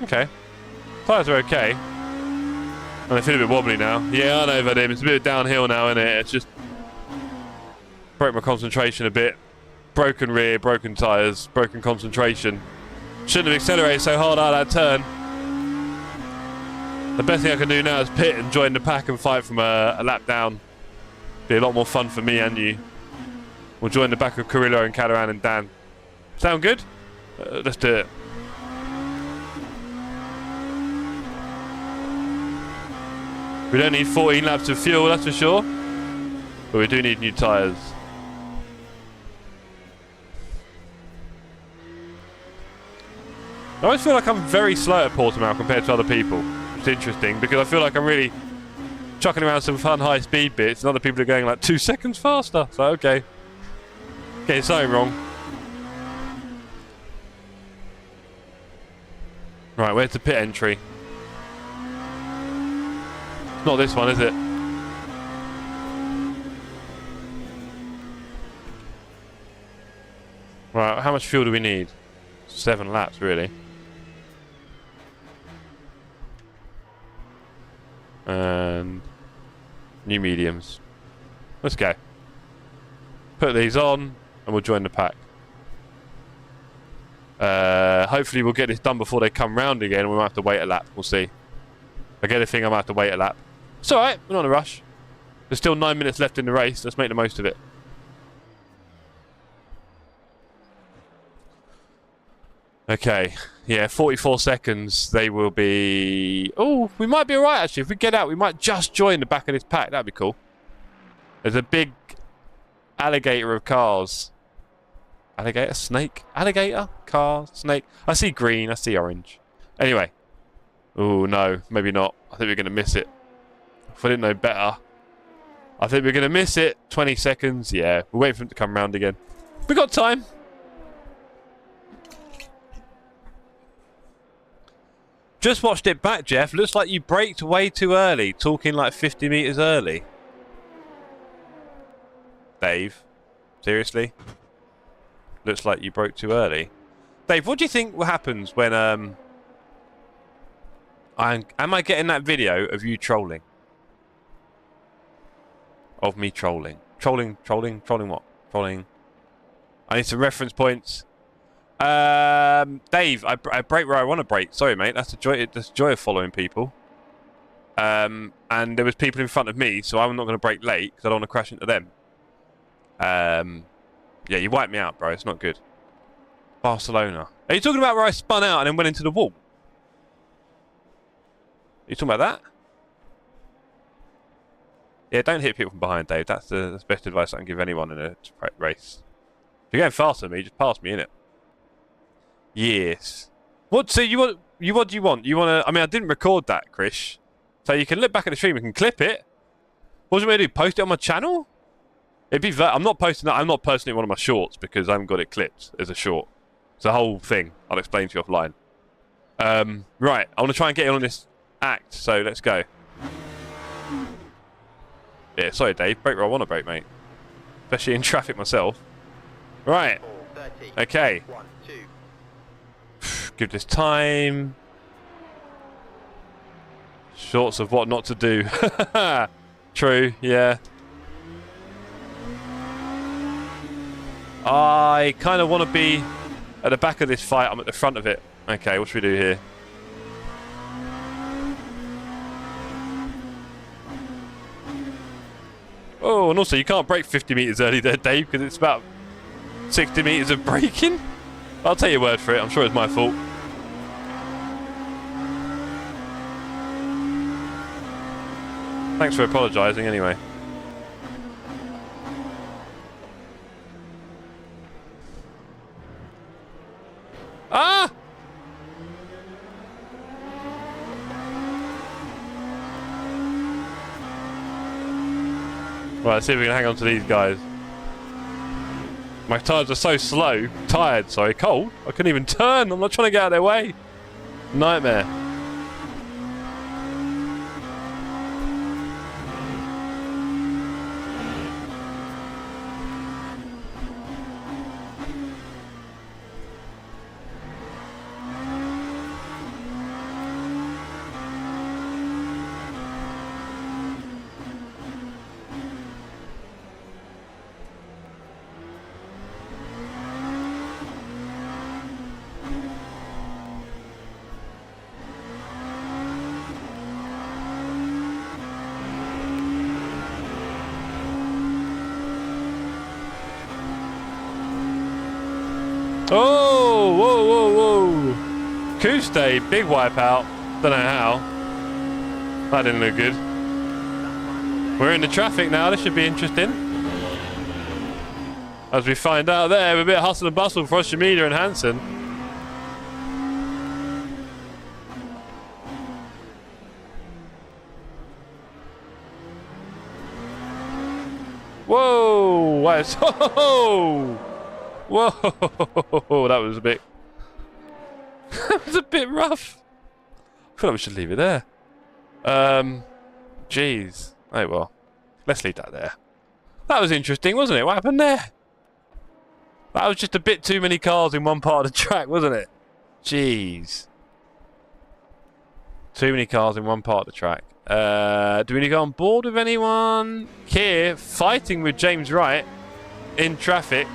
Okay. Tyres are okay. And they feel a bit wobbly now. Yeah, I know, Vadim. It's a bit downhill now, isn't it? It's just broke my concentration a bit. Broken rear, broken tyres, broken concentration. Shouldn't have accelerated so hard out of that turn. The best thing I can do now is pit and join the pack and fight from a lap down. Be a lot more fun for me and you. We'll join the back of Carrillo and Calaran and Dan. Sound good? Let's do it. We don't need 14 laps of fuel, that's for sure. But we do need new tyres. I always feel like I'm very slow at Portimao compared to other people. It's interesting because I feel like I'm really chucking around some fun high speed bits and other people are going like 2 seconds faster. So okay. Okay, something wrong. Right, where's the pit entry? It's not this one, is it? Right, how much fuel do we need? 7 laps, really. And new mediums. Let's go. Put these on and we'll join the pack. Hopefully we'll get this done before they come round again and we might have to wait a lap. We'll see. I get a thing I might have to wait a lap. It's alright, we're not in a rush. There's still 9 minutes left in the race. Let's make the most of it. Okay, yeah, 44 seconds. They will be... Oh, we might be alright, actually. If we get out, we might just join the back of this pack. That'd be cool. There's a big alligator of cars. Alligator? Snake? Alligator? Car? Snake? I see green. I see orange. Anyway. Oh, no. Maybe not. I think we're going to miss it. If I didn't know better. I think we're going to miss it. 20 seconds. Yeah, we'll wait for him to come round again. We've got time. Just watched it back, Jeff. Looks like you braked way too early, talking like 50 meters early. Dave, seriously? Looks like you broke too early. Dave, what do you think happens when am I getting that video of you trolling? Of me trolling. Trolling what? Trolling. I need some reference points. Dave, I brake where I want to brake. Sorry, mate. That's the joy of following people. And there was people in front of me, so I'm not going to brake late because I don't want to crash into them. Yeah, you wiped me out, bro. It's not good. Barcelona. Are you talking about where I spun out and then went into the wall? Are you talking about that? Yeah, don't hit people from behind, Dave. That's the best advice I can give anyone in a race. If you're going faster than me, just pass me in it. Yes. What? So what do you want? You want to? I mean, I didn't record that, Chris. So you can look back at the stream. You can clip it. What do you want me to do? Post it on my channel? It'd be. I'm not posting that. I'm not posting it in one of my shorts because I haven't got it clipped as a short. It's a whole thing. I'll explain to you offline. Right. I want to try and get in on this act. So let's go. Yeah. Sorry, Dave. Brake where I want to brake, mate. Especially in traffic myself. Right. Okay. Give this time. Shorts of what not to do. True, yeah. I kind of want to be at the back of this fight. I'm at the front of it. Okay, what should we do here? Oh, and also you can't brake 50 meters early there, Dave, because it's about 60 meters of braking. I'll take your word for it. I'm sure it's my fault. Thanks for apologising anyway. Ah! Right, let's see if we can hang on to these guys. My tyres are so slow. Tired, sorry. Cold. I couldn't even turn. I'm not trying to get out of their way. Nightmare. Oh, whoa, whoa, whoa. Chewsday, big wipeout. Don't know how. That didn't look good. We're in the traffic now. This should be interesting. As we find out there, with a bit of hustle and bustle for Shemida and Hansen. Whoa! What? Whoa! Whoa! That was a bit. That was a bit rough. I feel like we should leave it there. Jeez. Oh well. Let's leave that there. That was interesting, wasn't it? What happened there? That was just a bit too many cars in one part of the track, wasn't it? Jeez. Too many cars in one part of the track. Do we need to go on board with anyone? Here, fighting with James Wright in traffic.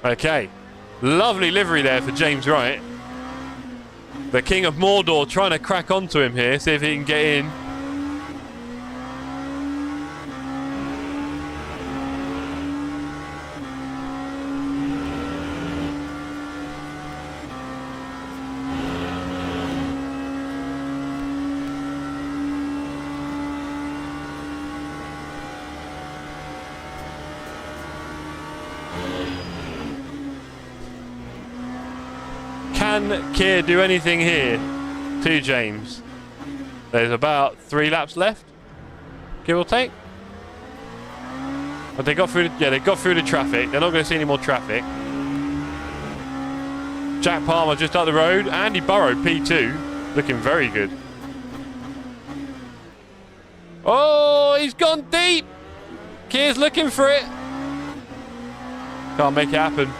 Okay. Lovely livery there for James Wright. The King of Mordor trying to crack onto him here, see if he can get in. Can Keir do anything here to James? There's about 3 laps left, give or take. But they got through. They got through the traffic. They're not going to see any more traffic. Jack Palmer just up the road. Andy Burrow, P2, looking very good. Oh, he's gone deep. Keir's looking for it. Can't make it happen.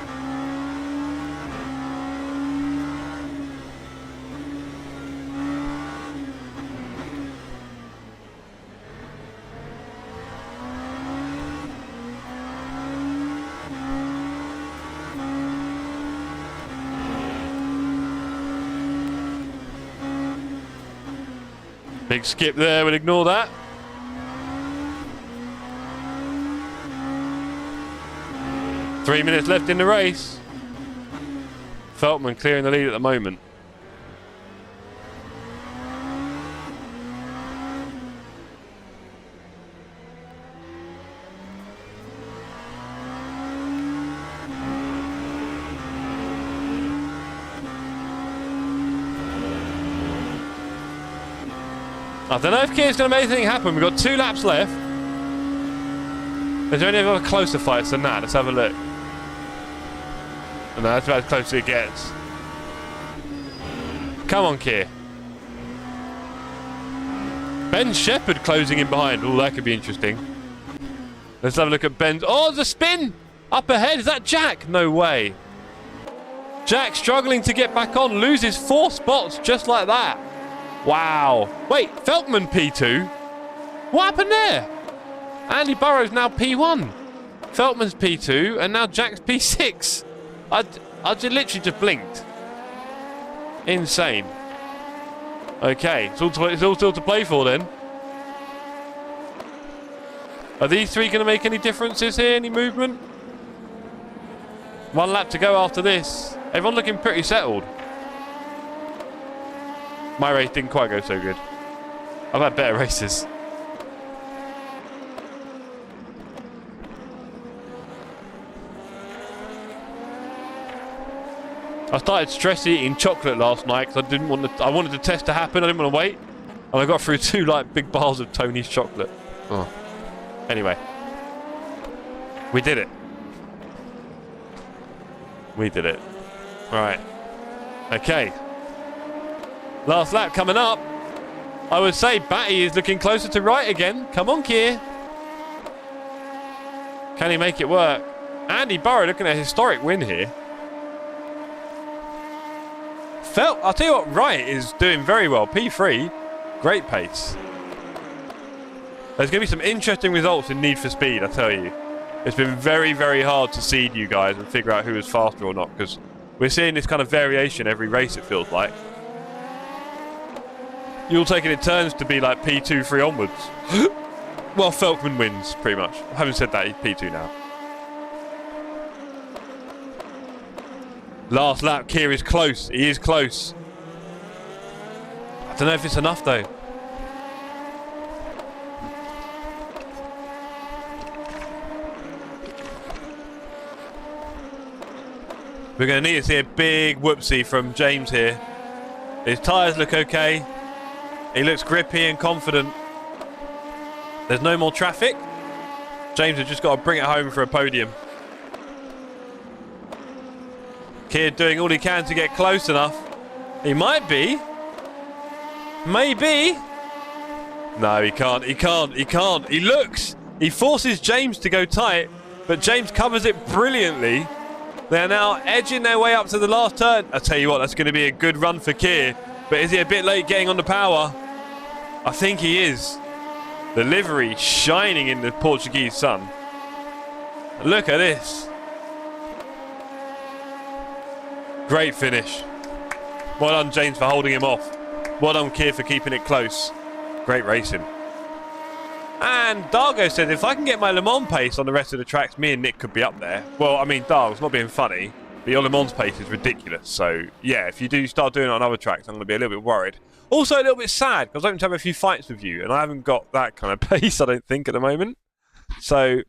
Big skip there, we'll ignore that. Three minutes left in the race. Feltman clearing the lead at the moment. I don't know if Keir's going to make anything happen. We've got 2 laps left. Is there any other closer fights than that? Let's have a look. No, that's about as close as it gets. Come on, Keir. Ben Shepherd closing in behind. Oh, that could be interesting. Let's have a look at Ben's. Oh, there's a spin! Up ahead. Is that Jack? No way. Jack struggling to get back on. Loses 4 spots just like that. Wow. Wait, Feltman P2? What happened there? Andy Burrow's now P1. Feltman's P2, and now Jack's P6. I literally just blinked. Insane. Okay, it's all still to play for then. Are these 3 going to make any differences here? Any movement? 1 lap to go after this. Everyone looking pretty settled. My race didn't quite go so good. I've had better races. I started stress eating chocolate last night because I wanted the test to happen. I didn't want to wait, and I got through 2 like big bars of Tony's chocolate. Oh. Anyway, we did it. We did it. All right. Okay. Last lap coming up. I would say Batty is looking closer to right again. Come on, Keir. Can he make it work? Andy Burrow looking at a historic win here. I'll tell you what, Wright is doing very well. P3, great pace. There's going to be some interesting results in Need for Speed, I tell you. It's been very, very hard to seed you guys and figure out who is faster or not, because we're seeing this kind of variation every race, it feels like. You're all taking it turns to be like P2, 3 onwards. Well, Feltman wins, pretty much. Having said that, he's P2 now. Last lap, Keir is close. He is close. I don't know if it's enough, though. We're going to need to see a big whoopsie from James here. His tyres look okay. He looks grippy and confident. There's no more traffic. James has just got to bring it home for a podium. Keir doing all he can to get close enough. He might be. Maybe. No, he can't. He can't. He can't. He looks. He forces James to go tight, but James covers it brilliantly. They are now edging their way up to the last turn. I tell you what, that's going to be a good run for Keir. But is he a bit late getting on the power? I think he is. The livery shining in the Portuguese sun. Look at this. Great finish. Well done, James, for holding him off. Well done, Keir, for keeping it close. Great racing. And Dargo said, if I can get my Le Mans pace on the rest of the tracks, me and Nick could be up there. Well, I mean, Dargo's not being funny, but your Le Mans pace is ridiculous. So, yeah, if you do start doing it on other tracks, I'm going to be a little bit worried. Also, a little bit sad, because I'm going to have a few fights with you, and I haven't got that kind of pace, I don't think, at the moment. So,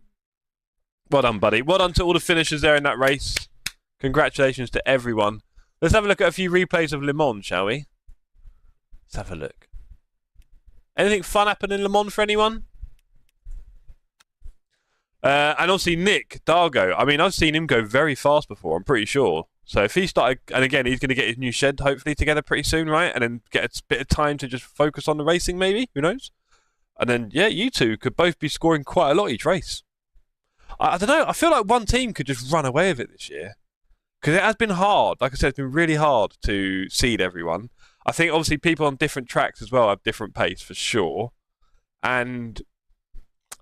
well done, buddy. Well done to all the finishers there in that race. Congratulations to everyone. Let's have a look at a few replays of Le Mans, shall we? Let's have a look. Anything fun happen in Le Mans for anyone? And obviously Nick Dargo. I mean, I've seen him go very fast before, I'm pretty sure. So if he started, and again, he's going to get his new shed hopefully together pretty soon, right? And then get a bit of time to just focus on the racing, maybe. Who knows? And then, yeah, you two could both be scoring quite a lot each race. I don't know. I feel like one team could just run away with it this year. Because it has been hard. Like I said, it's been really hard to seed everyone. I think, obviously, people on different tracks as well have different pace, for sure. And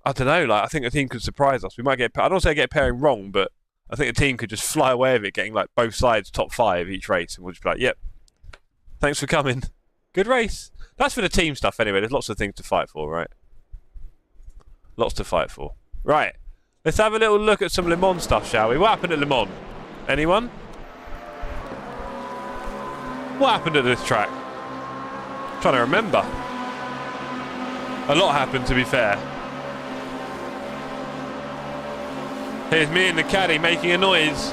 I don't know. Like, I think a team could surprise us. We might get... I don't say get pairing wrong, but I think a team could just fly away with it, getting, like, both sides top 5 each race. And we'll just be like, yep, thanks for coming. Good race. That's for the team stuff, anyway. There's lots of things to fight for, right? Lots to fight for. Right. Let's have a little look at some Le Mans stuff, shall we? What happened at Le Mans? Anyone? What happened at this track? I'm trying to remember. A lot happened, to be fair. Here's me and the caddy making a noise.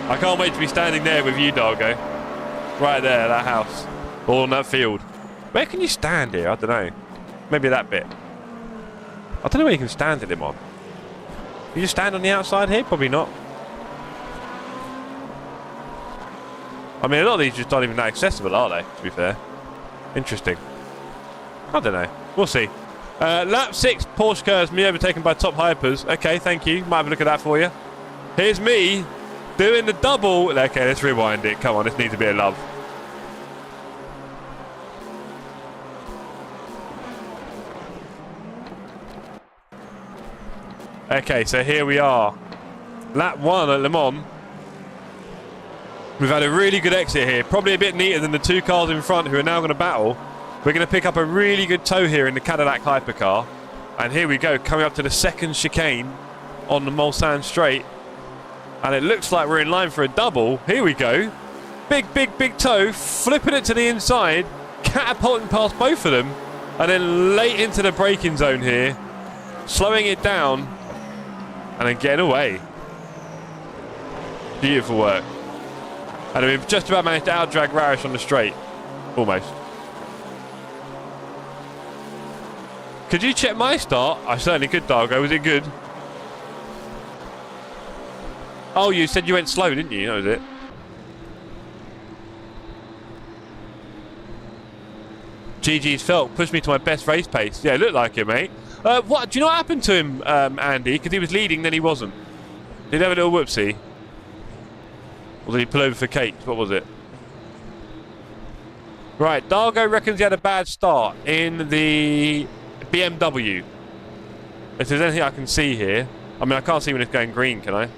I can't wait to be standing there with you, Dargo. Right there, that house. All on that field. Where can you stand here? I don't know. Maybe that bit. I don't know where you can stand in Le Mans. You just stand on the outside here? Probably not. I mean, a lot of these just aren't even that accessible, are they? To be fair. Interesting. I don't know. We'll see. Lap 6, Porsche curves, me overtaken by top hypers. Okay, thank you. Might have a look at that for you. Here's me doing the double. Okay, let's rewind it. Come on, this needs a bit of love. Okay, so here we are. Lap 1 at Le Mans. We've had a really good exit here. Probably a bit neater than the two cars in front who are now going to battle. We're going to pick up a really good tow here in the Cadillac Hypercar. And here we go, coming up to the second chicane on the Mulsanne straight. And it looks like we're in line for a double. Here we go. Big, big, big tow. Flipping it to the inside. Catapulting past both of them. And then late into the braking zone here. Slowing it down. And then getting away. Beautiful work. And we've just about managed to out-drag Rarish on the straight. Almost. Could you check my start? I certainly could, Dargo. Was it good? Oh, you said you went slow, didn't you? That was it. GG's felt. Pushed me to my best race pace. Yeah, it looked like it, mate. What? Do you know what happened to him, Andy? Because he was leading, then he wasn't. Did he have a little whoopsie? Or did he pull over for cakes? What was it? Right, Dargo reckons he had a bad start in the BMW. If there's anything I can see here. I mean, I can't see when it's going green, can I?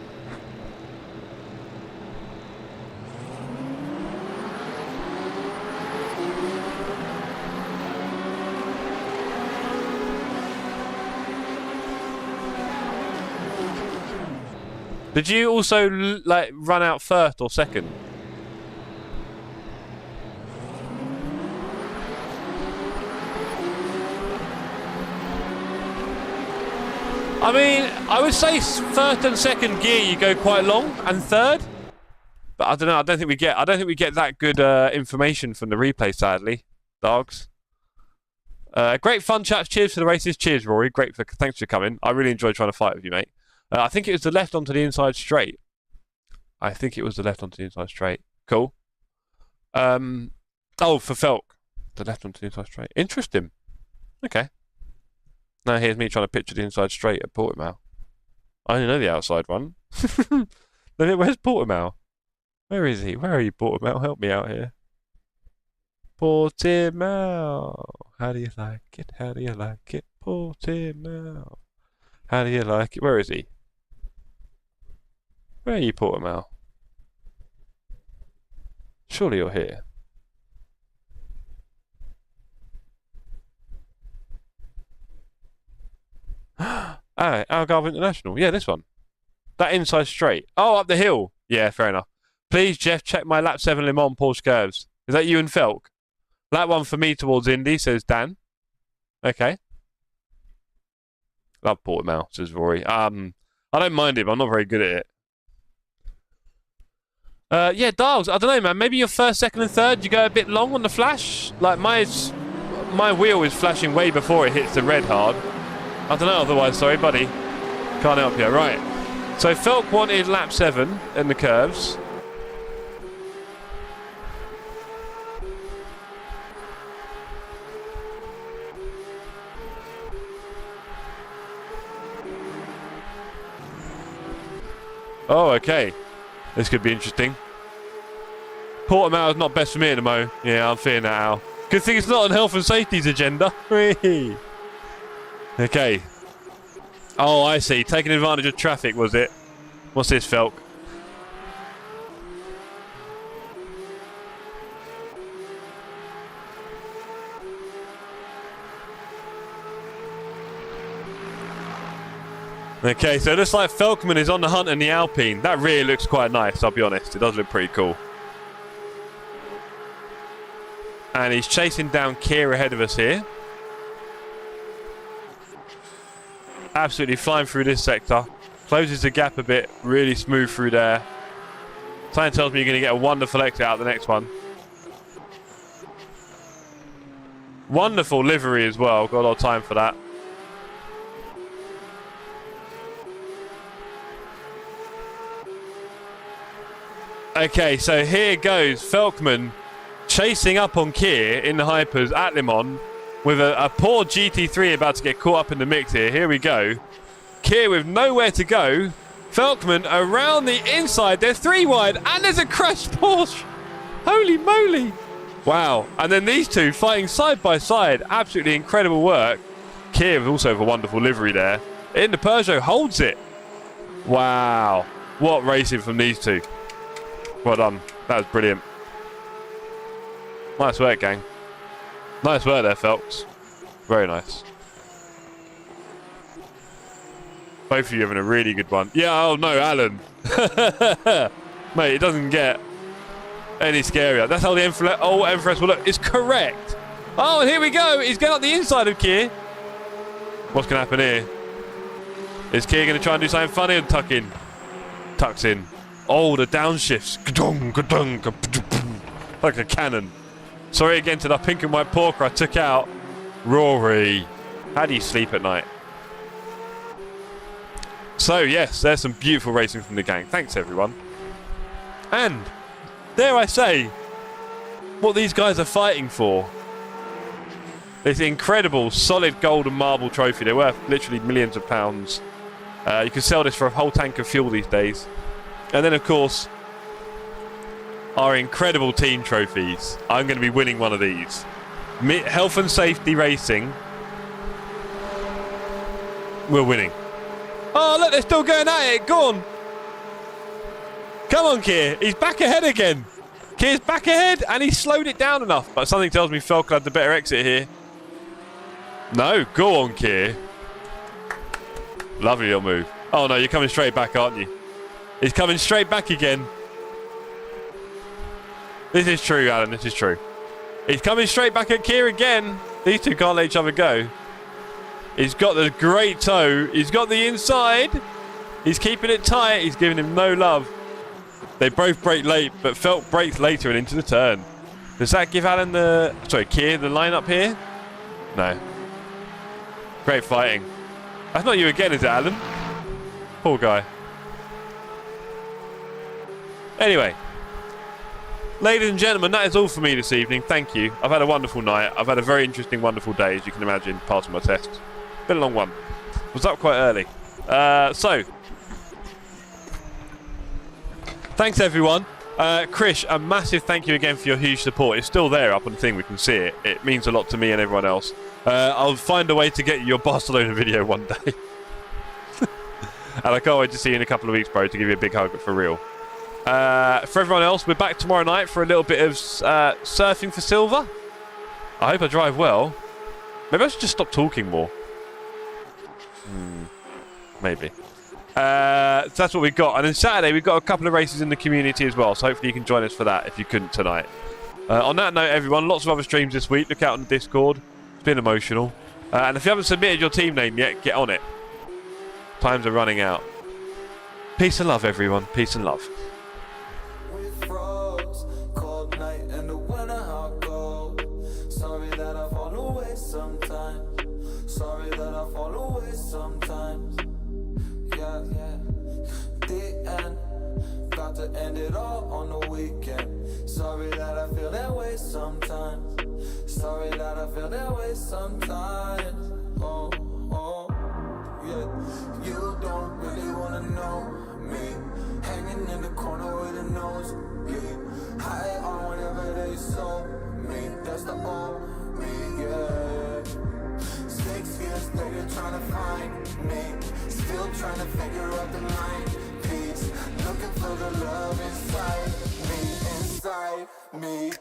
Did you also, like, run out first or second? I mean, I would say first and second gear you go quite long, and third. But I don't know. I don't think we get that good information from the replay, sadly. Dogs. Great fun chat. Cheers for the races. Cheers, Rory. Thanks for coming. I really enjoyed trying to fight with you, mate. I think it was the left onto the inside straight. Cool. Oh, for Felk. The left onto the inside straight. Interesting. Okay. Now here's me trying to picture the inside straight at Portimao. I only know the outside one. Where's Portimao? Where is he? Where are you, Portimao? Help me out here. Portimao. How do you like it? How do you like it? Portimao. How do you like it? Where is he? Where are you, Portimao? Surely you're here. Algarve International. Yeah, this one. That inside straight. Oh, up the hill. Yeah, fair enough. Please, Jeff, check my lap 7 Le Mans Porsche curves. Is that you and Felk? Lap 1 for me towards Indy, says Dan. Okay. Love Portimao, says Rory. I don't mind him. I'm not very good at it. Yeah, Darls, I don't know, man. Maybe your first, second, and third, you go a bit long on the flash. Like, my wheel is flashing way before it hits the red hard. I don't know otherwise, sorry, buddy. Can't Can't help you. Right. So Felk wanted lap 7 in the curves. Oh, okay. This could be interesting. Portimao is not best for me at the moment. Yeah, I'm feeling that out. Good thing it's not on health and safety's agenda. Okay. Oh, I see. Taking advantage of traffic, was it? What's this, Felk? Okay, so it looks like Felkman is on the hunt in the Alpine. That really looks quite nice, I'll be honest. It does look pretty cool. And he's chasing down Kier ahead of us here. Absolutely flying through this sector. Closes the gap a bit. Really smooth through there. Something tells me you're going to get a wonderful exit out of the next one. Wonderful livery as well. Got a lot of time for that. Okay, so here goes Felkman chasing up on Kier in the hypers at Le Mans with a poor GT3 about to get caught up in the mix here. Here we go. Kier with nowhere to go. Felkman around the inside. There's 3 wide and there's a crashed Porsche. Holy moly. Wow. And then these two fighting side by side. Absolutely incredible work. Kier also with a wonderful livery there. In the Peugeot holds it. Wow. What racing from these two. Well done. That was brilliant. Nice work, gang. Nice work there, Phelps. Very nice. Both of you having a really good one. Yeah, oh no, Alan. Mate, it doesn't get any scarier. That's how the Empress will look. It's correct. Oh, and here we go. He's getting up the inside of Kier. What's going to happen here? Is Kier going to try and do something funny and tuck in? Tucks in. Oh, the downshifts. Like a cannon. Sorry again to that pink and white porker I took out. Rory. How do you sleep at night? So, yes, there's some beautiful racing from the gang. Thanks, everyone. And, dare I say, what these guys are fighting for. This incredible, solid gold and marble trophy. They're worth literally millions of pounds. You can sell this for a whole tank of fuel these days. And then, of course, our incredible team trophies. I'm going to be winning one of these. Health and safety racing. We're winning. Oh, look, they're still going at it. Go on. Come on, Kier. He's back ahead again. Kier's back ahead, and he slowed it down enough. But something tells me Felk had the better exit here. No, go on, Kier. Lovely little move. Oh, no, you're coming straight back, aren't you? He's coming straight back again. This is true, Alan. This is true. He's coming straight back at Kier again. These two can't let each other go. He's got the great toe. He's got the inside. He's keeping it tight. He's giving him no love. They both brake late, but Felk brakes later and into the turn. Does that give Alan Kier the line up here? No. Great fighting. That's not you again, is it, Alan? Poor guy. Anyway, ladies and gentlemen, that is all for me this evening. Thank you. I've had a wonderful night. I've had a very interesting, wonderful day, as you can imagine, passing my test. Been a long one. Was up quite early. So, thanks everyone. Krish, a massive thank you again for your huge support. It's still there up on the thing. We can see it. It means a lot to me and everyone else. I'll find a way to get you your Barcelona video one day. And I can't wait to see you in a couple of weeks, bro, to give you a big hug for real. For everyone else, we're back tomorrow night for a little bit of surfing for silver. I hope I drive well. Maybe I should just stop talking more. Maybe. So that's what we've got. And then Saturday, we've got a couple of races in the community as well. So hopefully you can join us for that if you couldn't tonight. On that note, everyone, lots of other streams this week. Look out on the Discord. It's been emotional. And if you haven't submitted your team name yet, get on it. Times are running out. Peace and love, everyone. Peace and love. Sorry that I fall away sometimes. Yeah. to end it all on the weekend. Sorry that I feel that way sometimes. Sorry that I feel that way sometimes. Oh, oh, yeah. You don't really wanna know me. Hanging in the corner with a nose bleed. High on whatever they sold me. That's the old me, yeah. 6 years later trying to find me. Still trying to figure out the mind piece. Looking for the love inside me, inside me.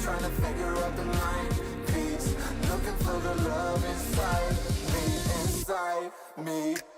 Trying to figure out the mind piece. Looking for the love inside me, inside me.